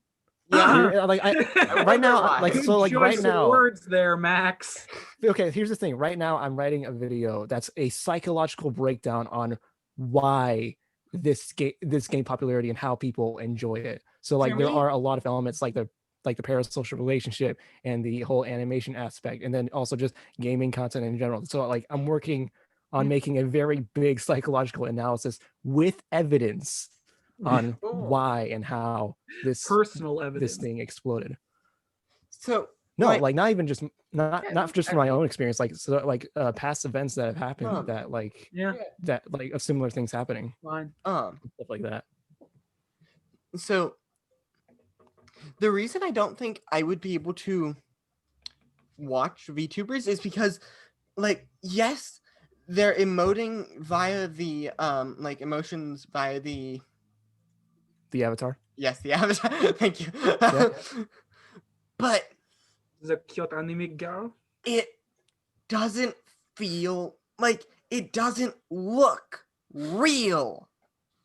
D: Yeah,
C: like right now, like so, like right now.
B: Words there, Max.
C: Okay, here's the thing. Right now, I'm writing a video that's a psychological breakdown on why this game popularity and how people enjoy it. So like there are a lot of elements like the parasocial relationship and the whole animation aspect, and then also just gaming content in general. So like I'm working on making a very big psychological analysis with evidence on why and how this
B: personal evidence
C: this thing exploded.
D: So
C: like not even just not just from my own experience, like past events that have happened that like that like of similar things happening.
B: Fine.
C: Stuff like that.
D: So the reason I don't think I would be able to watch VTubers is because, like, yes, they're emoting via the like emotions via the
C: avatar.
D: Yes, the avatar. Thank you. But
B: the cute anime girl.
D: It doesn't feel like, it doesn't look real.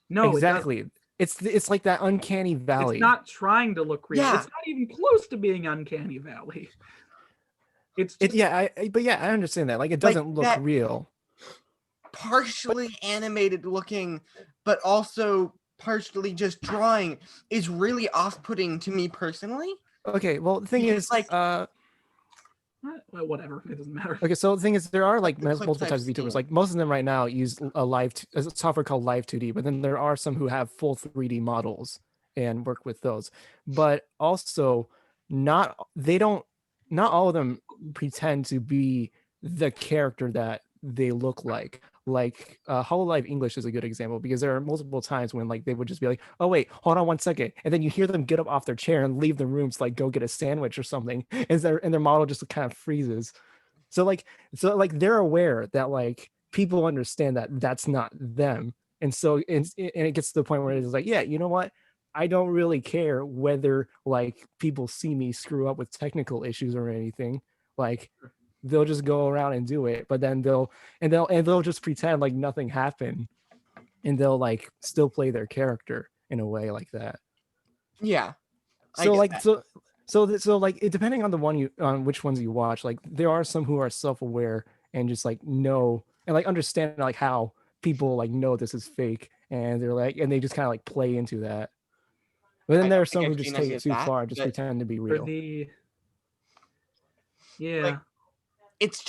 B: No,
C: exactly. It's like that uncanny valley.
B: It's not trying to look real.
D: Yeah.
B: It's not even close to being uncanny valley. It's just,
C: I understand that. Like it doesn't look real.
D: Partially animated looking, but also partially just drawing is really off-putting to me personally.
C: Okay, well the thing is
D: like
B: whatever, it doesn't matter.
C: Okay, so the thing is there are like multiple types of VTubers. Like most of them right now use a software called Live 2D, but then there are some who have full 3D models and work with those. But also not all of them pretend to be the character that they look like. Like Hololive English is a good example, because there are multiple times when like they would just be like, oh wait, hold on 1 second, and then you hear them get up off their chair and leave the room to like go get a sandwich or something, and their model just kind of freezes. So they're aware that like people understand that that's not them, and so and it gets to the point where it's like, yeah, you know what, I don't really care whether like people see me screw up with technical issues or anything. Like they'll just go around and do it, but then they'll just pretend like nothing happened, and they'll like still play their character in a way like that.
D: Yeah.
C: So like that. so like it, depending on which ones you watch, like there are some who are self-aware and just like know and like understand like how people like know this is fake, and they're like, and they just kind of like play into that. But then there are some who just take it too far and just pretend to be real.
B: Yeah.
D: It's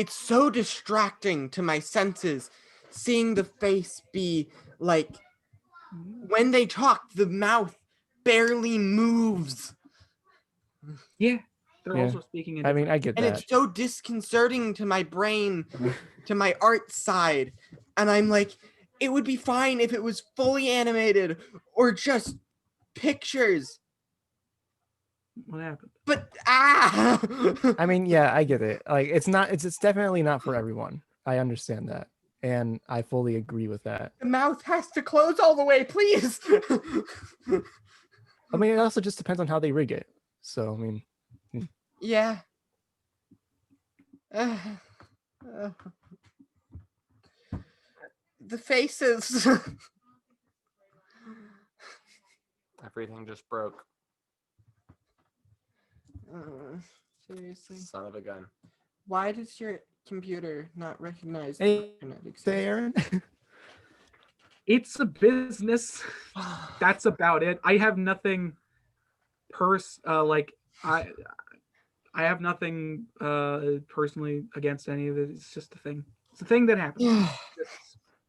D: so distracting to my senses seeing the face be like, when they talk, the mouth barely moves.
B: Yeah, they're
C: Yeah.
B: also speaking in
C: I mean, I get
D: And
C: that.
D: it's so disconcerting to my brain, to my art side. And I'm like, it would be fine if it was fully animated or just pictures.
B: What happened?
D: But
C: I mean, yeah, I get it. Like, it's definitely not for everyone. I understand that, and I fully agree with that.
D: the mouth has to close all the way, please.
C: I mean, it also just depends on how they rig it. So, I mean,
D: Yeah. The faces.
E: Everything just broke.
D: Seriously.
E: Son of a gun.
D: Why does your computer not recognize the
C: Hey,
D: internet exists?
C: say, Aaron.
B: It's a business. That's about it. I have nothing I have nothing personally against any of it. It's just a thing. It's a thing that happens.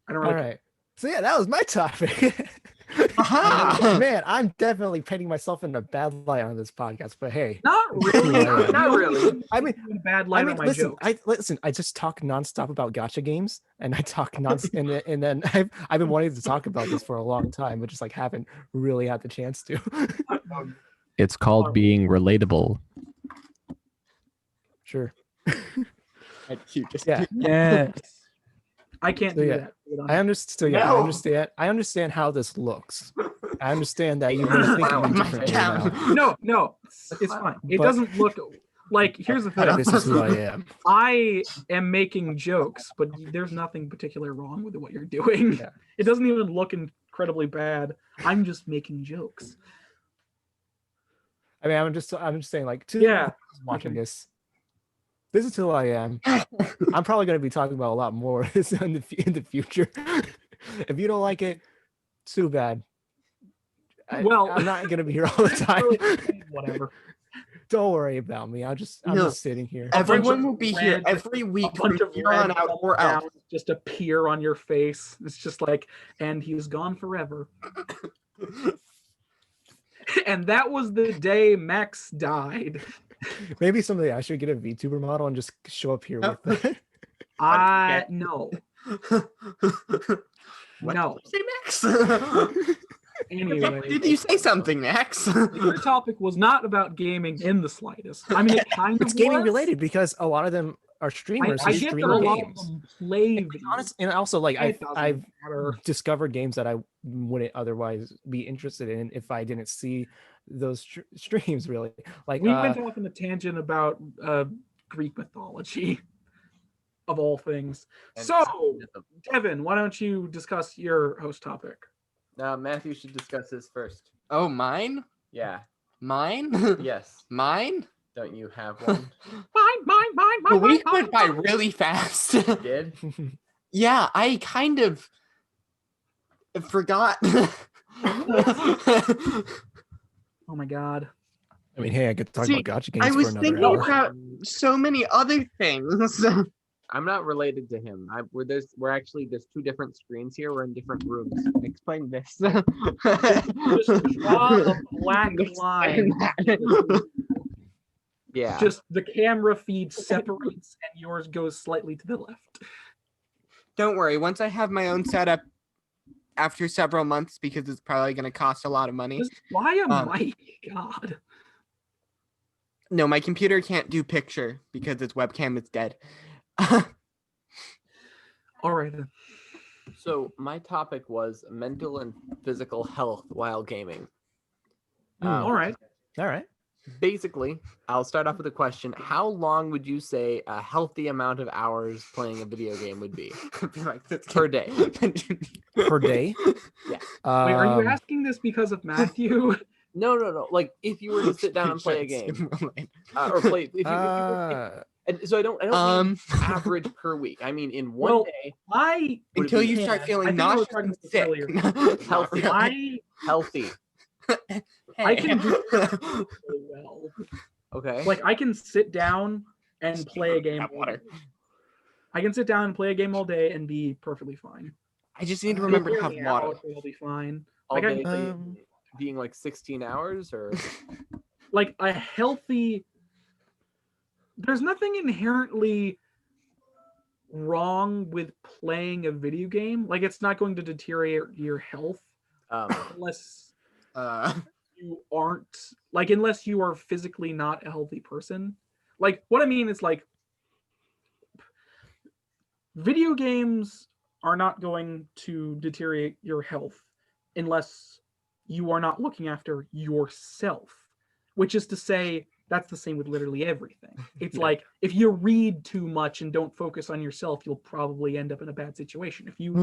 B: I don't really
C: All right. So yeah, that was my topic. Man, I'm definitely painting myself in a bad light on this podcast, but hey,
B: Not really.
C: Yeah.
B: Not really.
C: I mean,
B: In a bad light on my jokes.
C: listen. I just talk nonstop about gacha games, and I talk nonstop, and then I've been wanting to talk about this for a long time, but just like haven't really had the chance to.
K: It's called being relatable.
C: Sure.
D: Yeah.
C: Yeah.
B: I can't
C: So,
B: do
C: yeah.
B: that.
C: I understand. Yeah, I understand how this looks. I understand that you may think of me differently now.
B: No, it's fine. It
C: But-
B: doesn't look like. Here's the thing.
C: This is who I am.
B: I am making jokes, but there's nothing particular wrong with what you're doing.
C: Yeah.
B: It doesn't even look incredibly bad. I'm just making jokes.
C: I mean, I'm just saying, like, to
B: Yeah.
C: watching
B: Okay.
C: this is who I am. I'm probably going to be talking about a lot more of this in the future. If you don't like it, too bad. I'm not going to be here all the time.
B: Whatever.
C: Don't worry about me. I'm just sitting here.
D: Everyone will be here every week
B: A bunch
D: from
B: of
D: here on out or else.
B: sounds just appear on your face. It's just like, and he's gone forever. And that was the day Max died.
C: Maybe someday I should get a VTuber model and just show up here with it.
B: No.
D: What
B: No.
D: did you say, Max?
B: Anyway,
D: Did you say something, Max?
B: your topic was not about gaming in the slightest. I mean, it kind of
C: It's gaming
B: was.
C: related because a lot of them are streamers
B: I
C: who
B: get that
C: stream
B: a lot of
C: games.
B: them play
C: And,
B: these.
C: and also, like,
B: It doesn't
C: I've
B: matter.
C: discovered games that I wouldn't otherwise be interested in if I didn't see those streams. Really, like
B: We went off on a tangent about Greek mythology, of all things.
E: And
B: So, Devin, why don't you discuss your host topic?
E: Matthew should discuss this first.
D: Oh, mine?
E: Yeah.
D: Mine?
E: Yes.
D: Mine?
E: Don't you have one?
B: Mine.
D: The week went by really fast.
E: Did?
D: Yeah, I kind of forgot.
B: Oh my god.
C: I mean, hey, I could talk
D: See,
C: about gacha games
D: I
C: for
D: was
C: another
D: thinking
C: hour.
D: about so many other things.
E: I'm not related to him. There's two different screens here. We're in different rooms. Explain this.
B: Just draw a black line.
E: Yeah.
B: Just the camera feed separates and yours goes slightly to the left.
D: Don't worry, once I have my own setup after several months, because it's probably going to cost a lot of money.
B: Just buy a mic. God.
D: No, my computer can't do picture because its webcam is dead.
B: All right then.
E: So my topic was mental and physical health while gaming.
B: All right.
C: All right.
E: Basically, I'll start off with a question. How long would you say a healthy amount of hours playing a video game would be per day?
C: Per day?
E: Yeah.
B: Wait, are you asking this because of Matthew?
E: No. Like if you were to sit down and play a game, or play, if you and so I don't mean average per week. I mean in one day.
D: Until you start feeling nauseous and sick.
E: Healthy. Healthy.
B: I can do it really well.
E: Okay.
B: Like I can sit down and play a game. I can sit down and play a game all day and be perfectly fine.
D: I just need to remember to have
B: Clear me
D: water.
B: out, I'll be fine.
E: All
B: Like, I
E: day.
B: can play
E: being like 16 hours or
B: like a healthy. There's nothing inherently wrong with playing a video game. Like it's not going to deteriorate your health unless you aren't like unless you are physically not a healthy person. Like what I mean is like video games are not going to deteriorate your health unless you are not looking after yourself, which is to say that's the same with literally everything. It's like if you read too much and don't focus on yourself, you'll probably end up in a bad situation. If you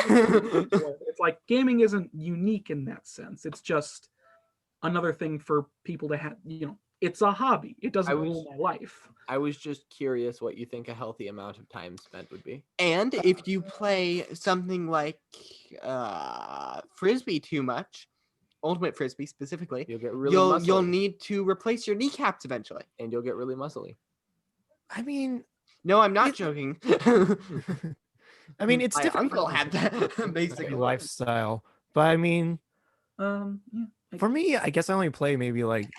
B: it's like gaming isn't unique in that sense. It's just another thing for people to have, you know, it's a hobby. It doesn't rule my life.
E: I was just curious what you think a healthy amount of time spent would be.
D: And if you play something like Frisbee too much, Ultimate Frisbee specifically,
E: you'll get really
D: you'll need to replace your kneecaps eventually.
E: And you'll get really muscly.
C: I mean,
D: no, I'm not joking.
C: I mean, it's
D: my
C: different.
D: uncle had that basically
C: lifestyle, but I mean,
B: yeah.
C: For me, I guess I only play maybe like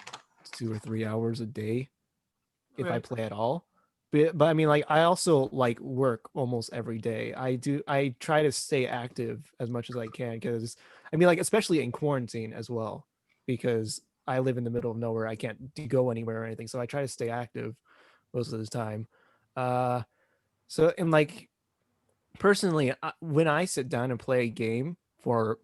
C: 2 or 3 hours a day, if I play at all. But I mean, like I also like work almost every day. I try to stay active as much as I can because I mean, like especially in quarantine as well, because I live in the middle of nowhere. I can't go anywhere or anything, so I try to stay active most of the time. So and like personally, when I sit down and play a game for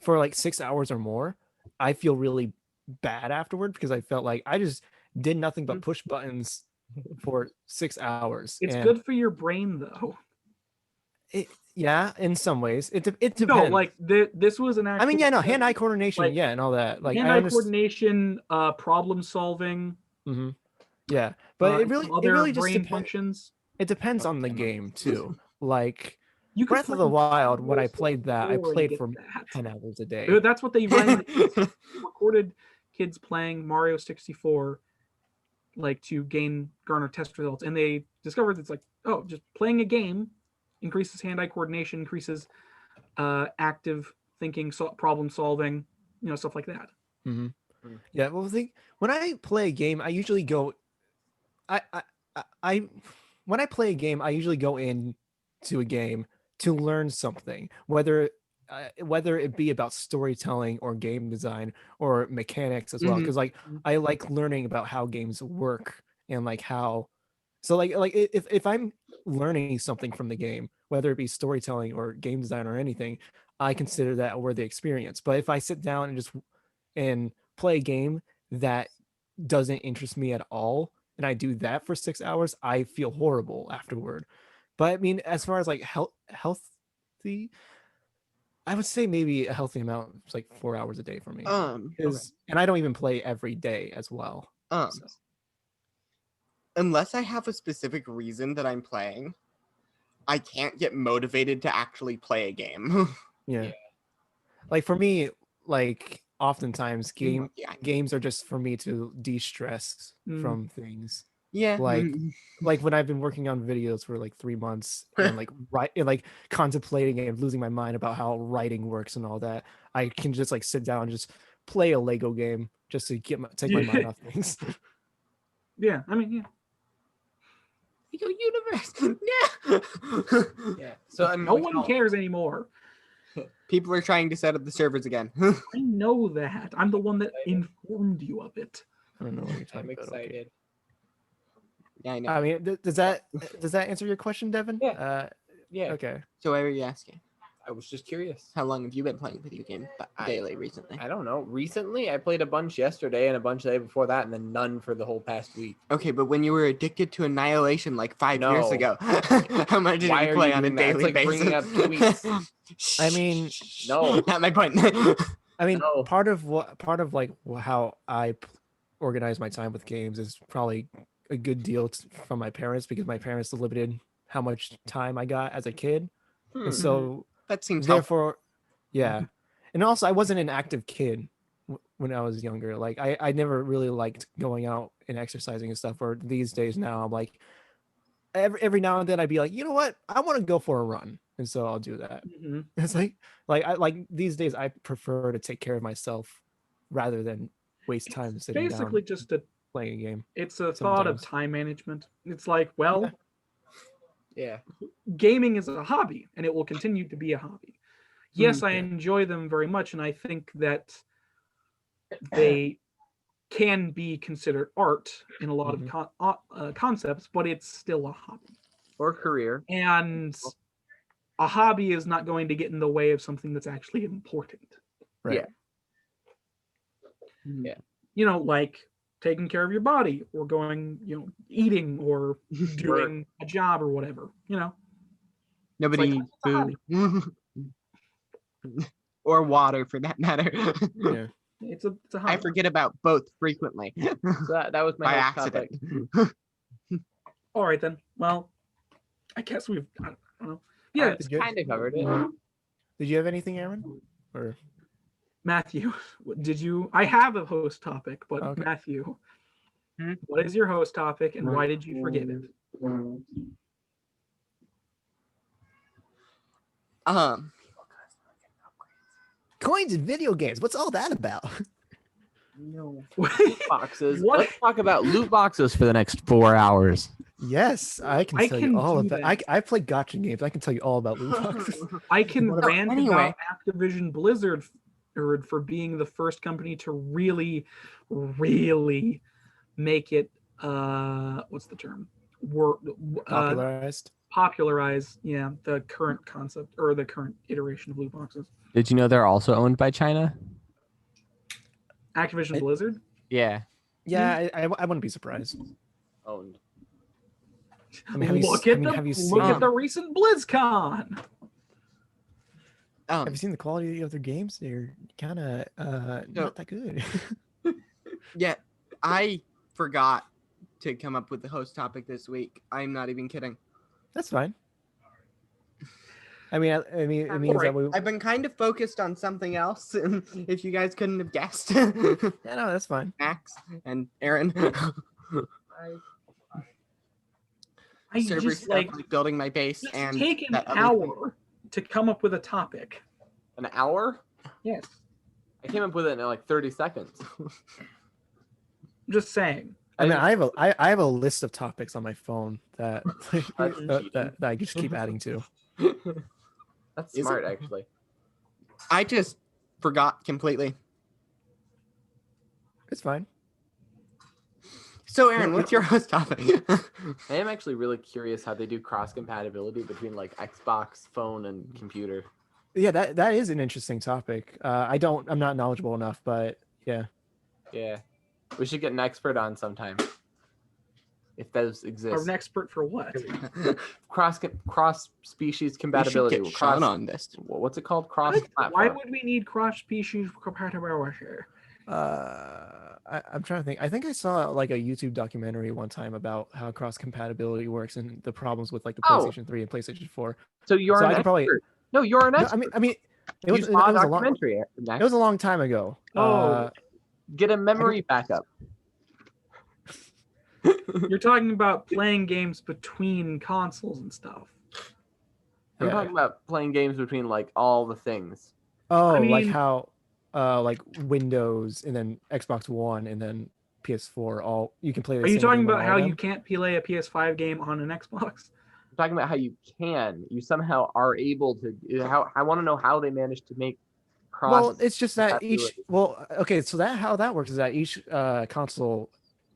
C: like 6 hours or more, I feel really bad afterward because I felt like I just did nothing but push buttons for 6 hours.
B: It's good for your brain though.
C: Yeah, in some ways. It depends.
B: No, like this was an actual,
C: I mean, yeah, no, hand-eye coordination, like, yeah, and all that. Like
B: hand-eye coordination, problem solving.
C: Mm-hmm. Yeah, but it really just
B: brain functions.
C: It depends on the game too. Like Breath of the Wild, when I played that, I played for 10 hours a day.
B: That's what they recorded kids playing Mario 64 like to garner test results, and they discovered it's like, oh, just playing a game increases hand-eye coordination, increases active thinking, problem solving, you know, stuff like that.
C: Mm-hmm. Yeah, well, when I play a game, I usually go when I play a game, I usually go into a game to learn something, whether it be about storytelling or game design or mechanics as well, because like I like learning about how games work and like how. So like if I'm learning something from the game, whether it be storytelling or game design or anything, I consider that a worthy experience. But if I sit down and play a game that doesn't interest me at all, and I do that for 6 hours, I feel horrible afterward. But I mean, as far as like healthy, I would say maybe a healthy amount is like 4 hours a day for me. And I don't even play every day as well. So.
D: Unless I have a specific reason that I'm playing, I can't get motivated to actually play a game.
C: Yeah. Like for me, like oftentimes games are just for me to de-stress from things.
D: Yeah.
C: Like when I've been working on videos for like 3 months and like contemplating and losing my mind about how writing works and all that, I can just like sit down and just play a Lego game just to take my mind off things.
B: Yeah, I mean, yeah.
D: Universe. Yeah.
E: Yeah. So I mean,
B: no one cares anymore.
D: People are trying to set up the servers again.
B: I know that. I'm the one that informed you of it.
C: I don't know what you're talking about.
E: I'm excited.
D: Yeah, I know.
C: I mean, does that answer your question, Devin?
E: Yeah. Yeah.
C: Okay.
D: So why were you asking?
E: I was just curious.
D: How long have you been playing video games daily recently?
E: I don't know. Recently, I played a bunch yesterday and a bunch the day before that, and then none for the whole past week.
D: Okay, but when you were addicted to Annihilation like 5 years ago, how much did you play on a daily basis?
E: Bringing up tweets.
C: I mean,
E: no,
D: not my point.
C: I mean, part of like how I organize my time with games is probably a good deal from my parents, because my parents limited how much time I got as a kid, and so
D: that seems
C: therefore
D: helpful.
C: Yeah, and also I wasn't an active kid when I was younger. Like I never really liked going out and exercising and stuff. Or these days now, I'm like every now and then I'd be like, you know what, I want to go for a run. and so I'll do that.
B: Mhm.
C: It's like these days I prefer to take care of myself rather than waste time sitting
B: Basically,
C: down
B: just a
C: playing a game.
B: it's a thought of
C: Sometimes.
B: time management. It's like, well,
A: Yeah.
B: gaming is a hobby, and it will continue to be a hobby. Yes, I
C: yeah.
B: enjoy them very much, and I think that they can be considered art in a lot of concepts, but it's still a hobby.
A: Or career.
B: And a hobby is not going to get in the way of something that's actually important.
C: Right.
A: Yeah.
B: You know, like taking care of your body or going, eating or doing a job or whatever,
A: Nobody
B: like,
A: needs
B: it's a
A: food. Or water for that matter.
C: Yeah.
B: It's a hobby.
A: I forget about both frequently.
E: That was my
A: By
E: host
A: accident.
E: topic.
B: All right then. Well, I guess I don't know. Yeah,
C: Did you,
E: Kind of covered it.
C: did you have anything, Aaron? Or
B: Matthew, did you? I have a host topic, but
C: Okay.
B: Matthew, what is your host topic and why did you forget it?
C: coins in video games? What's all that about?
A: No.
E: Loot boxes.
B: What?
K: Let's talk about loot boxes for the next 4 hours.
C: Yes, I can
B: I
C: tell
B: can
C: you all
B: do
C: about.
B: that.
C: I play gotcha games. I can tell you all about loot boxes.
B: I can
C: What about-
B: rant
A: anyway.
B: about Activision Blizzard for being the first company to really, really make it. What's the term?
C: Popularized.
B: Popularize. Yeah, the current concept or the current iteration of loot boxes.
K: Did you know they're also owned by China?
B: Activision Blizzard.
K: Yeah.
C: Yeah, I wouldn't be surprised.
E: Owned.
C: I mean, have you,
B: Look
C: I
B: at
C: mean,
B: the
C: have you
B: look
C: seen?
B: at the recent BlizzCon.
C: Have you seen the quality of their games? They're kind of not that good.
A: Yeah, I forgot to come up with the host topic this week. I'm not even kidding.
C: That's fine. I mean, it means that we.
A: I've been kind of focused on something else. If you guys couldn't have guessed,
C: Yeah, no, that's fine.
A: Max and Aaron.
B: I
A: Server
B: just
A: stuff,
B: like
A: building my base
B: just
A: and
B: take an
A: that other thing.
B: hour to come up with a topic.
E: An hour?
B: Yes,
E: I came up with it in like 30 seconds.
B: I'm just saying.
C: I mean, I have a list of topics on my phone that that I just keep adding to.
E: That's
A: Is
E: smart,
A: it?
E: actually.
A: I just forgot completely.
C: It's fine.
A: So, Aaron, what's your host topic?
E: I am actually really curious how they do cross compatibility between like Xbox, phone, and computer.
C: Yeah, that is an interesting topic. I'm not knowledgeable enough, but yeah.
E: Yeah, we should get an expert on sometime. If those exist.
B: An expert for what?
E: Cross species compatibility.
A: We should get Sean on this.
E: What's it called? Cross platform.
B: Why would we need cross species compatibility?
C: I'm trying to think. I think I saw like a YouTube documentary one time about how cross compatibility works and the problems with like the PlayStation 3 and PlayStation 4.
E: So you're
C: So
E: an
C: I could
E: expert.
C: probably-
E: No, you're an
C: No,
E: expert.
C: I mean, it was,
E: You
C: it
E: saw a
C: was a long.
E: documentary.
C: It was a long time ago.
B: Oh.
E: Get a memory backup.
B: You're talking about playing games between consoles and stuff.
E: I'm
C: Yeah.
E: talking about playing games between like all the things.
C: Oh,
B: I
C: like
B: mean-
C: how, like Windows and then Xbox One and then PS4. All you can play. The
B: Are you
C: same
B: talking
C: game on
B: about
C: all
B: how
C: of
B: you
C: them?
B: can't play a PS5 game on an Xbox?
E: I'm talking about how you somehow are able to. How I want to know how they managed to make cross.
C: Well, it's just that each.
E: compatibility.
C: Well, okay, so how that works is that each console,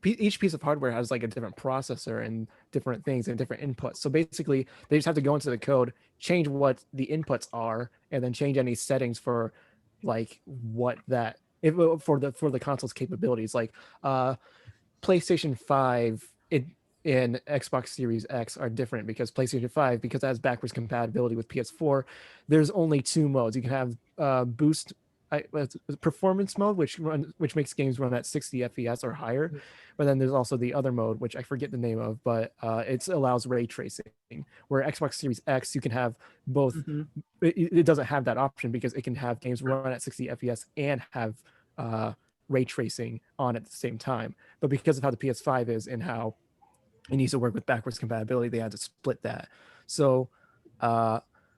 C: each piece of hardware has like a different processor and different things and different inputs. So basically, they just have to go into the code, change what the inputs are, and then change any settings for, like what that for the console's capabilities. Like, PlayStation 5 and Xbox Series X are different because PlayStation 5, because it has backwards compatibility with PS4, there's only 2 modes. You can have boost performance mode, which makes games run at 60 FPS or higher, but then there's also the other mode, which I forget the name of, but it allows ray tracing. Where Xbox Series X, you can have both. It doesn't have that option because it can have games run at 60 FPS and have ray tracing on at the same time. But because of how the PS5 is and how it needs to work with backwards compatibility, they had to split that. So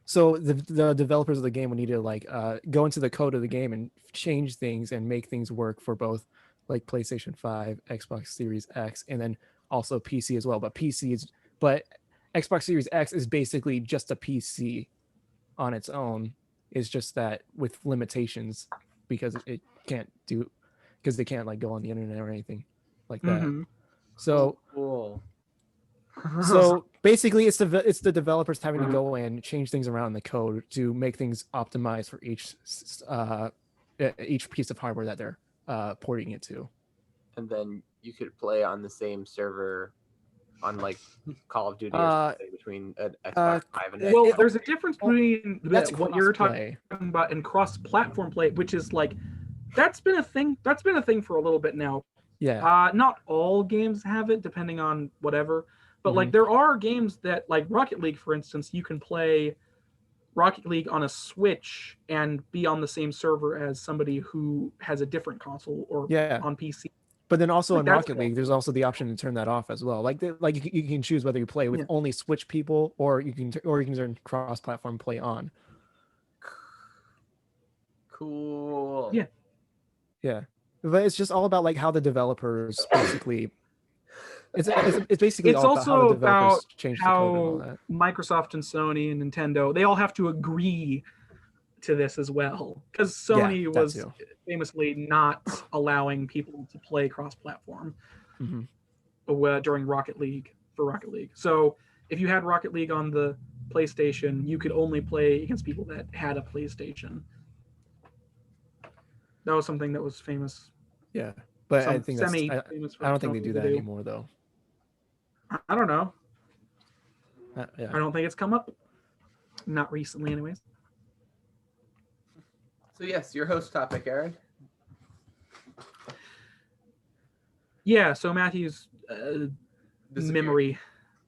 C: So the developers of the game would need to like go into the code of the game and change things and make things work for both like PlayStation 5, Xbox Series X, and then also PC as well. But Xbox Series X is basically just a PC on its own. It's just that with limitations because it can't do because they can't like go on the internet or anything like that.
B: Mm-hmm.
C: So
E: Cool.
C: so basically, it's the developers having to go in, change things around in the code to make things optimized for each piece of hardware that they're porting it to.
E: And then you could play on the same server on like Call of Duty or something between an Xbox 5 and an
B: Well,
E: Xbox.
B: there's a difference between
C: That's
B: what you're
C: cross-play.
B: talking about and cross-platform play, which is like that's been a thing. That's been a thing for a little bit now.
C: Yeah.
B: Not all games have it, depending on whatever. But like there are games that, like Rocket League, for instance, you can play Rocket League on a Switch and be on the same server as somebody who has a different console or on PC.
C: But then also
B: Like,
C: in
B: that's
C: Rocket League, there's also the option to turn that off as well. Like you can choose whether you play with only Switch people or you can turn cross-platform play on.
E: Cool.
B: Yeah.
C: Yeah, but it's just all about like how the developers basically. It's basically
B: It's
C: all
B: also
C: about how the developers change the code and all
B: how
C: that.
B: Microsoft and Sony and Nintendo, they all have to agree to this as well, because Sony
C: that
B: was
C: too.
B: famously not allowing people to play cross-platform
C: Mm-hmm.
B: during Rocket League for Rocket League. So if you had Rocket League on the PlayStation, you could only play against people that had a PlayStation. That was something that was famous.
C: Yeah, but I think I
B: famous.
C: don't think they do that anymore though.
B: I don't know.
C: Yeah.
B: I don't think it's come up. Not recently, anyways.
E: So yes, your host topic, Aaron.
B: Yeah, so Matthew's memory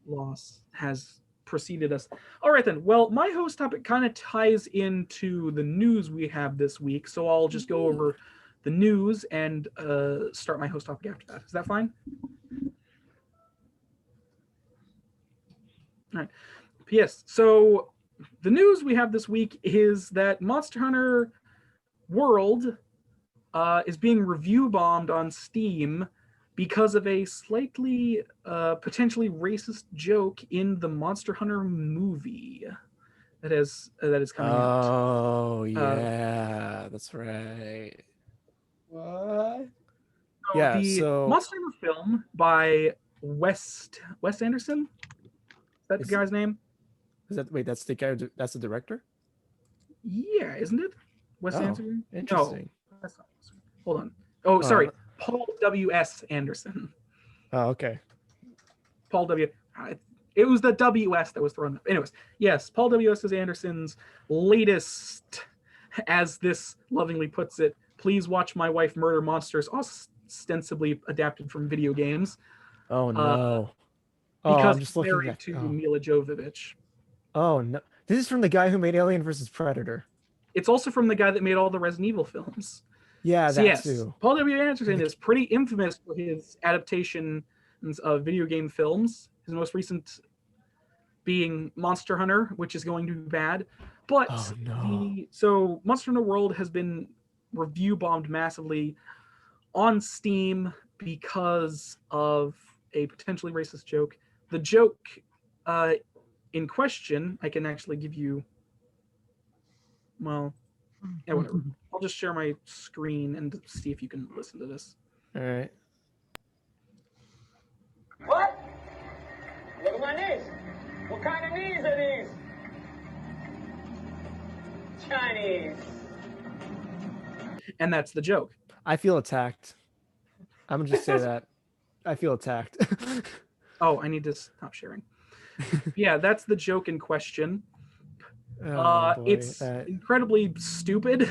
B: loss has preceded us. All right then. Well, my host topic kind of ties into the news we have this week, so I'll just go over the news and start my host topic after that. Is that fine? All right. Yes. So the news we have this week is that Monster Hunter World is being review bombed on Steam because of a slightly potentially racist joke in the Monster Hunter movie that is coming out.
C: Oh yeah, that's right.
E: What?
C: Yeah,
B: the
C: so
B: Monster Hunter film by West Anderson. Is that the guy's name?
C: That's the guy. That's the director.
B: Yeah, isn't it? Wes Anderson?
C: Interesting.
B: No, that's not. Hold on. Oh, sorry. Paul W.S. Anderson.
C: Oh, okay.
B: Paul W. It was the W.S. that was thrown up. Anyways, yes, Paul W.S. is Anderson's latest, as this lovingly puts it, Please Watch My Wife Murder Monsters, ostensibly adapted from video games.
C: Oh, no.
B: Because
C: I'm just
B: he's
C: looking
B: married to Mila Jovovich.
C: Oh, no. This is from the guy who made Alien vs. Predator.
B: It's also from the guy that made all the Resident Evil films.
C: Yeah,
B: So
C: that
B: yes,
C: too.
B: Paul W. Anderson is pretty infamous for his adaptations of video game films. His most recent being Monster Hunter, which is going to be bad. But so Monster Hunter World has been review bombed massively on Steam because of a potentially racist joke. The joke in question, I can actually give you. Well, yeah, whatever. I'll just share my screen and see if you can listen to this.
C: All right.
L: What? Look at my knees. What kind of knees are these? Chinese.
B: And that's the joke.
C: I feel attacked. I'm gonna just say that. I feel attacked.
B: Oh, I need to stop sharing. Yeah, that's the joke in question. It's incredibly stupid.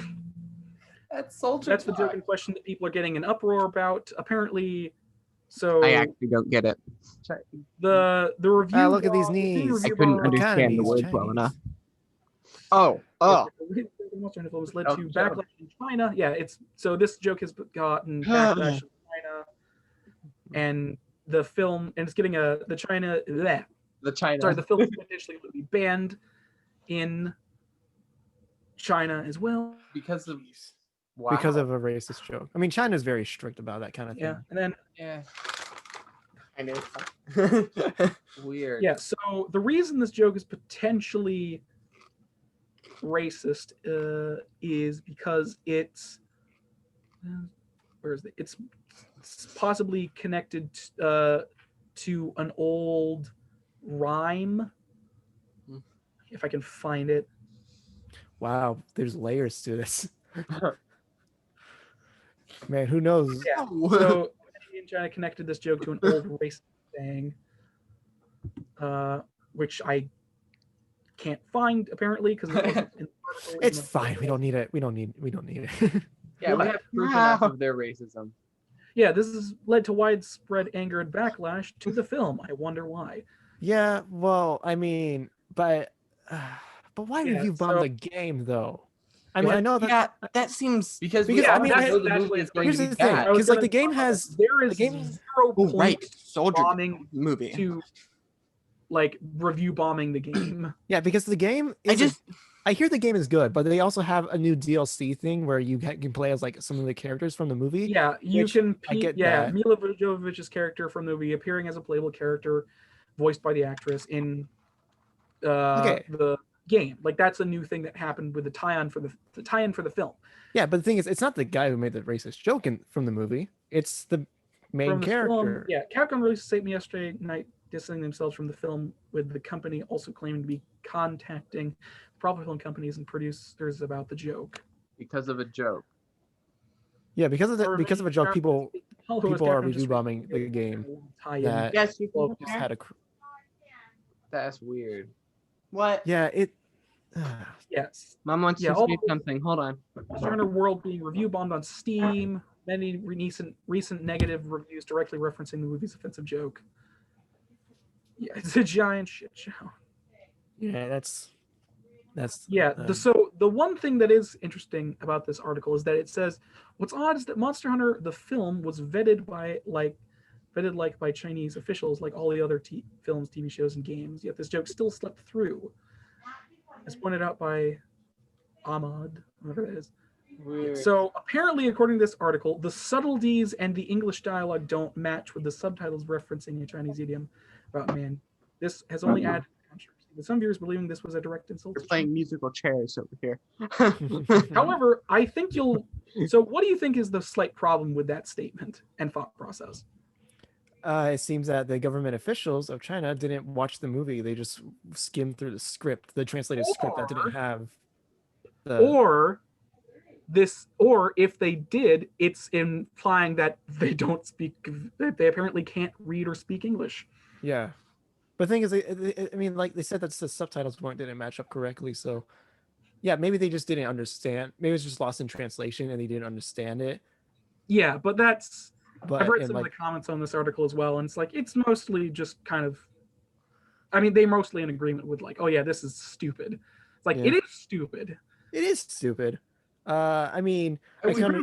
E: That's Soldier.
B: That's the joke in question that people are getting an uproar about. Apparently, so
A: I actually don't get it.
B: the review.
C: Look at these knees.
A: I couldn't understand the words well enough. Oh.
B: Monster Hunter films led to backlash in China. Yeah, it's so this joke has gotten backlash in China, and the film and it's getting the film is potentially going to be banned in China as well.
E: Because of
C: because of a racist joke. I mean, China's very strict about that kind of thing.
B: Yeah, and then
D: I know.
E: weird.
B: yeah. So the reason this joke is potentially racist is because it's it's possibly connected to an old rhyme, if I can find it.
C: Wow, there's layers to this. Man, who knows?
B: Yeah. So in China connected this joke to an old racist saying, which I can't find apparently because
C: it's fine. We don't need it. We don't need it.
E: Yeah, we have proof enough of their racism.
B: Yeah, this has led to widespread anger and backlash to the film. I wonder why.
C: Yeah, well, I mean, but why review bomb the game though? I mean, I know that
D: that seems
E: because
C: I mean, here's the thing, because like the game has
B: there is 0 point
D: soldier
B: bombing
D: movie
B: to like review bombing the game.
C: Yeah, because the game I hear the game is good, but they also have a new DLC thing where you can play as like some of the characters from the movie.
B: Yeah, you can.
C: I get
B: yeah,
C: that.
B: Mila Jovovich's character from the movie appearing as a playable character, voiced by the actress in the game. Like that's a new thing that happened with the tie-in for the film.
C: Yeah, but the thing is, it's not the guy who made the racist joke from the movie. It's the main
B: From the
C: character.
B: film, yeah, Capcom released a statement yesterday night distancing themselves from the film, with the company also claiming to be contacting proper film companies and producers about the joke.
E: Because of a joke.
C: Yeah, because of a joke, people are review bombing the game.
D: Yes, you can
C: just had a.
E: That's weird.
D: What?
C: Yeah, it.
B: Yes.
D: Mom wants to say something. Hold on.
B: Turner World being review bombed on Steam. Many recent negative reviews directly referencing the movie's offensive joke. Yeah, it's a giant shit show.
C: Yeah, that's.
B: So the one thing that is interesting about this article is that it says what's odd is that Monster Hunter the film was vetted by Chinese officials like all the other films, TV shows, and games. Yet this joke still slept through, as pointed out by Ahmad, whatever that is.
E: Weird.
B: So apparently, according to this article, the subtleties and the English dialogue don't match with the subtitles referencing a Chinese idiom about man. This has only added controversy, with some viewers believing this was a direct insult.
A: You're playing musical chairs over here.
B: However, I think So what do you think is the slight problem with that statement and thought process?
C: It seems that the government officials of China didn't watch the movie. They just skimmed through the translated script that didn't have
B: Or if they did, it's implying that they that they apparently can't read or speak English.
C: Yeah. But the thing is, I mean, like they said that the subtitles didn't match up correctly. So, yeah, maybe they just didn't understand. Maybe it was just lost in translation and they didn't understand it.
B: Yeah, but I've read some of the comments on this article as well, and it's like it's mostly just kind of. I mean, they mostly in agreement with like, oh yeah, this is stupid. It's like it is stupid.
C: It is stupid. I mean,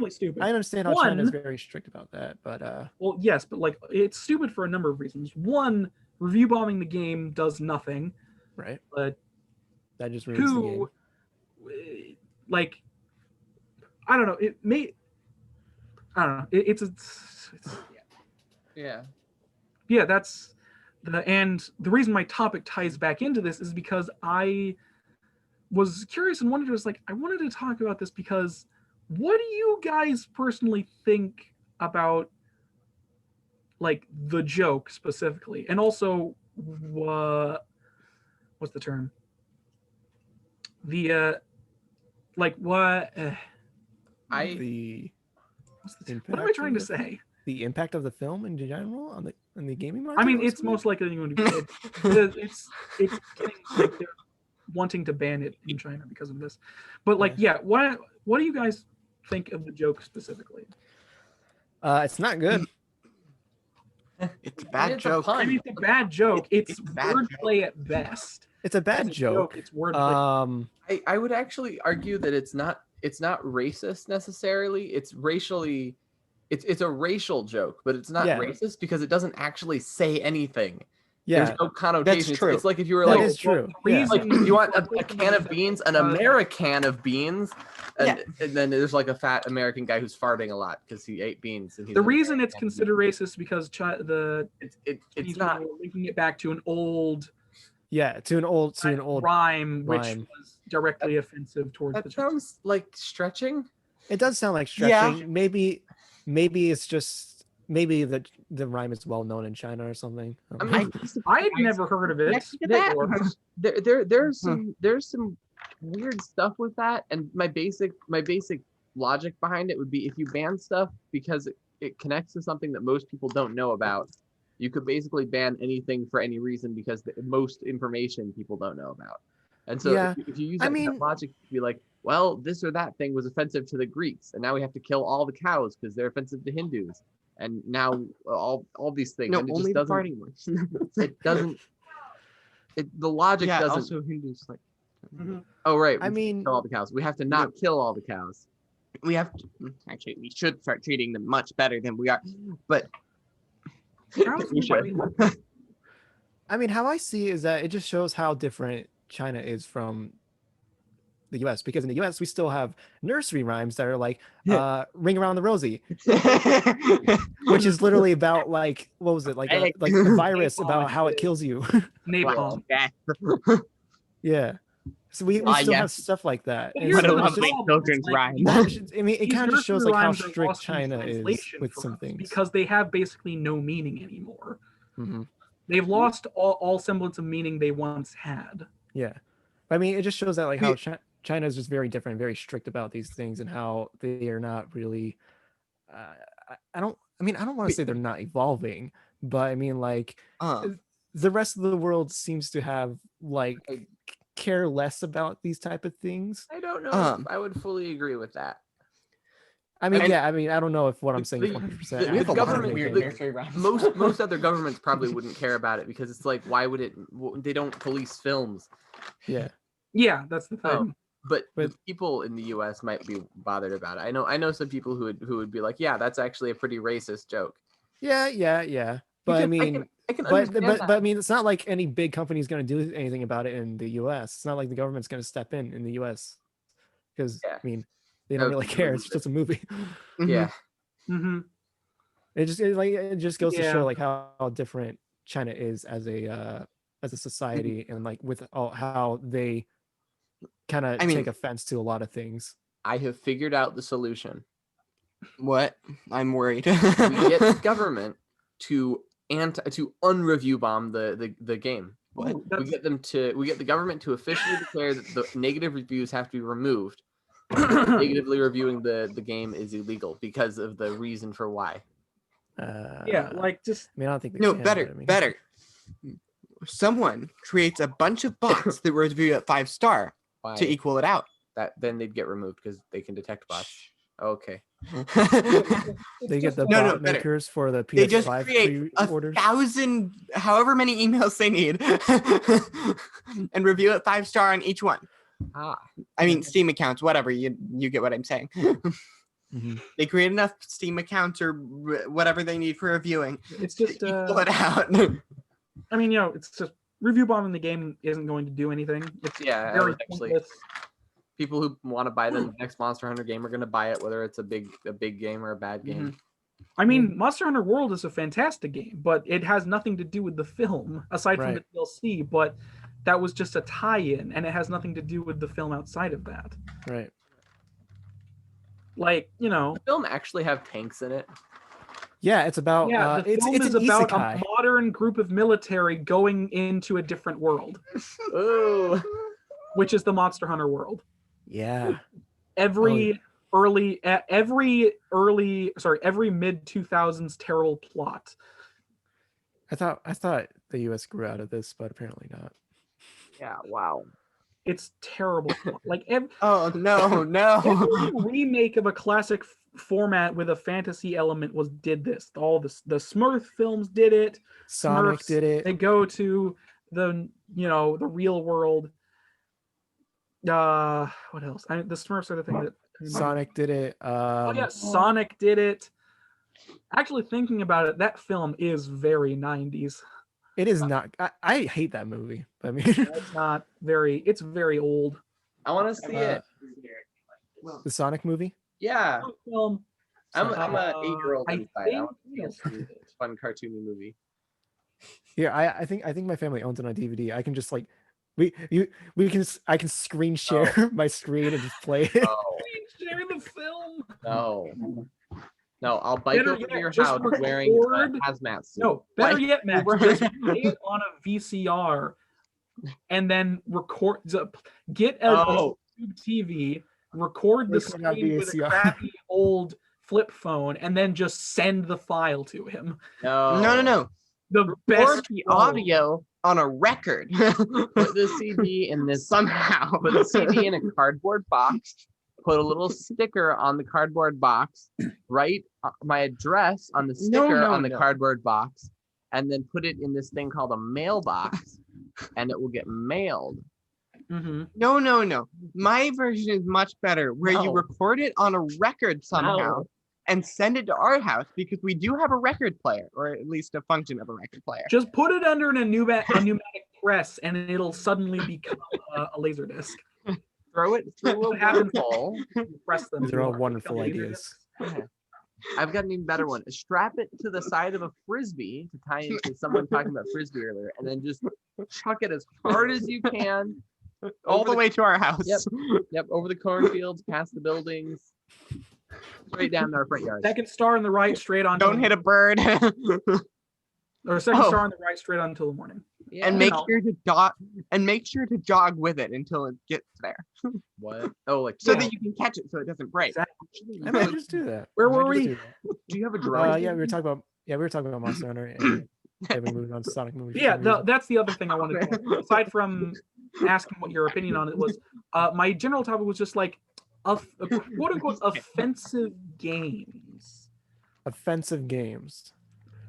B: stupid.
C: I understand how China's very strict about that, but
B: well, yes, but like it's stupid for a number of reasons. One, review bombing the game does nothing,
C: right?
B: But
C: that just ruins the game.
B: Like, I don't know. It may. I don't know. It's yeah. That's and the reason my topic ties back into this is because I was curious and wanted to talk about this because what do you guys personally think about like the joke specifically, and also what's the term? The like what what am I trying to say?
C: The impact of the film in general on the gaming market.
B: I mean, it's most likely going to be. it's getting, like they're wanting to ban it in China because of this. But like, yeah, what do you guys think of the joke specifically?
C: It's not good.
D: It's a bad joke.
B: I mean, it's a bad joke. It's wordplay at best.
C: It's a bad joke.
B: It's wordplay.
E: I would actually argue that it's not racist necessarily. It's racially, it's a racial joke, but it's not racist because it doesn't actually say anything
C: Yeah,
E: There's no connotation.
D: true.
E: It's like if you were
C: that
E: like,
C: is true.
B: the
C: Yeah.
B: reason-
E: like you want a can of beans, an American of beans, and then there's like a fat American guy who's farting a lot because he ate beans. And he's
B: The
E: an
B: reason it's
E: American.
B: considered racist is because
E: it's
B: Chinese
E: not.
B: people were linking it back to an old
C: to an old
B: rhyme, which
C: rhyme.
B: was directly offensive towards the
E: That sounds like stretching.
C: It does sound like
D: Yeah.
C: stretching. Maybe it's just maybe the rhyme is well known in China or something.
E: I mean,
B: I had never heard of it.
A: There's some weird stuff with that, and my basic logic behind it would be if you ban stuff because it connects to something that most people don't know about, you could basically ban anything for any reason because most information people don't know about. And so if you use that kind of logic to be like, well, this or that thing was offensive to the Greeks, and now we have to kill all the cows because they're offensive to Hindus, and now all these things.
D: No,
A: and it
D: only
A: just
D: the
A: doesn't.
D: farting ones.
A: It doesn't. The logic doesn't.
D: Also Hindus like.
A: Oh right.
C: I mean,
A: kill all the cows. We have to not kill all the cows.
D: We have to, actually we should start treating them much better than we are, but we should.
C: I mean, how I see it is that it just shows how different China is from the US, because in the US we still have nursery rhymes that are like Ring Around the Rosie, which is literally about like what was it like a virus about how it kills you.
B: Napalm.
C: Yeah. So we still have stuff like that. And
D: What a
C: so it's
D: lovely
C: just-
D: children's rhyme.
C: I mean, it
B: These
C: kind of just shows
B: nursery
C: like how
B: rhymes are
C: strict
B: lost in
C: China is
B: translation
C: with
B: for
C: some
B: us
C: things.
B: because they have basically no meaning anymore.
C: Mhm.
B: They've lost all semblance of meaning they once had.
C: Yeah. I mean, it just shows that like how China is just very different, very strict about these things, and how they are not really. I don't want to say they're not evolving, but I mean like the rest of the world seems to have like care less about these type of things.
E: I don't know. If I would fully agree with that.
C: I mean, I don't know if what I'm saying is 100%.
E: The government, most other governments probably wouldn't care about it because it's like, why would it? They don't police films.
B: Yeah, that's the thing.
E: But the people in the U.S. might be bothered about it. I know some people who would be like, yeah, that's actually a pretty racist joke.
C: Yeah. But I mean, but I mean, it's not like any big company is going to do anything about it in the U.S. It's not like the government's going to step in the U.S. because I mean, they don't really care. It's just a movie.
E: Yeah.
B: Mm-hmm.
C: It just goes to show like how different China is as a society, and like with how they kind of take offense to a lot of things.
E: I have figured out the solution.
D: What? I'm worried.
E: We get the government to unreview bomb the game.
D: What?
E: We get the government to officially declare that the negative reviews have to be removed. Negatively reviewing the game is illegal because of the reason for why.
B: Like just.
C: I mean, I don't think.
D: Better. Someone creates a bunch of bots that review at 5-star to equal it out.
E: Then they'd get removed because they can detect bots. Okay.
C: They get the bot makers for the PS5
D: They just create
C: pre-orders.
D: 1,000, however many emails they need, and review it 5-star on each one. I mean, Steam accounts, whatever. You get what I'm saying.
C: Mm-hmm.
D: They create enough Steam accounts or whatever they need for reviewing.
B: It's just
D: to equal it out.
B: I mean, it's just review bombing the game isn't going to do anything. It's very pointless.
E: People who want to buy the next Monster Hunter game are going to buy it, whether it's a big game or a bad game.
B: Mm-hmm. I mean, Monster Hunter World is a fantastic game, but it has nothing to do with the film aside from the DLC. But that was just a tie-in, and it has nothing to do with the film outside of that.
C: Right.
B: Like,
E: the film actually have tanks in it.
C: Yeah, it's about
B: the film is about a modern group of military going into a different world.
E: Oh,
B: which is the Monster Hunter world.
C: Yeah.
B: Every mid 2000s terrible plot.
C: I thought the US grew out of this, but apparently not.
E: Yeah, wow.
B: It's terrible. Like
D: no.
B: Every remake of a classic format with a fantasy element did this. All the Smurf films did it.
C: Sonic
B: Smurfs,
C: did it.
B: They go to the the real world. What else? The Smurfs are the thing that
C: Sonic did it.
B: Sonic did it. Actually, thinking about it, that film is very 90s.
C: It is not. I hate that movie. I mean,
B: It's not very. It's very old.
E: I want to see it.
C: the Sonic movie.
E: Yeah,
B: Film.
E: I'm an 8-year-old
B: I
E: inside. I
B: think
E: want to see a fun cartoony movie.
C: Yeah, I think my family owns it on DVD. I can just like, I can screen share my screen and just play it.
E: Oh
B: Share the film.
E: no, I'll bike
B: Better
E: over
B: yet,
E: to your
B: just
E: house wearing
B: record-
E: a hazmat suit.
B: No, better
E: Like,
B: yet, Max. Just play it on a VCR, and then record. Get a
E: Oh.
B: YouTube TV. Record the
C: Record on
B: screen with a
C: VCR.
B: crappy old flip phone, and then just send the file to him.
A: No.
B: The
A: Record
B: best
A: the audio on a record.
E: Put the CD in this
A: Somehow.
E: Put the CD in a cardboard box. Put a little sticker on the cardboard box. Write my address on the sticker on the cardboard box, and then put it in this thing called a mailbox, and it will get mailed.
B: Mm-hmm.
A: No. My version is much better, where you
E: No.
A: record it on a record somehow
E: No.
A: and send it to our house because we do have a record player, or at least a function of a record player.
B: Just put it under a pneumatic press, and it'll suddenly become a laser disc.
E: Throw it through a
B: What happens?
E: wormhole.
B: Press them.
C: These are all
B: to
C: wonderful
B: become laser
C: ideas.
B: discs.
E: I've got an even better one. Strap it to the side of a frisbee to tie into someone talking about frisbee earlier, and then just chuck it as hard as you can.
A: All
E: over
A: the way to our house.
E: Yep, over the cornfields, past the buildings, straight down to our front yard.
B: Second star on the right, straight on.
A: Don't hit a bird.
B: Or second
A: Oh.
B: star on the right, straight on until the morning.
E: Yeah.
A: And make sure to jog with it until it gets there,
E: What? Oh, like
A: so that you can catch it so it doesn't break.
B: Exactly.
C: I might just do that.
B: Where
C: I might
B: were
C: just
B: we?
C: do that.
E: Do you have a drone?
C: Yeah, we were talking about Monster Hunter, and then we moved on to Sonic movies. for
B: Yeah,
C: some reason.
B: that's the other thing I wanted to aside from asking what your opinion on it was. My general topic was just like quote unquote offensive games.
C: Offensive games.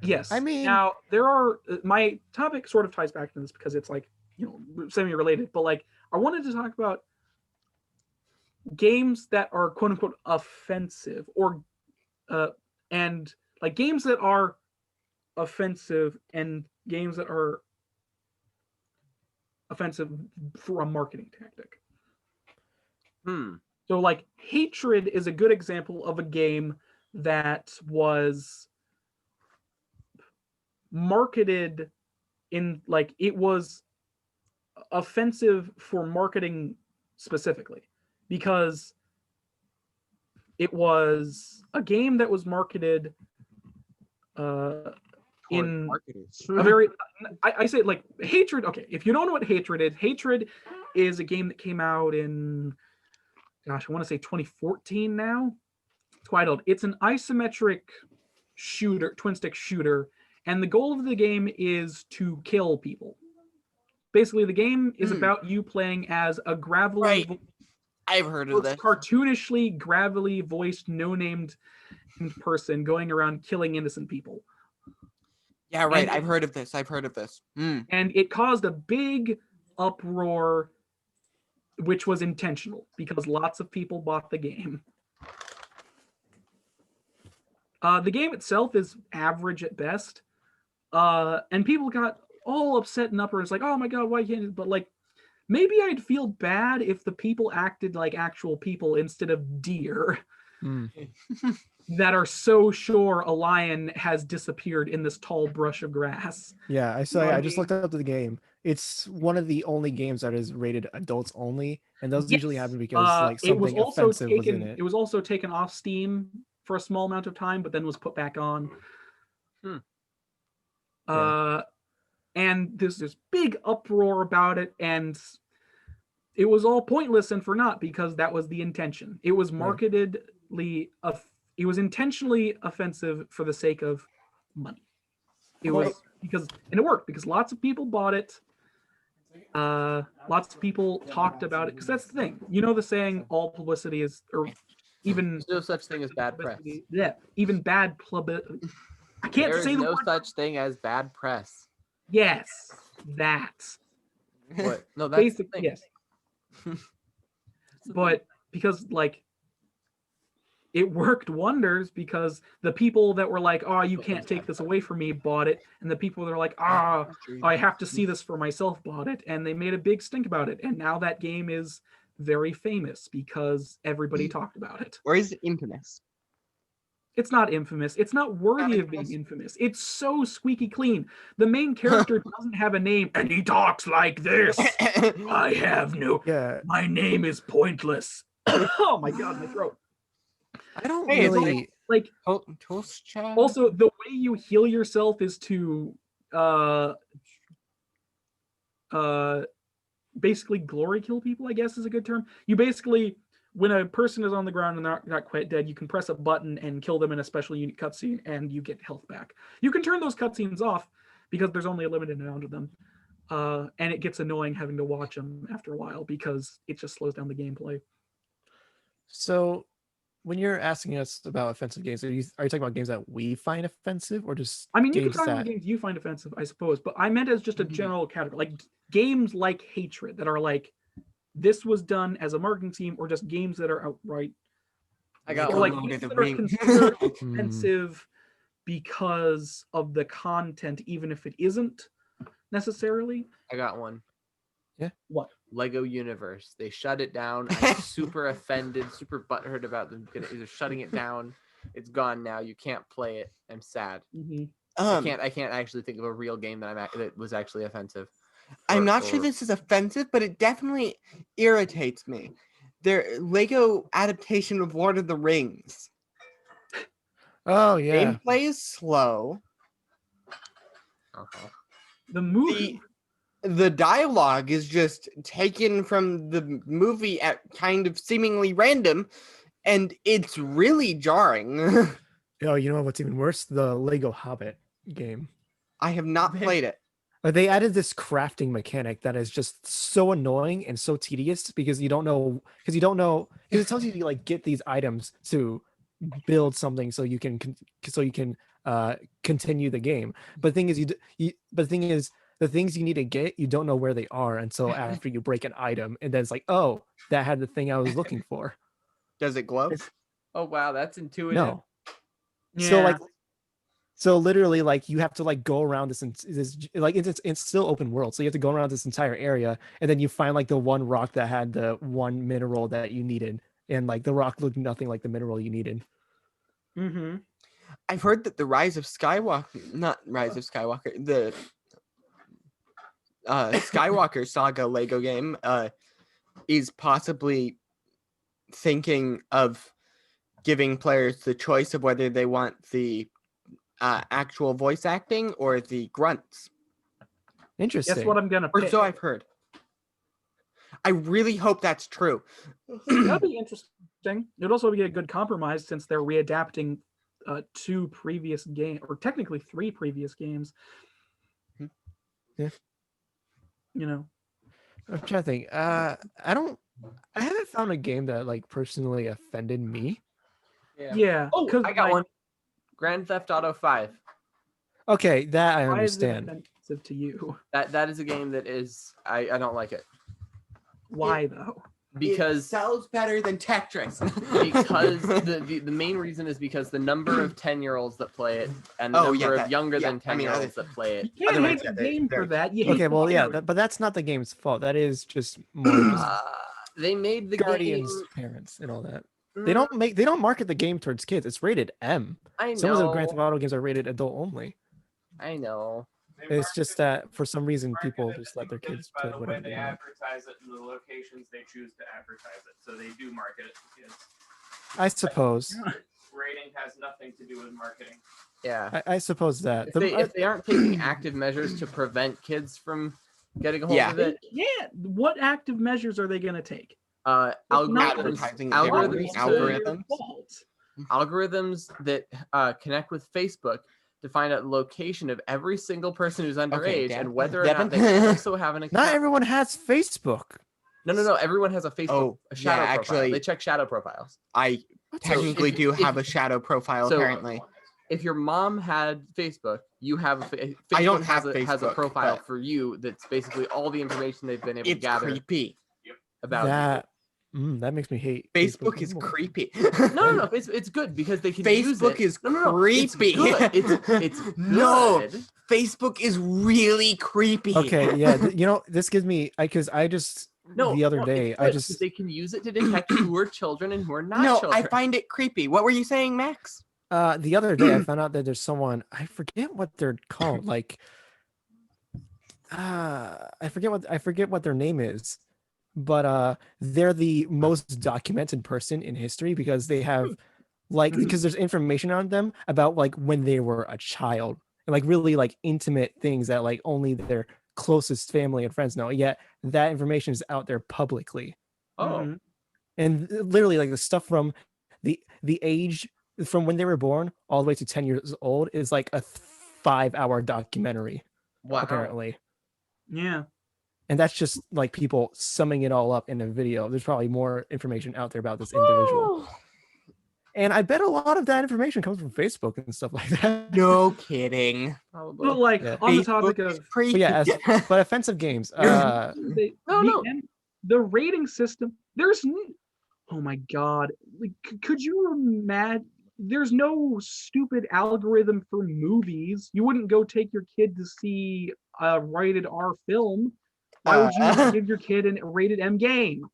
B: Yes.
C: I mean-
B: now there are my topic sort of ties back to this because it's like, semi-related, but like I wanted to talk about games that are quote unquote offensive, or and like games that are offensive and games that are offensive for a marketing tactic. So like Hatred is a good example of a game that was marketed in like it was offensive for marketing specifically because it was a game that was marketed in a very I say like Hatred. Okay, if you don't know what Hatred is a game that came out in, gosh, I want to say 2014 now. It's quite old. It's an isometric shooter, twin stick shooter, and the goal of the game is to kill people. Basically, the game is about you playing as a gravelly,
A: I've heard of this.
B: cartoonishly gravelly voiced, no-named person going around killing innocent people.
A: Yeah, right.
B: And-
A: I've heard of this.
B: And it caused a big uproar, which was intentional because lots of people bought the game. The game itself is average at best. And people got all upset and uproar. It's like, oh my god, why can't it? But like, maybe I'd feel bad if the people acted like actual people instead of deer that are so sure a lion has disappeared in this tall brush of grass.
C: Yeah, I saw.
B: know what
C: I
B: I
C: just
B: mean?
C: looked up the game. It's one of the only games that is rated adults only, and those usually happen because like
B: it was
C: something
B: also
C: offensive was in
B: taken.
C: it.
B: It was also taken off Steam for a small amount of time, but then was put back on. And there's this big uproar about it, and it was all pointless and for naught because that was the intention. It was marketedly, it was intentionally offensive for the sake of money. It was because, and it worked because lots of people bought it. Lots of people talked about it because that's the thing. You know the saying, all publicity is, or even
E: There's no such thing as bad press.
B: yeah, even bad publicity. I can't
E: There is
B: say the
E: no
B: word.
E: such thing as bad press.
B: Yes, that.
E: What? No, that's the
B: Basically,
E: thing.
B: yes. But because like it worked wonders because the people that were like, oh, you can't take this away from me, bought it. And the people that are like, I have to see this for myself, bought it. And they made a big stink about it. And now that game is very famous because everybody talked about it.
D: Or is it infamous?
B: It's not infamous. It's not worthy of being infamous. It's so squeaky clean. The main character doesn't have a name and he talks like this. I have no...
C: Yeah.
B: My name is pointless. Oh my God, my throat.
C: I don't really...
B: Like,
D: Toast child?
B: also, the way you heal yourself is to basically glory kill people, I guess is a good term. You basically... When a person is on the ground and they're not quite dead, you can press a button and kill them in a special unique cutscene, and you get health back. You can turn those cutscenes off because there's only a limited amount of them, and it gets annoying having to watch them after a while because it just slows down the gameplay.
C: So, when you're asking us about offensive games, are you talking about games that we find offensive, or just?
B: I mean, you can
C: games
B: talk about
C: that...
B: games you find offensive, I suppose, but I meant as just a general category, like games like Hatred that are like. This was done as a marketing team, or just games that are outright.
D: I got
B: or like games that are considered offensive because of the content, even if it isn't necessarily.
E: I got one.
C: Yeah.
B: What?
E: Lego Universe. They shut it down. I'm super offended, super butthurt about them either shutting it down. It's gone now. You can't play it. I'm sad. I can't actually think of a real game that was actually offensive.
D: I'm not sure this is offensive, but it definitely irritates me. Their Lego adaptation of Lord of the Rings.
C: Oh yeah.
D: Gameplay is slow.
B: The movie.
D: The dialogue is just taken from the movie at kind of seemingly random, and it's really jarring.
C: Oh, you know what's even worse? The Lego Hobbit game.
D: I have not played it.
C: They added this crafting mechanic that is just so annoying and so tedious because you don't know because it tells you to like get these items to build something so you can continue the game. But the thing is the things you need to get, you don't know where they are until after you break an item, and then it's like, oh, that had the thing I was looking for.
D: Does it glow?
E: Oh wow, that's intuitive.
C: No.
B: Yeah.
C: So literally, like, you have to like go around this like it's still open world, so you have to go around this entire area, and then you find like the one rock that had the one mineral that you needed, and like the rock looked nothing like the mineral you needed.
B: Mm-hmm.
D: I've heard that the Skywalker Saga Lego game is possibly thinking of giving players the choice of whether they want the actual voice acting or the grunts.
C: Interesting.
B: That's what I'm gonna pick.
D: Or so I've heard. I really hope that's true.
B: That'd be interesting. It'd also be a good compromise since they're readapting 2 previous games, or technically 3 previous games.
C: Yeah.
B: You know.
C: I'm trying to think. I haven't found a game that like personally offended me.
B: Yeah.
E: Oh, I got one. Grand Theft Auto 5.
C: Okay, that I
B: Why
C: understand.
B: is it offensive to you?
E: That is a game that is I don't like it.
B: Why though?
E: Because
D: it sells better than Tetris.
E: Because the main reason is because the number of 10-year-olds that play it and the number of younger than 10-year-olds that play it.
B: You can't hate the game for that.
C: Okay, well, yeah, but that's not the game's fault. That is just more
E: they made the
C: Guardians'
E: game...
C: parents and all that. They don't market the game towards kids. It's rated M.
E: I know.
C: Some of the Grand Theft Auto games are rated adult only.
E: I know.
C: It's just that for some reason people just let their kids play whatever
M: they
C: they want.
M: advertise it in the locations they choose to advertise it, so they do market it to kids.
C: I suppose.
M: Rating has nothing to do with marketing.
E: Yeah.
C: I suppose that.
E: If they aren't taking active measures to prevent kids from getting a hold of it.
B: Yeah. What active measures are they going to take?
E: Algorithms that connect with Facebook to find out the location of every single person who's underage and whether or not they also have an account.
C: Not everyone has Facebook.
E: No. Everyone has a Facebook, a shadow profile.
D: Actually,
E: they check shadow profiles.
D: I technically do have a shadow profile, apparently.
E: If your mom had Facebook, you have Facebook.
D: I don't have Facebook,
E: has a profile for you that's basically all the information they've been able to gather
D: creepy.
E: about
C: that. That makes me hate
D: Facebook is
C: more.
D: creepy.
E: No. It's good because they can use it.
D: Facebook is
E: No,
D: creepy.
E: It's good.
D: No, Facebook is really creepy.
C: Okay, yeah, this gives me because I just the other day
E: it's
C: I
E: good
C: just
E: because they can use it to detect who are children and who are not
D: No,
E: children.
D: I find it creepy. What were you saying, Max?
C: the other day I found out that there's someone, I forget what they're called, like I forget what their name is, but they're the most documented person in history because they have because there's information on them about like when they were a child and like really like intimate things that like only their closest family and friends know, yet that information is out there publicly.
E: Oh.
C: And literally like the stuff from the age from when they were born all the way to 10 years old is like a 5-hour documentary.
E: Wow.
C: Apparently.
B: Yeah.
C: And that's just like people summing it all up in a video. There's probably more information out there about this individual. And I bet a lot of that information comes from Facebook and stuff like that.
D: No kidding.
B: Probably. But like on the topic of
C: but offensive games.
B: The rating system. Oh my god! Like, could you imagine? There's no stupid algorithm for movies. You wouldn't go take your kid to see a rated R film. Why would you give your kid a rated M game?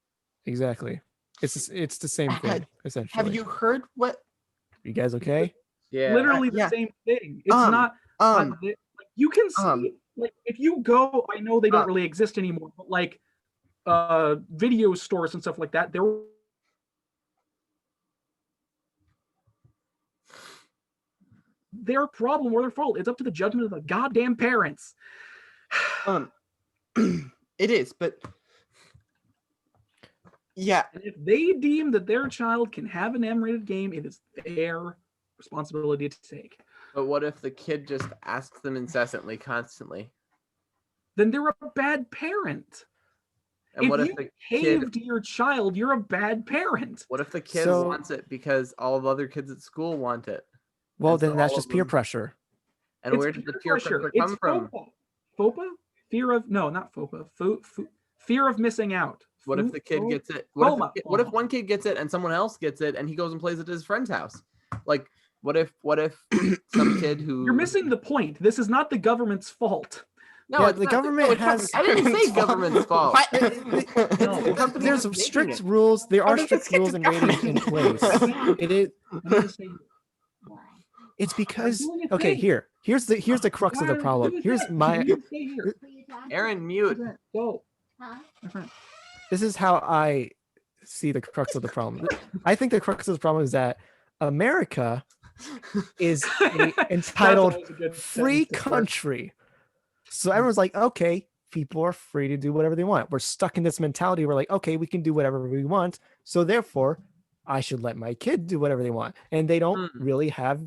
C: Exactly. It's the same thing essentially.
D: Have you heard what?
C: You guys okay?
E: Yeah.
B: Literally the same thing. It's not. Like, you can see like if you go. I know they don't really exist anymore, but like video stores and stuff like that. Their problem or their fault. It's up to the judgment of the goddamn parents.
D: It is, but yeah.
B: And if they deem that their child can have an M-rated game, it is their responsibility to take.
E: But what if the kid just asks them incessantly, constantly?
B: Then they're a bad parent.
E: And
B: if
E: what if
B: you
E: the
B: cave to your child, you're a bad parent.
E: What if the kid wants it because all the other kids at school want it?
C: Well, then that's just peer pressure.
E: And where did the peer pressure come from?
B: FOPA? Fear of not FOPA. Fear of missing out.
E: What if the kid gets it? What if one kid gets it and someone else gets it and he goes and plays it at his friend's house? Like, what if some kid who
B: You're missing the point. This is not the government's fault.
E: No,
C: yeah, the government has.
E: I didn't say government's fault.
C: There's strict rules. There are strict rules and ratings in place. It is. It's because okay. Here's the crux of the problem. Here's my.
E: Aaron, mute.
B: Go.
C: This is how I see the crux of the problem. I think the crux of the problem is that America is an entitled free country. So everyone's like, okay, people are free to do whatever they want. We're stuck in this mentality. We're like, okay, we can do whatever we want. So therefore, I should let my kid do whatever they want. And they don't really have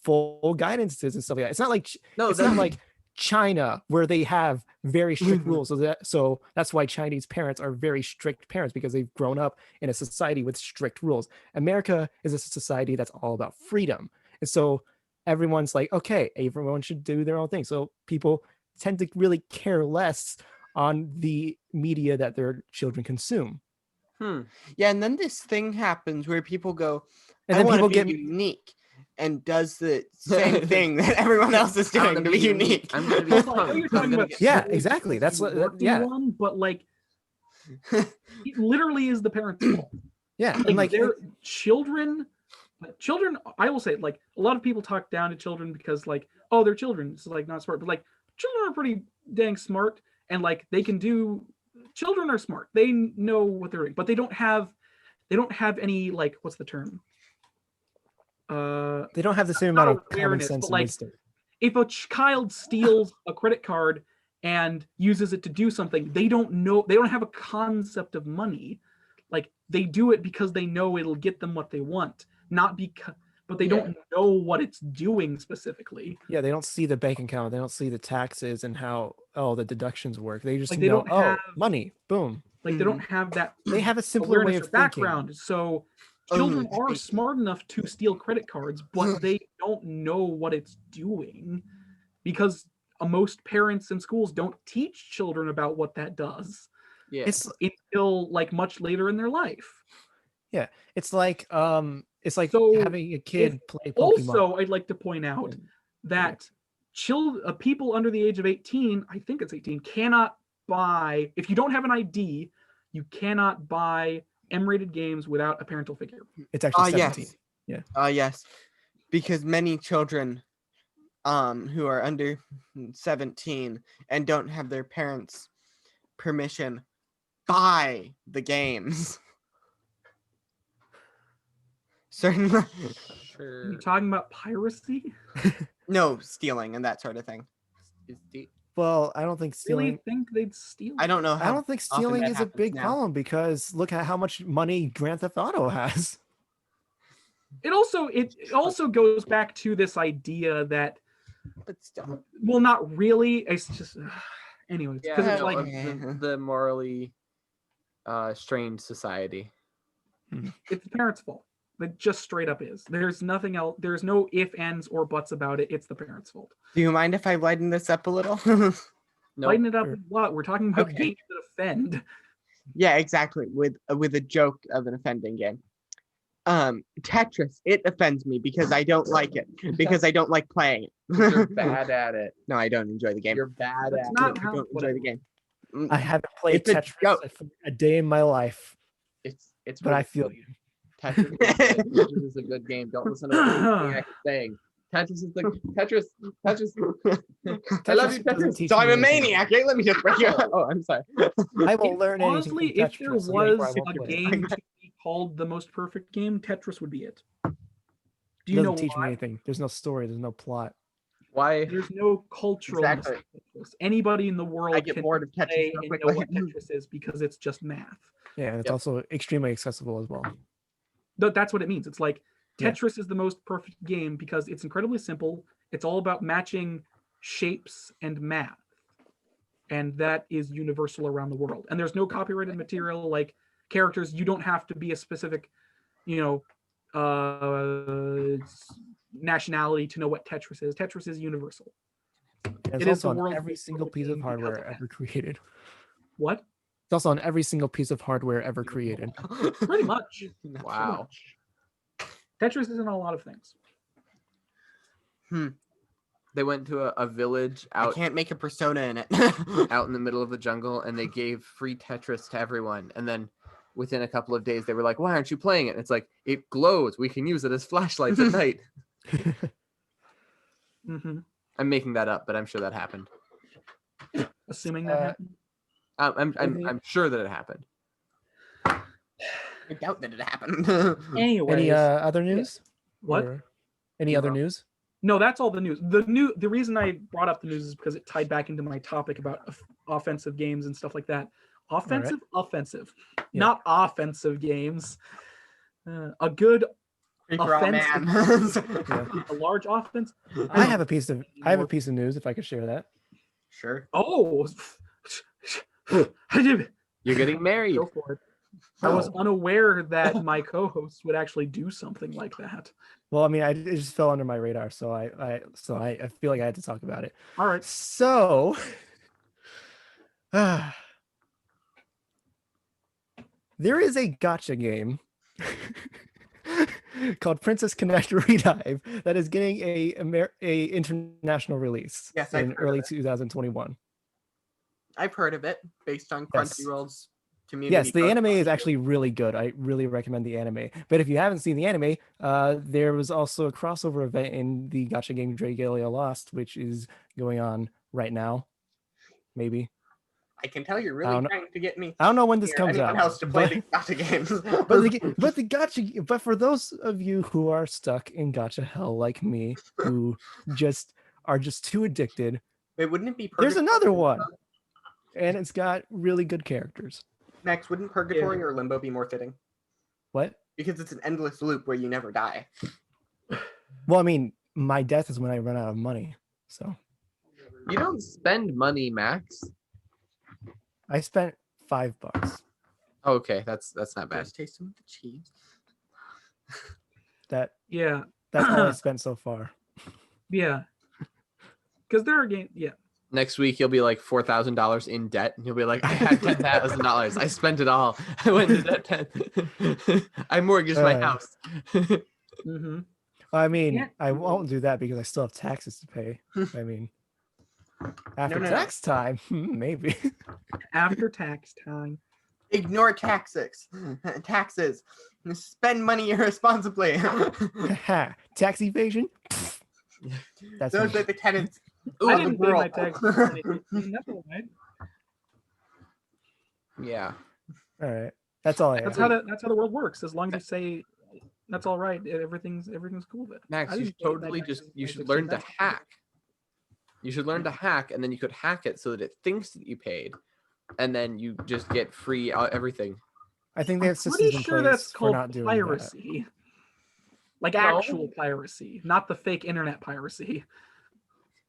C: full guidances and stuff like that. It's not like it's not like China where they have very strict rules. So that's why Chinese parents are very strict parents because they've grown up in a society with strict rules. America is a society that's all about freedom. And so everyone's like, okay, everyone should do their own thing. So people tend to really care less on the media that their children consume.
D: Yeah, and then this thing happens where people go,
C: and then people get
D: unique, and does the same thing that everyone else is doing to be unique.
E: I'm gonna be
C: yeah, exactly. That's what. Yeah,
B: one, but like, it literally is the parents' fault.
C: Yeah,
B: like,
C: and like
B: their children. Children, I will say, like a lot of people talk down to children because, like, oh, they're children. It's like not smart, but like children are pretty dang smart, and like they can do. Children are smart. They know what they're doing, but they don't have any like what's the term?
C: They don't have the same amount of common sense and
B: like,
C: wisdom.
B: If a child steals a credit card and uses it to do something, they don't know. They don't have a concept of money. Like they do it because they know it'll get them what they want, not because. But they don't know what it's doing specifically.
C: Yeah, they don't see the bank account. They don't see the taxes and how the deductions work. They just
B: like,
C: know, money, boom.
B: Like they don't have that.
C: They have a simpler way of
B: background.
C: thinking.
B: So children are smart enough to steal credit cards, but they don't know what it's doing because most parents and schools don't teach children about what that does.
E: Yeah.
B: until like much later in their life.
C: Yeah, it's like
B: So
C: having a kid
B: if-
C: play Pokemon.
B: Also, I'd like to point out that people under the age of 18, I think it's 18, cannot buy, if you don't have an ID, you cannot buy M-rated games without a parental figure.
C: It's actually 17.
D: Yes.
C: Yeah.
D: Yes. Because many children who are under 17 and don't have their parents' permission buy the games. Certainly.
B: Are you talking about piracy?
D: No, stealing and that sort of thing.
C: Well, I don't think stealing.
B: Really think they'd steal?
D: I don't know.
C: I don't think
D: often
C: stealing
D: that
C: is a
D: happens
C: big
D: now.
C: problem because look at how much money Grand Theft Auto has.
B: It also goes back to this idea that,
D: but still,
B: well, not really. It's just, anyways,
E: Yeah,
B: because it's
E: no,
B: like
E: the morally strained society.
B: it's the parents' fault. It just straight up is. There's nothing else. There's no if, ands, or buts about it. It's the parents' fault.
D: Do you mind if I lighten this up a little?
B: Lighten it up. What we're talking about games that offend.
D: Yeah, exactly. With a joke of an offending game. Tetris, it offends me because I don't like it. Because I don't like playing it.
E: You're bad at it.
D: No, I don't enjoy the game.
E: You're bad at
D: I
E: it.
D: don't enjoy the game.
C: I haven't played
D: It's a
C: Tetris
D: joke.
C: for a day in my life.
E: It's
C: But I feel you.
E: Tetris is a good game. Don't listen to what I'm saying. Tetris is the Tetris. I love you, Tetris.
D: So I'm a maniac. Eh? Let me just break you up. Oh, I'm sorry.
C: I won't learn anything.
B: Honestly,
C: from
B: if there
C: Tetris,
B: was
C: I won't
B: a
C: play it.
B: game to be called the most perfect game, Tetris would be it. Do
C: It
B: you know
C: doesn't teach me
B: why?
C: anything. There's no story. There's no plot.
E: Why?
B: There's no cultural.
D: Exactly.
B: Anybody in the world
D: I get
B: can
D: bored of Tetris
B: play
D: so
B: and
D: quickly.
B: know what Tetris is because it's just math.
C: Yeah, and it's
E: Yep.
C: also extremely accessible as well.
B: That's what it means. It's like
C: Yeah.
B: Tetris is the most perfect game because it's incredibly simple. It's all about matching shapes and math. And that is universal around the world. And there's no copyrighted material like characters. You don't have to be a specific, nationality to know what Tetris is. Tetris is universal.
C: It's
B: It is
C: also
B: the
C: on
B: world's
C: every
B: most
C: single
B: perfect
C: piece of
B: game because
C: hardware
B: of that.
C: ever created.
B: What?
C: It's also on every single piece of hardware ever created.
B: Pretty much.
E: Wow.
B: Tetris is in a lot of things.
E: They went to a village
D: I
E: out
D: can't make a persona in it.
E: out in the middle of the jungle, and they gave free Tetris to everyone. And then within a couple of days, they were like, "Why aren't you playing it?" And it's like, it glows. We can use it as flashlights at night.
B: Mm-hmm.
E: I'm making that up, but I'm sure that happened.
B: Assuming that happened.
E: I'm sure that it happened.
D: I doubt that it happened.
B: Anyways,
C: Any other news?
B: What?
C: Or any other news?
B: No, that's all the news. The reason I brought up the news is because it tied back into my topic about offensive games and stuff like that. Offensive,
C: Yeah.
B: not offensive games. A good offensive, a large offense.
C: I have a piece of news if I could share that.
D: Sure.
B: Oh,
E: You're getting married.
B: go for it. I was unaware that my co-hosts would actually do something like that.
C: Well, I mean, it just fell under my radar, so I feel like I had to talk about it.
B: All right.
C: So, there is a gacha game called Princess Connect Redive that is getting a international release
D: Yes, I've
C: in
D: heard
C: early
D: of it.
C: 2021.
D: I've heard of it based on
C: Yes.
D: Crunchyroll's community.
C: Yes, the
D: post.
C: anime is actually really good. I really recommend the anime. But if you haven't seen the anime, there was also a crossover event in the gacha game Dragalia Lost, which is going on right now. Maybe.
D: I can tell you're
C: I
D: really
C: don't know-
D: trying to get me.
C: I don't know when this
D: or
C: comes
D: anyone
C: out.
D: else to play
C: but-
D: the gacha games.
C: but for those of you who are stuck in gacha hell like me, who are just too addicted,
D: Wait, wouldn't it be?
C: there's
D: Purgatory
C: another
D: or
C: one,
D: Limbo?
C: and it's got really good characters.
D: Max, wouldn't Purgatory or Limbo be more fitting?
C: What?
D: Because it's an endless loop where you never die.
C: Well, I mean, my death is when I run out of money. So
E: You don't spend money, Max.
C: I spent $5.
E: Okay, that's not bad.
D: Just taste some of the cheese.
C: That's
B: Yeah.
C: all I spent so far.
B: Yeah. Because there are games. Yeah.
E: Next week you'll be like $4,000 in debt, and you'll be like, I had $10,000. I spent it all. I went into debt. I mortgaged my house.
B: Mm-hmm.
C: I mean, I won't do that because I still have taxes to pay. I mean, after tax time, maybe.
B: After tax time.
D: Ignore taxes. Taxes. Spend money irresponsibly.
C: Tax evasion?
D: Those are the tenants.
B: I didn't pay my taxes. That's all right.
E: Yeah.
C: All right. That's all I
B: That's
C: have.
B: how the world works. As long as you say that's all right, everything's cool with it.
E: Max,
B: I
E: you
B: didn't
E: should
B: pay my
E: totally
B: taxes.
E: you
B: I
E: should
B: just
E: learn
B: said
E: to
B: that's
E: hack. You should learn to hack, and then you could hack it so that it thinks that you paid, and then you just get free everything.
C: I think they have systems
B: pretty
C: in
B: sure
C: place
B: that's
C: for
B: called
C: not doing
B: piracy. Like actual piracy, not the fake internet piracy.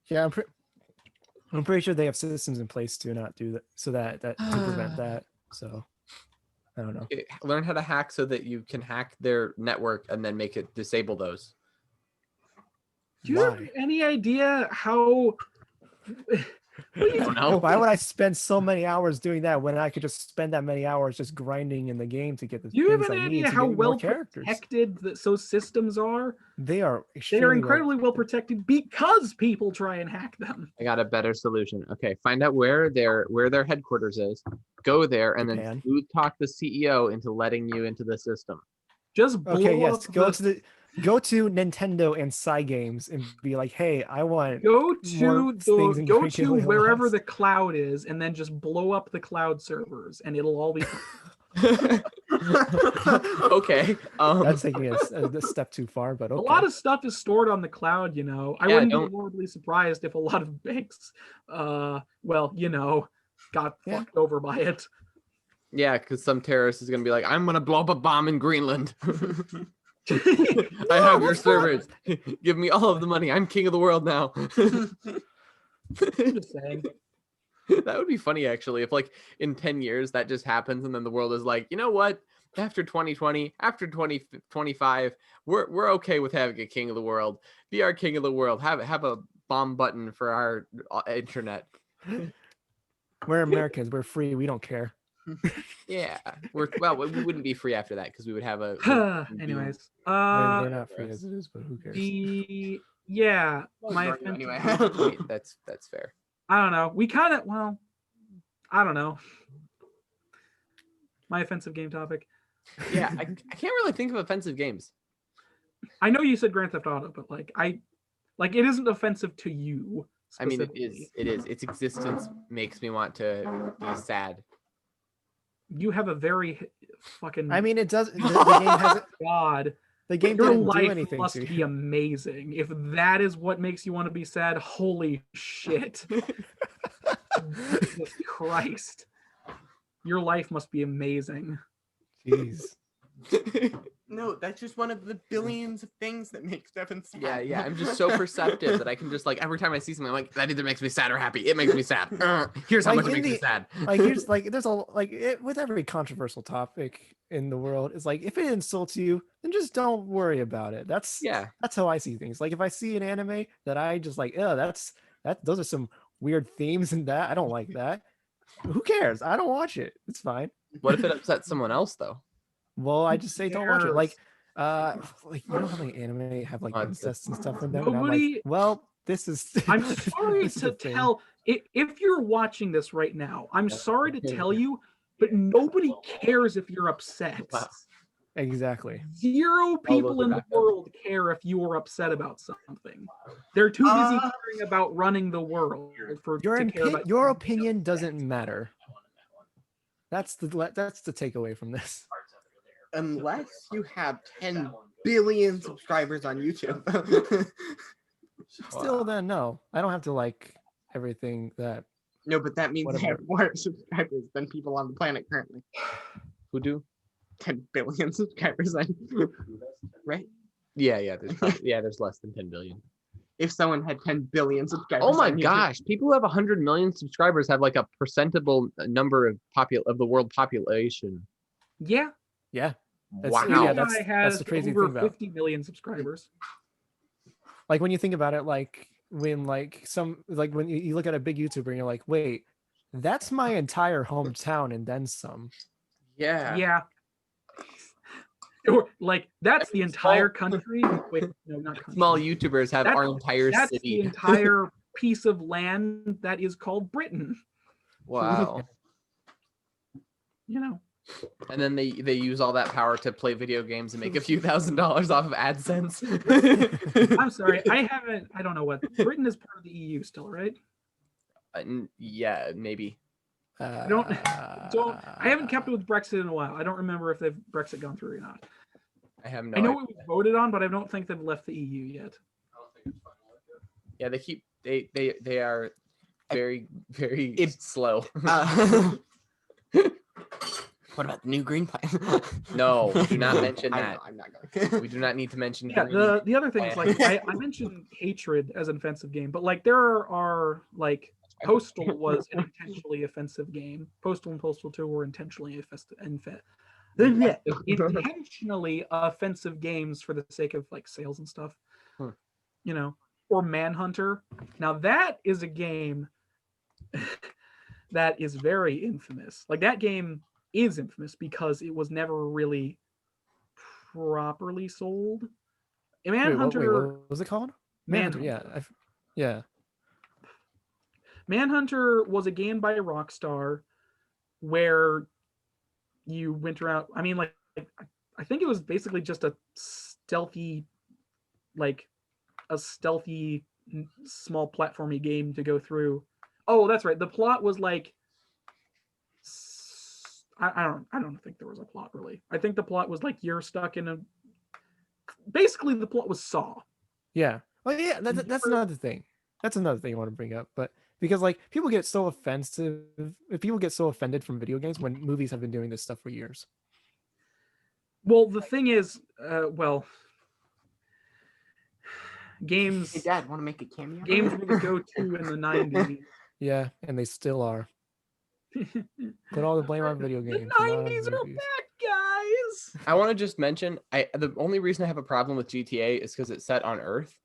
C: that. Yeah, I'm pretty sure they have systems in place to not do that, so that to prevent that. So I don't know.
E: Learn how to hack so that you can hack their network and then make it disable those.
B: Do you have any idea how?
E: I don't know.
C: Why would I spend so many hours doing that when I could just spend that many hours just grinding in the game to get the
B: Do you have
C: things
B: any
C: I need
B: idea
C: to
B: how
C: get
B: well
C: more characters?
B: protected those systems are?
C: They are
B: incredibly well protected because people try and hack them.
E: I got a better solution. Okay, find out where their headquarters is. Go there and then smooth talk the CEO into letting you into the system.
B: Just
C: Go to Nintendo and Cygames and be like, hey, I want
B: go to wherever the cloud is and then just blow up the cloud servers and it'll all be
E: okay.
C: That's taking a step too far, but okay.
B: A lot of stuff is stored on the cloud, you know. I wouldn't be horribly surprised if a lot of banks got fucked over by it.
E: Yeah, because some terrorist is gonna be like, I'm gonna blow up a bomb in Greenland. I have your servers. Give me all of the money. I'm king of the world now.
B: I'm just saying.
E: That would be funny, actually, if like in 10 years that just happens and then the world is like, you know what? After 2020, after 2025, we're okay with having a king of the world. Be our king of the world. Have a bomb button for our internet.
C: We're Americans. We're free. We don't care.
E: Yeah, we wouldn't be free after that because we would have a.
B: Anyways,
C: we're not free as it is, but who cares?
B: My
E: anyway. That's fair.
B: I don't know. I don't know. My offensive game topic.
E: Yeah, I can't really think of offensive games.
B: I know you said Grand Theft Auto, but it isn't offensive to you.
E: I mean, it is. Its existence makes me want to be sad.
B: You have a very fucking.
C: I mean, it does. The game has.
B: God,
C: the game
B: your
C: didn't
B: life
C: do anything
B: must
C: to
B: be
C: you.
B: amazing. If that is what makes you want to be sad, holy shit! Jesus Christ, your life must be amazing.
C: Jeez.
D: No, that's just one of the billions of things that make Stefan sad.
E: Yeah. I'm just so perceptive that I can just every time I see something, I'm like, that either makes me sad or happy. It makes me sad. Here's how much it makes me sad.
C: There's with every controversial topic in the world, it's like if it insults you, then just don't worry about it. That's how I see things. Like if I see an anime that I just like, those are some weird themes in that. I don't like that. Who cares? I don't watch it. It's fine.
E: What if it upsets someone else though?
C: Well, I just say don't watch it. Like you know how anime have incest and stuff in them.
B: Nobody.
C: And I'm like, this is.
B: I'm sorry to tell. If you're watching this right now, I'm sorry to tell you, but nobody cares if you're upset.
C: Exactly.
B: Zero people in the world care if you are upset about something. They're too busy caring about running the world to care about
C: your opinion doesn't matter. That's the takeaway from this.
D: Unless you have 10 billion subscribers on YouTube.
C: Still, then no, I don't have to like everything that.
D: No, but that means they have more subscribers than people on the planet currently.
E: Who do?
D: 10 billion subscribers on YouTube, right?
E: Yeah. There's less than 10 billion.
D: If someone had 10 billion subscribers.
E: Oh my gosh, people who have 100 million subscribers have like a percentable number of the world population.
B: Yeah.
C: Yeah.
E: Wow.
B: That's the crazy thing about 50 million subscribers.
C: Like when you think about it, like when like when you look at a big YouTuber and you're like, wait, that's my entire hometown and then some.
B: Yeah. Or like that's the entire country. Wait, no, not country.
E: Small YouTubers have our entire
B: that's
E: city.
B: The entire piece of land that is called Britain.
E: Wow.
B: You know.
E: And then they use all that power to play video games and make a few $1,000s off of AdSense.
B: I'm sorry, I don't know what Britain is part of the EU still, right?
E: Yeah, maybe.
B: I haven't kept up with Brexit in a while. I don't remember if Brexit gone through or not.
E: I have no.
B: I know
E: idea.
B: it was voted on, but I don't think they've left the EU yet.
E: Yeah, they are very slow.
D: What about the new green plan?
E: No, do not mention
D: I
E: that.
D: know, I'm not going.
E: We do not need to mention.
B: Yeah,
E: green
B: the other thing is like I mentioned Hatred as an offensive game, but like there are like Postal was an intentionally offensive game. Postal and Postal 2 were intentionally intentionally offensive games for the sake of like sales and stuff. You know, or Manhunter. Now that is a game that is very infamous. Like that game is infamous because it was never really properly sold. Manhunter.
C: What was it called?
B: Manhunter.
C: Yeah.
B: Manhunter was a game by Rockstar where you went around. I mean, like I think it was basically just a stealthy small platformy game to go through. Oh, that's right. The plot was like I don't think there was a plot really. I think the plot was like you're stuck in a. Basically, the plot was Saw.
C: Yeah. Well, yeah. That's another thing. That's another thing I want to bring up, but. Because like people get so offensive, people get so offended from video games when movies have been doing this stuff for years.
B: Well, the thing is, games.
D: Hey, Dad, want to make a cameo?
B: Games were the go-to in the 90s.
C: Yeah, and they still are. Put all the blame on video games.
B: The 90s are back, guys.
E: I want to just mention, the only reason I have a problem with GTA is because it's set on Earth.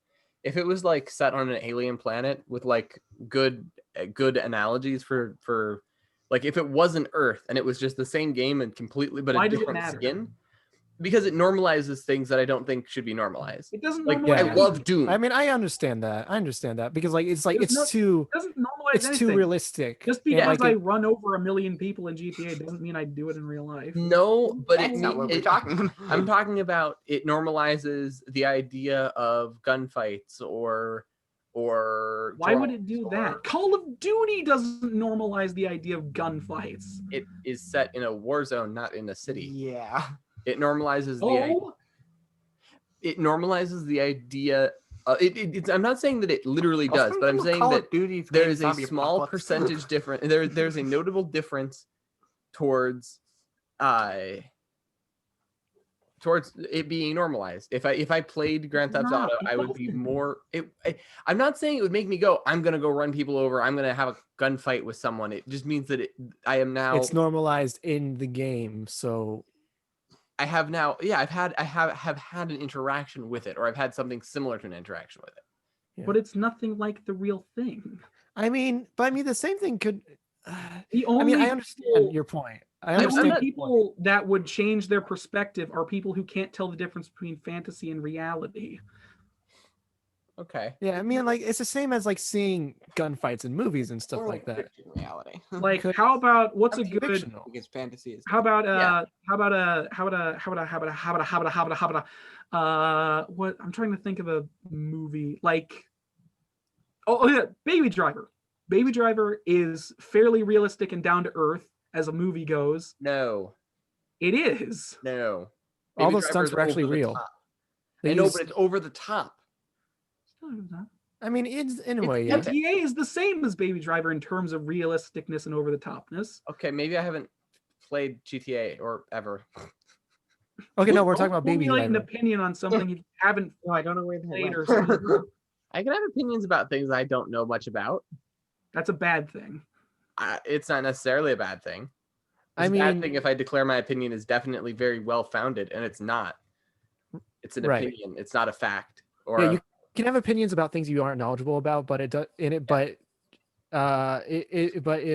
E: If it was like set on an alien planet with like good analogies for like if it wasn't Earth and it was just the same game and completely but a different skin, because it normalizes things that I don't think should be normalized.
B: It doesn't
E: like
B: normalize.
E: I love Doom.
C: I mean, I understand that because like it's too
B: anything.
C: realistic.
B: Just because I run over a million people in GTA doesn't mean I do it in real life.
E: No, but
D: that's not what we're talking about.
E: I'm talking about it normalizes the idea of gunfights or
B: why would it do that? Call of Duty doesn't normalize the idea of gunfights.
E: It is set in a war zone, not in a city.
D: Yeah.
E: It normalizes the idea. I'm not saying that it literally does, but I'm saying that there is a small percentage difference. There's a notable difference towards it being normalized. If I played Grand Theft Auto, I would be more. I'm not saying it would make me go, I'm gonna go run people over. I'm gonna have a gunfight with someone. It just means that I am now.
C: It's normalized in the game, so.
E: I have now, yeah, I have had an interaction with it, or I've had something similar to an interaction with it.
B: Yeah. But it's nothing like the real thing.
C: I mean, the same thing could.
B: I
C: understand your point.
B: The only people that would change their perspective are people who can't tell the difference between fantasy and reality.
E: Okay.
C: Yeah, I mean, like it's the same as like seeing gunfights in movies and stuff like that.
D: Reality.
B: Like, how about what's a good?
D: Because fantasy is.
B: How about what? I'm trying to think of a movie like. Oh yeah, Baby Driver. Baby Driver is fairly realistic and down to earth as a movie goes.
E: No.
B: It is.
E: No.
C: All those stunts were actually real.
E: I know, but it's over the top.
C: I mean, it's in a way.
B: Yeah. GTA is the same as Baby Driver in terms of realisticness and over the topness.
E: Okay, maybe I haven't played GTA or ever.
C: Okay, no, we're talking about Baby Driver.
B: An opinion on something you haven't.
D: No, I don't know where
B: played or something.
E: I can have opinions about things I don't know much about.
B: That's a bad thing.
E: It's not necessarily a bad thing. It's a bad thing if I declare my opinion is definitely very well founded, and it's not. It's an opinion. It's not a fact. Or
C: can have opinions about things you aren't knowledgeable about, but it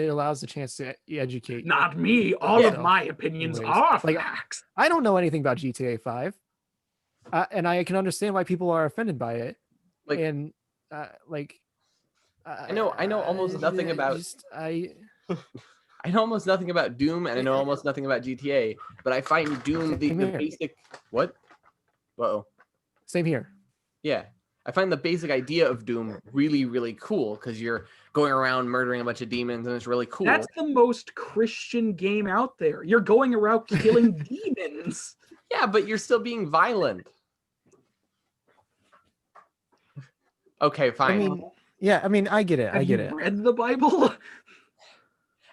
C: allows the chance to educate.
B: Not me. All of my opinions are facts.
C: I don't know anything about GTA 5, and I can understand why people are offended by it.
E: I know almost nothing about. I know almost nothing about Doom, and I know almost nothing about GTA. But I find Doom the basic. What? Whoa.
C: Same here.
E: Yeah. I find the basic idea of Doom really, really cool because you're going around murdering a bunch of demons and it's really cool.
B: That's the most Christian game out there. You're going around killing demons.
E: Yeah, but you're still being violent. Okay, fine.
C: I get it.
B: Have you read the Bible?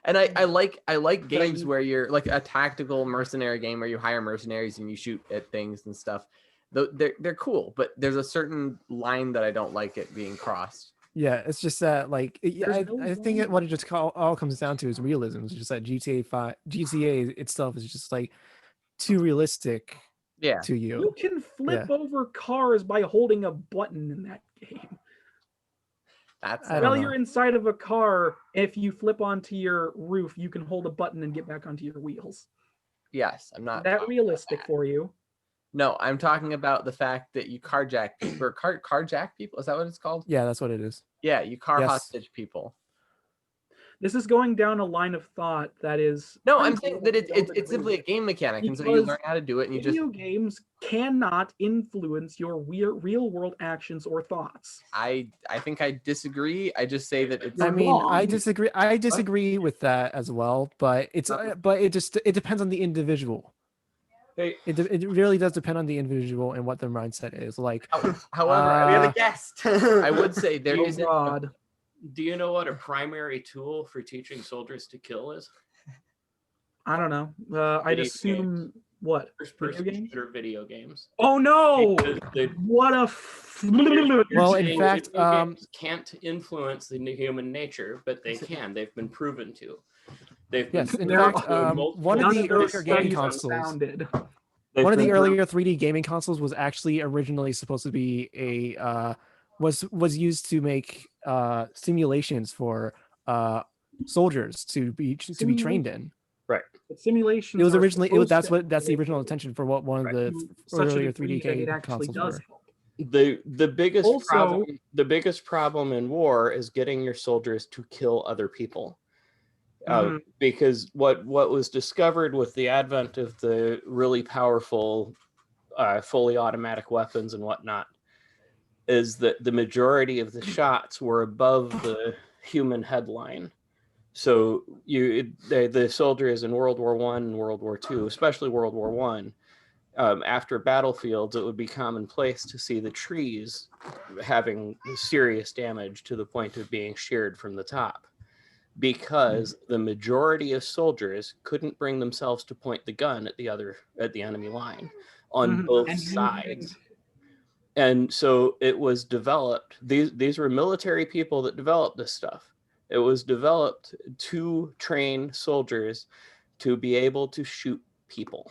E: And I like games where you're like a tactical mercenary game where you hire mercenaries and you shoot at things and stuff. They're cool, but there's a certain line that I don't like it being crossed.
C: Yeah, it's just that I think what it just all comes down to is realism. It's just that GTA itself is just like too realistic.
E: Yeah.
C: To you.
B: You can flip over cars by holding a button in that game. You're inside of a car. If you flip onto your roof, you can hold a button and get back onto your wheels.
E: Yes, I'm not.
B: Is that realistic for you?
E: No, I'm talking about the fact that you carjack people. Carjack people? Is that what it's called?
C: Yeah, that's what it is.
E: Yeah, you hostage people.
B: This is going down a line of thought that is...
E: No, I'm saying that it's simply a game mechanic, and so you learn how to do it, and you just...
B: Video games cannot influence your real-world actions or thoughts.
E: I think I disagree. I just say that it's...
C: I disagree with that as well, but it depends on the individual. It really does depend on the individual and what their mindset is. Like,
E: however, we have a guest. I would say there is.
N: Do you know what a primary tool for teaching soldiers to kill is?
B: I don't know. I'd assume what?
N: First-person shooter video games.
B: Oh no! What a.
C: Well, in fact,
N: games can't influence the human nature, but they can. They've been proven to.
C: Yes, in fact, one of the earlier gaming consoles. One of the earlier 3D gaming consoles was actually originally supposed to be was used to make simulations for soldiers to be trained in.
E: Right.
B: Simulations.
C: It was originally that's the original intention for what one of the earlier 3D gaming consoles were.
N: The biggest problem in war is getting your soldiers to kill other people. Because what was discovered with the advent of the really powerful fully automatic weapons and whatnot is that the majority of the shots were above the human headline. So the soldiers in World War I and World War II, especially World War I, after battlefields, it would be commonplace to see the trees having serious damage to the point of being sheared from the top, because the majority of soldiers couldn't bring themselves to point the gun at the enemy line on both sides. And so it was developed. These were military people that developed this stuff. It was developed to train soldiers to be able to shoot people.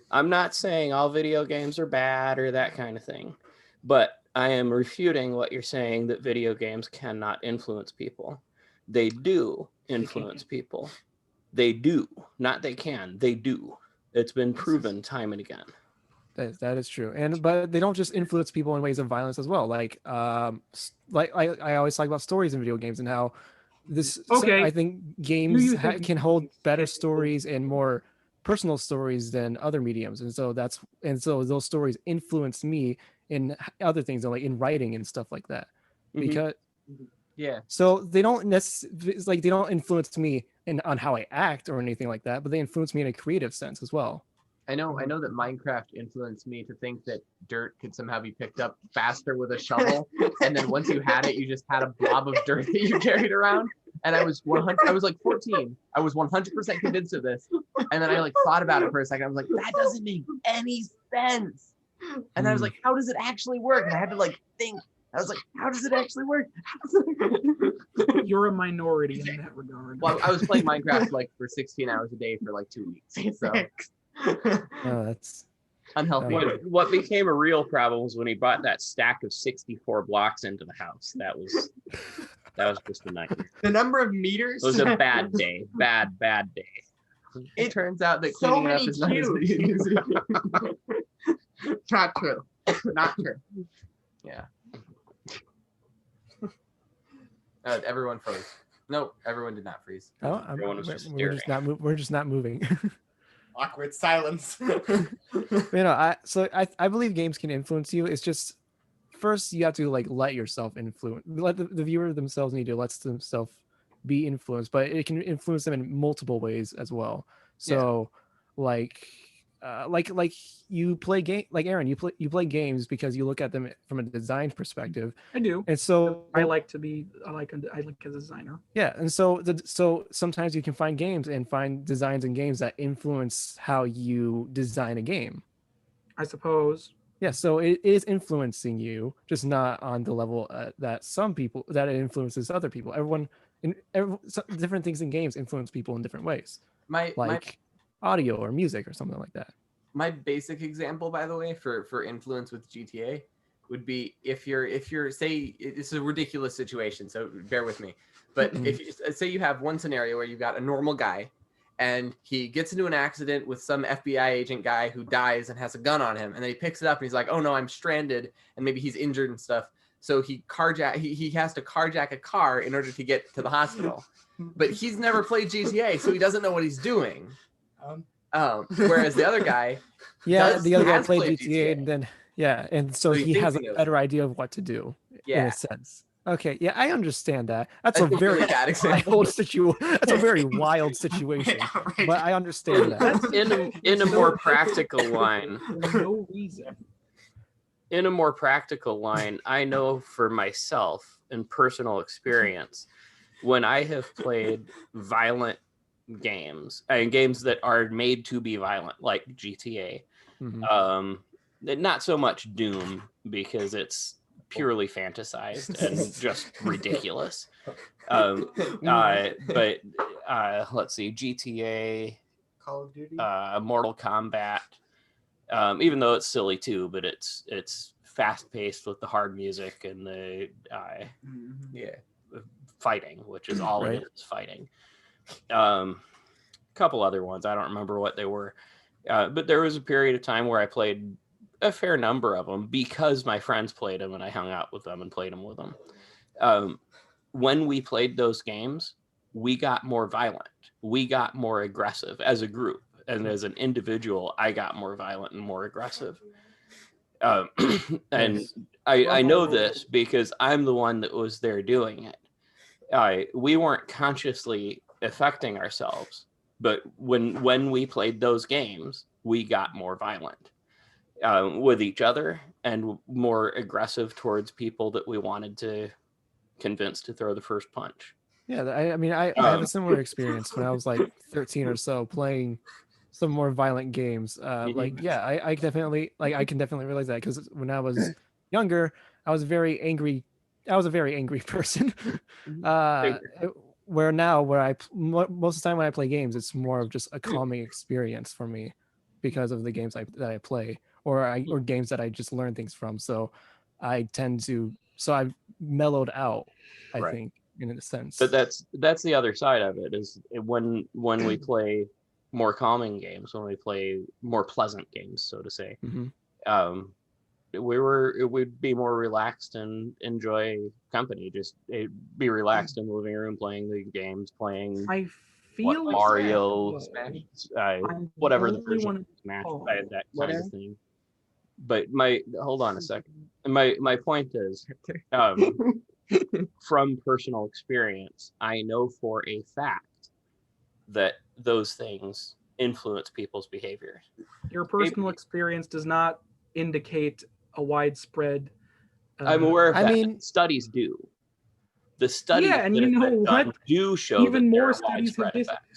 N: I'm not saying all video games are bad or that kind of thing, but I am refuting what you're saying, that video games cannot influence people. They do influence people. They do. Not they can. They do. It's been proven time and again.
C: That is true. But they don't just influence people in ways of violence as well. Like I always talk about stories in video games and how I think games can hold better stories and more personal stories than other mediums. And so those stories influence me in other things, like in writing and stuff like that. Because so they don't they don't influence me on how I act or anything like that, but they influence me in a creative sense as well.
E: I know that Minecraft influenced me to think that dirt could somehow be picked up faster with a shovel, and then once you had it, you just had a blob of dirt that you carried around. And I was like 14. I was 100% convinced of this, and then I thought about it for a second. I was like, that doesn't make any sense. And I was like, how does it actually work? And I had to think. I was like, how does it actually work?
B: You're a minority in that regard.
E: Well, I was playing Minecraft for 16 hours a day for 2 weeks. So.
A: Unhealthy.
N: What became a real problem was when he brought that stack of 64 blocks into the house. That was just a nightmare.
A: The number of meters.
N: It was a bad day. Bad day.
A: It turns out that
D: So
A: cleaning up
D: many
A: is not as easy. Not true. Not true.
E: Yeah. Everyone froze. Nope, everyone did not freeze.
C: Oh, we're just not moving.
A: Awkward silence.
C: I believe games can influence you. It's just first you have to like let yourself influence. Let the viewer themselves need to let themselves be influenced, but it can influence them in multiple ways as well. So, like you play like Aaron, you play games because you look at them from a design perspective.
B: I do,
C: and so
B: I like a designer.
C: Yeah, and so sometimes you can find games and find designs in games that influence how you design a game.
B: I suppose.
C: Yeah, so it is influencing you, just not on the level that it influences other people. Different things in games influence people in different ways. Like audio or music or something like that.
E: My basic example, by the way, for influence with GTA would be if you're say it's a ridiculous situation, so bear with me. But if you, say you have one scenario where you've got a normal guy and he gets into an accident with some FBI agent guy who dies and has a gun on him, and then he picks it up and he's like, oh no, I'm stranded, and maybe he's injured and stuff. So he has to carjack a car in order to get to the hospital. But he's never played GTA, so he doesn't know what he's doing. Whereas the other guy,
C: the other guy played GTA, and then and so he has a better idea of what to do in a sense. Okay, yeah, I understand that. That's a very
E: bad example.
C: wild situation. That's a very wild situation, but I understand that.
N: In a more practical line.
B: For no reason.
N: In a more practical line, I know for myself and personal experience, when I have played violent games and games that are made to be violent, like GTA, not so much Doom because it's purely fantasized and just ridiculous. But let's see, GTA,
D: Call of Duty,
N: Mortal Kombat. Even though it's silly too, but it's fast paced with the hard music and the fighting, which is all it is, fighting. Couple other ones, I don't remember what they were, but there was a period of time where I played a fair number of them because my friends played them and I hung out with them and played them with them. When we played those games, we got more violent, we got more aggressive as a group. And as an individual, I got more violent and more aggressive. And I know this because I'm the one that was there doing it. We weren't consciously affecting ourselves, but when we played those games, we got more violent with each other and more aggressive towards people that we wanted to convince to throw the first punch.
C: Yeah, I have a similar experience when I was like 13 or so playing some more violent games. I can definitely realize that because when I was younger, I was a very angry person. Where most of the time when I play games, it's more of just a calming experience for me because of the games that I play or games that I just learn things from. So I've mellowed out, I think, in a sense.
N: But that's the other side of it is when we play more calming games, when we play more pleasant games, so to say, we'd be more relaxed and enjoy company, just be relaxed in the living room playing the games, playing Mario, whatever the version of Smash, that kind of thing. But hold on a second. My point is, from personal experience, I know for a fact that those things influence people's behavior.
B: Your personal experience does not indicate a widespread.
N: I'm aware of that. Studies do. The studies do show
B: even more studies have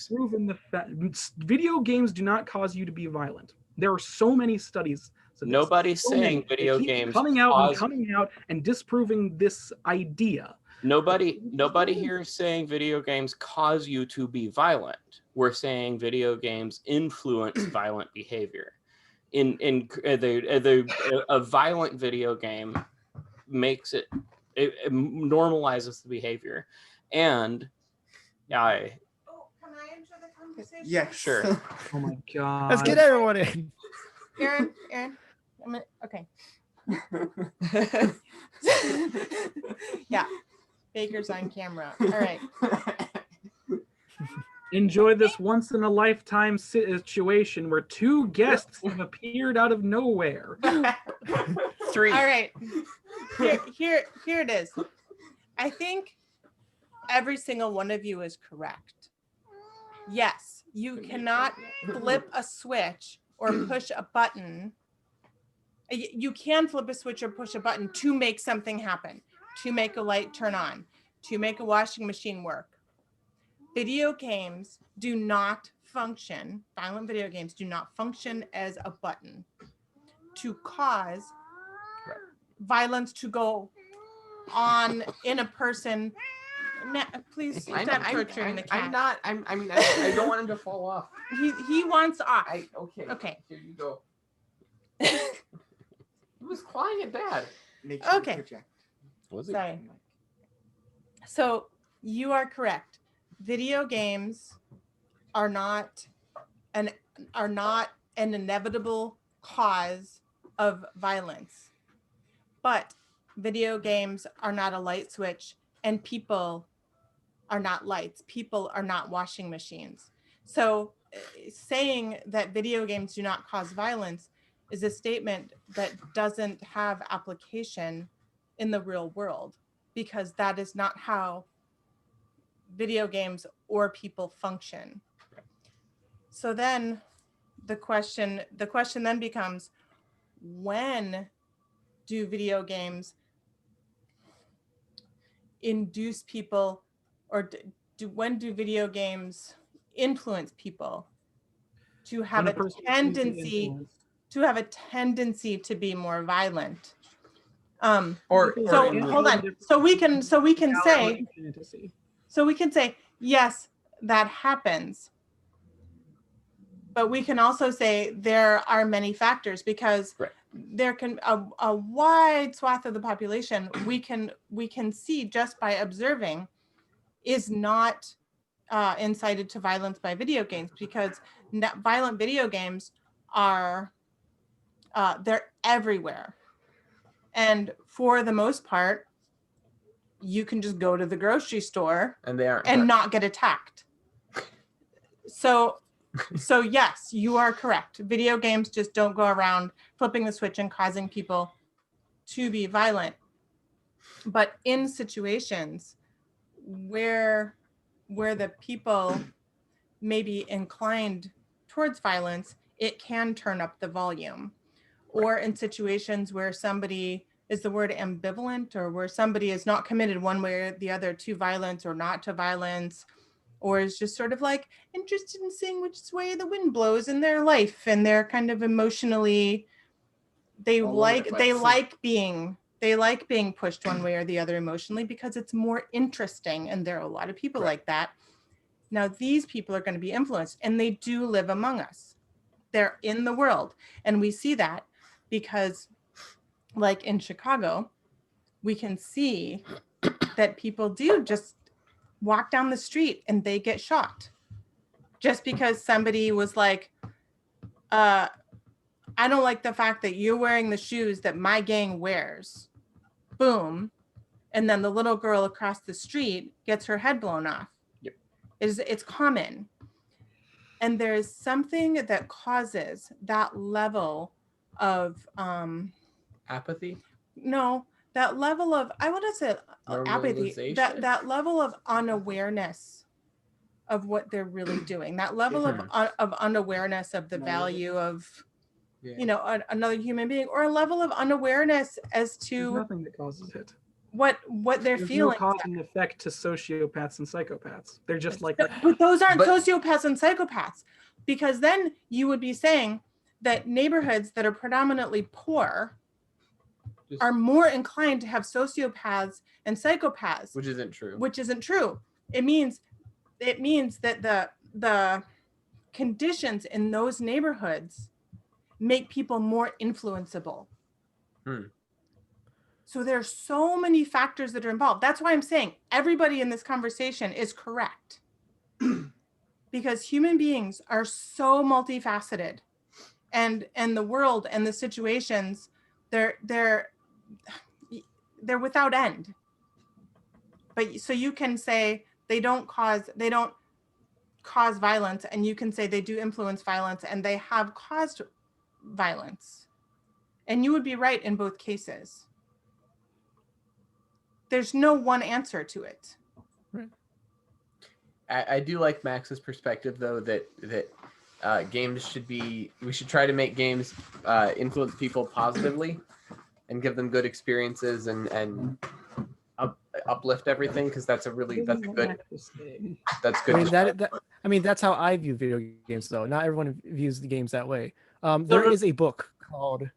B: proven the fact video games do not cause you to be violent. There are so many studies.
N: Nobody's saying video games
B: coming out and disproving this idea.
N: Nobody here is saying video games cause you to be violent. We're saying video games influence violent behavior. a violent video game makes it normalizes the behavior, and
O: Can I enter the conversation?
D: Yes.
N: Sure.
B: Oh my god.
C: Let's get everyone in.
O: Aaron, okay. Yeah, Baker's on camera. All right.
B: Enjoy this once in a lifetime situation where 2 guests have appeared out of nowhere.
D: 3.
O: All right. Here it is. I think every single one of you is correct. Yes, you cannot flip a switch or push a button. You can flip a switch or push a button to make something happen, to make a light turn on, to make a washing machine work. Video games do not function, violent video games do not function as a button to cause violence to go on in a person. Please stop torturing the cat.
E: I don't want him to fall off.
O: He wants off.
E: Okay. Here you go. He was clawing at Dad.
O: Okay.
N: Was it?
O: Sorry. So you are correct. Video games are not an inevitable cause of violence, but video games are not a light switch, and people are not lights. People are not washing machines. So saying that video games do not cause violence is a statement that doesn't have application in the real world, because that is not how video games or people function. So then the question then becomes, when do video games induce people, or when do video games influence people to have a tendency to be more violent? Hold on. So we can say yes, that happens. But we can also say there are many factors, because there can a wide swath of the population we can see just by observing is not incited to violence by video games, because violent video games are they're everywhere, and for the most part you can just go to the grocery store and not get attacked. So yes, you are correct. Video games just don't go around flipping the switch and causing people to be violent. But in situations where the people may be inclined towards violence, it can turn up the volume. Or in situations where somebody is the word ambivalent, or where somebody is not committed one way or the other to violence or not to violence, or is just sort of like interested in seeing which way the wind blows in their life, and they're kind of emotionally, they like being pushed one way or the other emotionally, because it's more interesting, and there are a lot of people like that. Now these people are going to be influenced, and they do live among us. They're in the world, and we see that because, like in Chicago, we can see that people do just walk down the street and they get shot just because somebody was like, I don't like the fact that you're wearing the shoes that my gang wears. Boom. And then the little girl across the street gets her head blown off.
E: Yep.
O: It's common. And there's something that causes that level of
E: apathy.
O: No, that level of, I want to say apathy, that level of unawareness of what they're really doing, that level of unawareness of the value of, another human being, or a level of unawareness as to
B: There's nothing that causes it.
O: What they're feeling.
B: No cause and effect to sociopaths and psychopaths. They're just like that.
O: But those aren't sociopaths and psychopaths, because then you would be saying that neighborhoods that are predominantly poor are more inclined to have sociopaths and psychopaths,
E: which isn't
O: true. It means that the conditions in those neighborhoods make people more influenceable.
E: Hmm.
O: So there's so many factors that are involved. That's why I'm saying everybody in this conversation is correct. Because human beings are so multifaceted, and the world and the situations, they're without end. But so you can say they don't cause violence, and you can say they do influence violence, and they have caused violence. And you would be right in both cases. There's no one answer to it.
C: Right.
E: I do like Max's perspective, though, that games we should try to make games influence people positively and give them good experiences and uplift everything, because that's good.
C: I mean, that's how I view video games, though. Not everyone views the games that way. There is a book called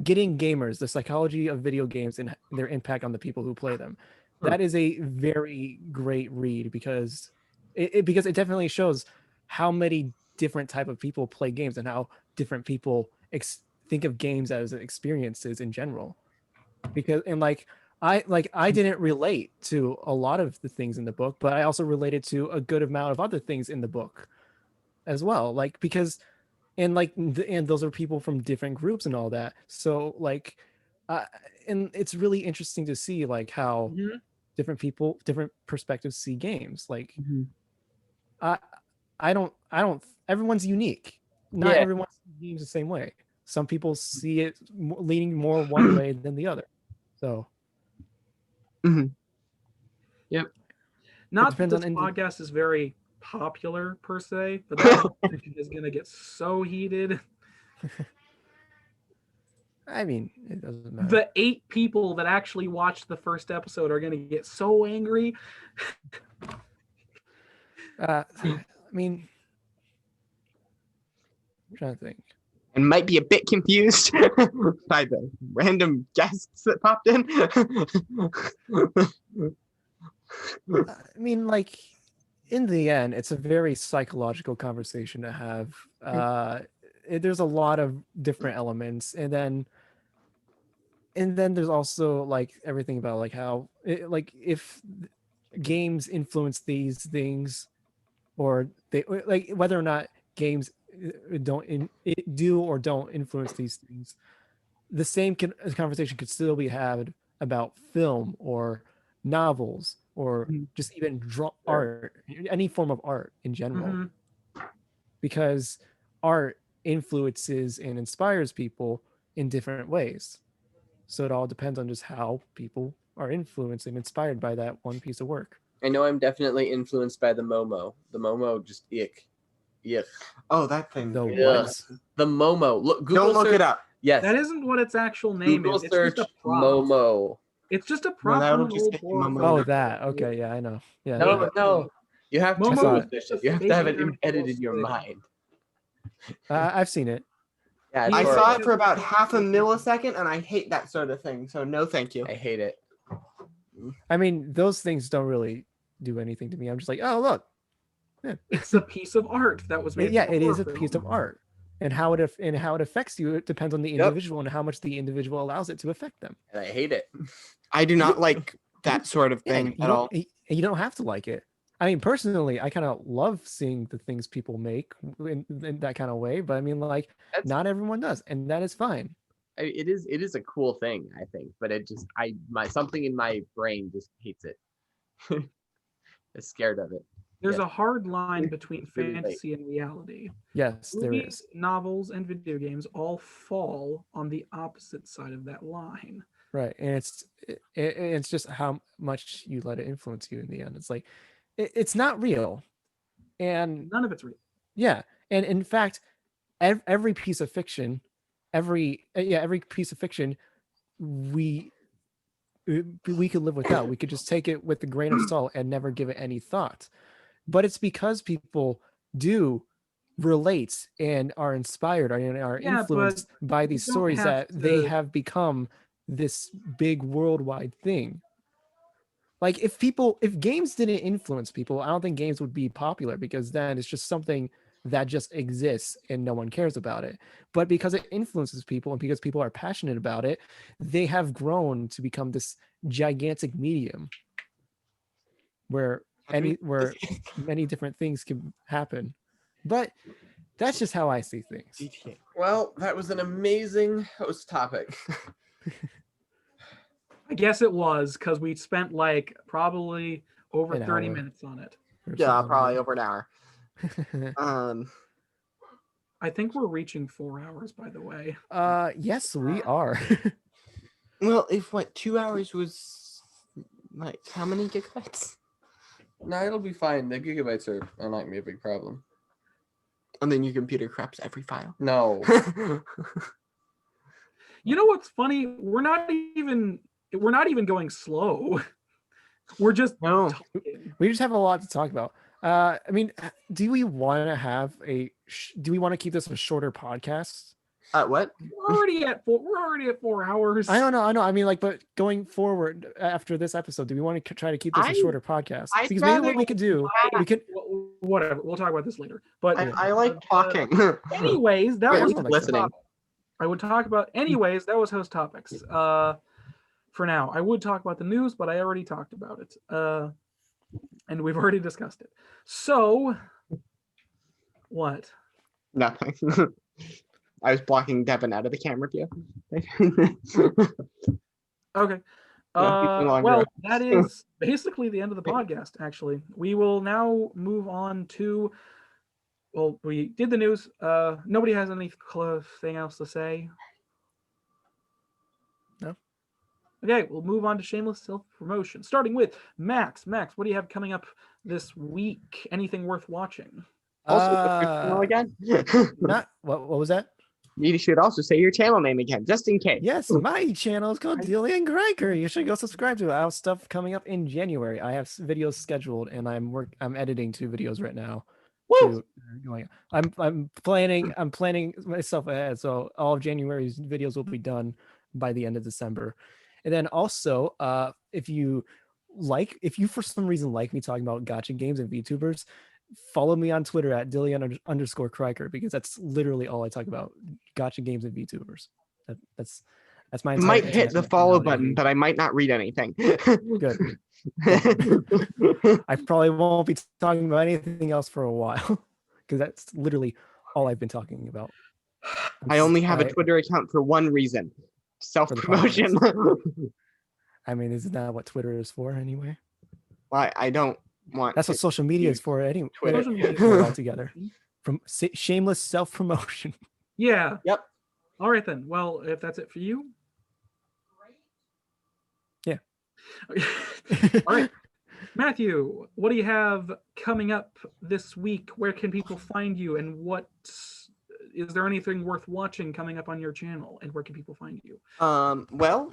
C: Getting Gamers: The Psychology of Video Games and Their Impact on the People Who Play Them. That is a very great read because it definitely shows how many different type of people play games and how different people think of games as experiences in general. Because I didn't relate to a lot of the things in the book, but I also related to a good amount of other things in the book as well. And those are people from different groups and all that. So and it's really interesting to see how different people, different perspectives see games. I don't. Everyone's unique. Not everyone sees games the same way. Some people see it leaning more one way than the other. So.
A: Yep.
B: Not that this podcast is very popular per se, but that conversation is going to get so heated.
C: I mean, it doesn't matter.
B: The 8 people that actually watched the first episode are going to get so angry.
C: I mean, I'm trying to think.
A: And might be a bit confused by the random guests that popped in.
C: I mean, in the end, it's a very psychological conversation to have. There's a lot of different elements, and then there's also everything about how if games influence these things, or they whether or not games do or don't influence these things. The same conversation could still be had about film or novels or just even art, any form of art in general, because art influences and inspires people in different ways. So it all depends on just how people are influenced and inspired by that one piece of work.
E: I know I'm definitely influenced by the Momo. The Momo just ick. Yuck.
A: Oh, that thing.
C: The
E: what? The Momo. Look, Google
A: Don't look it up.
E: Yes.
B: That isn't what its actual name
E: Google
B: is. It's
E: search
B: just a prop.
E: Momo.
B: It's just a prop.
A: that'll
B: on an
A: just
B: old
A: get
B: horror
A: Momo.
B: film.
C: Oh, that. Okay, yeah, I know. Yeah.
E: No. You have to
B: Momo
E: finish it. You have to have it embedded in your mind.
C: I've seen it.
E: Yeah,
A: I saw it for about half a millisecond, and I hate that sort of thing. So no, thank you.
E: I hate it.
C: I mean, those things don't really do anything to me. I'm just like, oh, look. Yeah.
B: It's a piece of art that was made.
C: Yeah, it is a piece of art, and how it affects you. It depends on the individual and how much the individual allows it to affect them.
E: And I hate it.
A: I do not like that sort of thing at all.
C: You don't have to like it. I mean, personally, I kind of love seeing the things people make in that kind of way. But I mean, not everyone does, and that is fine.
E: It is a cool thing, I think, but it just something in my brain just hates it. Is scared of it.
B: There's a hard line between fantasy and reality.
C: Yes, there
B: Movies,
C: is.
B: novels, and video games all fall on the opposite side of that line.
C: Right, and it's just how much you let it influence you in the end. It's it's not real, and
B: none of it's real.
C: Yeah, and in fact, every piece of fiction, every piece of fiction, we could live without. We could just take it with a grain of salt and never give it any thought. But it's because people do relate and are inspired and are influenced by these stories that they have become this big worldwide thing. If games didn't influence people, I don't think games would be popular, because then it's just something that just exists and no one cares about it. But because it influences people and because people are passionate about it, they have grown to become this gigantic medium where many different things can happen. But that's just how I see things.
E: Well, that was an amazing host topic.
B: I guess it was, because we spent like probably over
C: An
B: 30
C: hour.
B: minutes on it.
A: Yeah, probably over an hour.
B: I think we're reaching 4 hours, by the way.
C: Yes, we are.
D: Well, if 2 hours was like how many gigabytes?
E: No, it'll be fine. The gigabytes are not gonna be a big problem.
D: And then your computer craps every file.
E: No.
B: You know what's funny? We're not even going slow. We're just talking.
C: We just have a lot to talk about. I mean, do we want to keep this a shorter podcast?
D: What?
B: We're already at 4 hours.
C: I don't know. I mean, like, but going forward after this episode, do we want to try to keep this a shorter podcast? Because maybe what we could do, we could.
B: Whatever. We'll talk about this later. But
A: I like talking.
B: Anyways, that was
A: listening.
B: I would talk about. Anyways, that was host topics. For now, I would talk about the news, but I already talked about it. And we've already discussed it. So, what?
A: Nothing. I was blocking Devin out of the camera view.
B: Okay. Well, that is basically the end of the podcast, actually. We will now move on to, well, we did the news. Nobody has anything else to say?
C: No.
B: Okay, we'll move on to shameless self-promotion, starting with Max. Max, what do you have coming up this week? Anything worth watching?
A: Also, what's your channel again?
C: Not what was that?
A: You should also say your channel name again, just in case.
C: Yes, my channel is called Dillian Greiker. You should go subscribe to it. I have stuff coming up in January. I have videos scheduled, and I'm editing 2 videos right now.
A: Woo!
C: I'm planning myself ahead, so all of January's videos will be done by the end of December. And then also, if you for some reason like me talking about gacha games and VTubers, follow me on Twitter at Dillian_Kriker, because that's literally all I talk about: gacha games and VTubers. That's my.
A: I might hit the follow button, but I might not read anything.
C: Good. I probably won't be talking about anything else for a while, because that's literally all I've been talking about.
A: I only have a Twitter account for one reason: self-promotion.
C: I mean, isn't that what Twitter is for anyway?
A: Well, I don't want.
C: That's what social media is for anyway.
A: Twitter.
C: Altogether, from shameless self-promotion.
B: Yeah.
A: Yep.
B: All right then. Well, if that's it for you.
C: Yeah.
B: All right. Matthew, what do you have coming up this week? Where can people find you, and is there anything worth watching coming up on your channel, and where can people find you?
D: Well,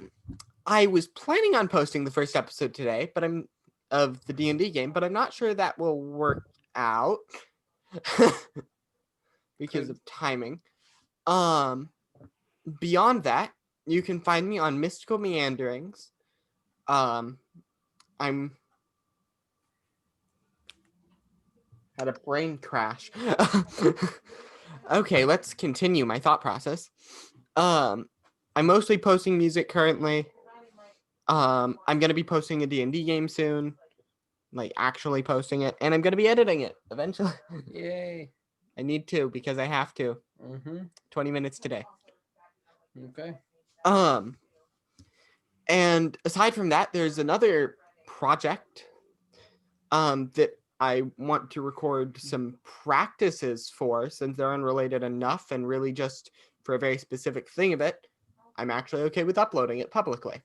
D: I was planning on posting the first episode today, but of the D&D game, but I'm not sure that will work out because of timing. Beyond that, you can find me on Mystical Meanderings. I'm had a brain crash. Okay, let's continue my thought process. I'm mostly posting music currently. I'm going to be posting a D&D game soon, like actually posting it, and I'm going to be editing it eventually.
E: Yay.
D: I need to, because I have to. 20 minutes today.
E: Okay.
D: And aside from that, there's another project that I want to record some practices for, since they're unrelated enough and really just for a very specific thing of it. I'm actually okay with uploading it publicly.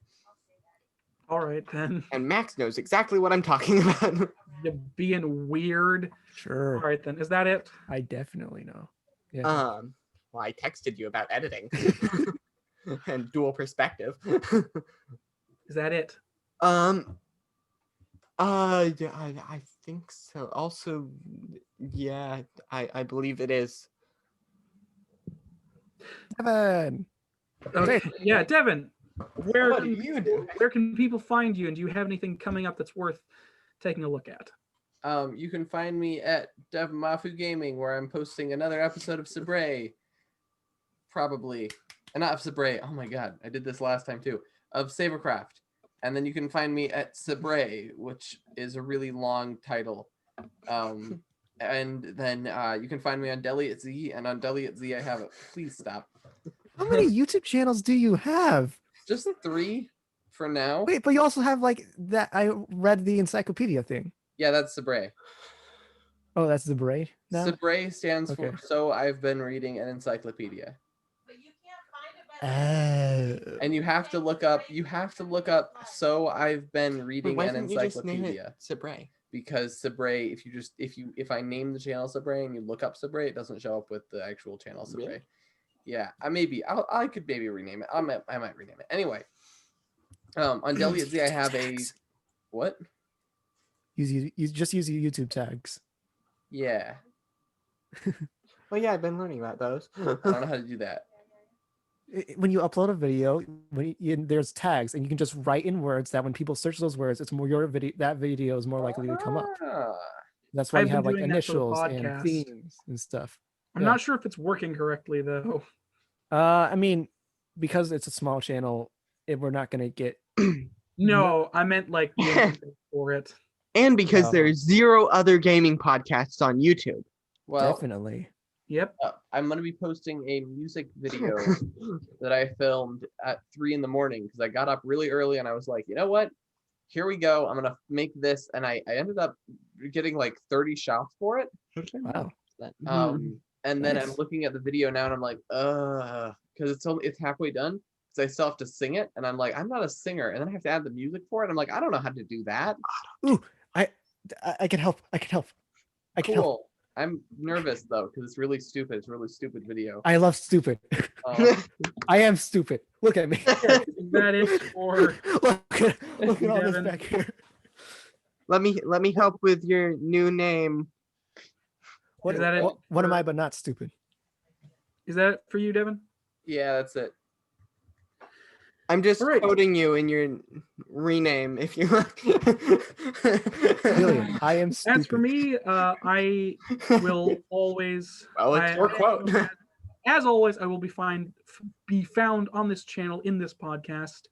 B: All right, then.
D: And Max knows exactly what I'm talking about.
B: You're being weird.
C: Sure.
B: All right, then. Is that it?
C: I definitely know.
D: Yeah. Well, I texted you about editing and dual perspective.
B: Is that it?
D: I think so. Also, yeah, I believe it is.
C: Devin.
B: Okay. Yeah, Devin. Where
D: What do you do?
B: Where can people find you, and do you have anything coming up that's worth taking a look at?
E: You can find me at DevMafu Gaming, where I'm posting another episode of Sabre. Probably. And not of Sabre. Oh my god, I did this last time too. Of Sabercraft. And then you can find me at Sabre, which is a really long title. And then you can find me on Deli at Z, and on Deli at Z I have please stop.
C: How many YouTube channels do you have?
E: Just 3 for now.
C: Wait, but you also have like that. I read the encyclopedia thing.
E: Yeah, that's Sabre.
C: Oh, that's the Sabre now?
E: Sabre stands for So I've Been Reading an Encyclopedia. And you have to look up So I've Been Reading an Encyclopedia.
D: Sabre.
E: Because Sabre, if I name the channel Sabre and you look up Sabre, it doesn't show up with the actual channel Sabre. Really? Yeah, I could maybe rename it. I might rename it. Anyway, on Deli at Z I have a what?
C: You just use your YouTube tags.
E: Yeah.
D: Well, yeah, I've been learning about those.
E: I don't know how to do that.
C: When you upload a video, there's tags, and you can just write in words that when people search those words, it's more your video. That video is more likely to come up. That's why you have like initials and themes and stuff.
B: I'm not sure if it's working correctly though.
C: I mean, because it's a small channel, we're not gonna get.
B: No, I meant like for it.
A: And because there's 0 other gaming podcasts on YouTube.
E: Well,
C: definitely.
B: Yep.
E: I'm going to be posting a music video that I filmed at 3 a.m. because I got up really early and I was like, you know what? Here we go. I'm going to make this. And I ended up getting like 30 shots for it.
C: Wow.
E: And then I'm looking at the video now and I'm like, because it's halfway done. Because I still have to sing it. And I'm like, I'm not a singer. And then I have to add the music for it. I'm like, I don't know how to do that.
C: Ooh, I can help. I can help. I can help.
E: I'm nervous though because it's really stupid. It's a really stupid video.
C: I love stupid. I am stupid. Look at me.
B: That is for.
C: Look at all this back here.
A: Let me help with your new name.
C: What am I but not stupid?
B: Is that it for you, Devin?
E: Yeah, that's it.
D: I'm just quoting you in your rename if you like.
C: Brilliant. I am stupid.
B: As for me, I will always.
E: Well, it's your quote.
B: As always, I will be found on this channel in this podcast.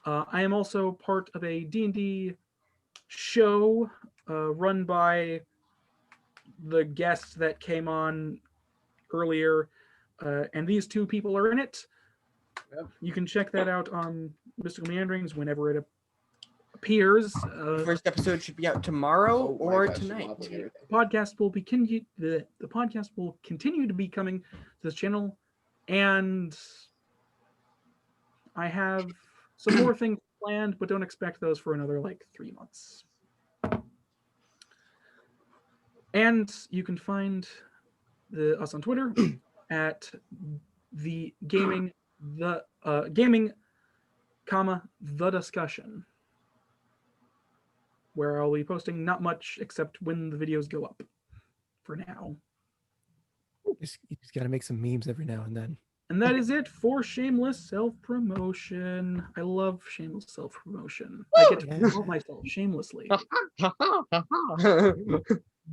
B: I am also part of a D&D show run by the guest that came on earlier, and these 2 people are in it.
E: Yep.
B: You can check that out on Mystical Meanderings whenever it appears.
D: First episode should be out tomorrow or tonight.
B: The podcast will the podcast will continue to be coming to this channel, and I have some more things planned, but don't expect those for another like 3 months. And you can find us on Twitter at the gaming the discussion, where I'll be posting not much except when the videos go up for now.
C: You just gotta make some memes every now and then.
B: And that is it for shameless self-promotion. I love shameless self-promotion. I get to promote myself shamelessly.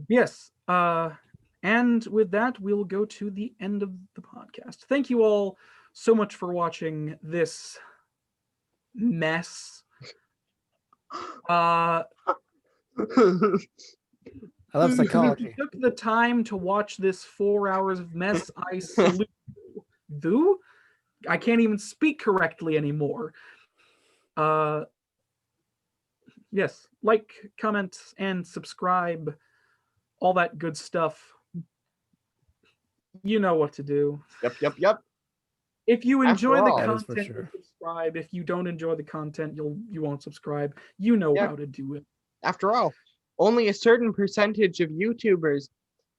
B: Yes. And with that, we'll go to the end of the podcast. Thank you all so much for watching this mess.
C: I love psychology.
B: If you took the time to watch this 4 hours of mess, I salute you. I can't even speak correctly anymore. Yes, like, comment, and subscribe. All that good stuff. You know what to do.
A: Yep.
B: If you enjoy the content, you'll subscribe. If you don't enjoy the content, you won't subscribe. You know how to do it.
A: After all, only a certain percentage of YouTubers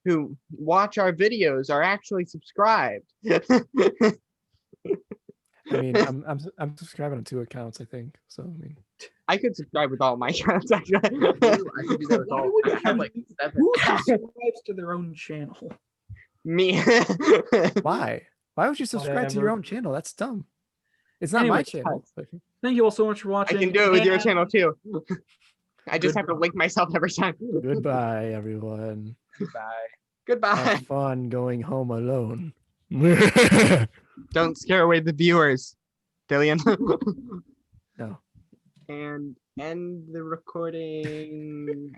A: who watch our videos are actually subscribed.
C: I mean, I'm subscribing on 2 accounts, I think. So I mean,
A: I could subscribe with all my accounts. I could do that with all. I have like 7.
B: Who subscribes to their own channel?
A: Me.
C: Why? Why would you subscribe to your own channel? That's dumb. It's not my channel.
B: Thank you all so much for watching.
A: I can do it with your channel too. I just have to link myself every time.
C: Goodbye, everyone.
E: Goodbye.
A: Goodbye.
C: Have fun going home alone.
A: Don't scare away the viewers, Dillian.
C: No.
A: And end the recording.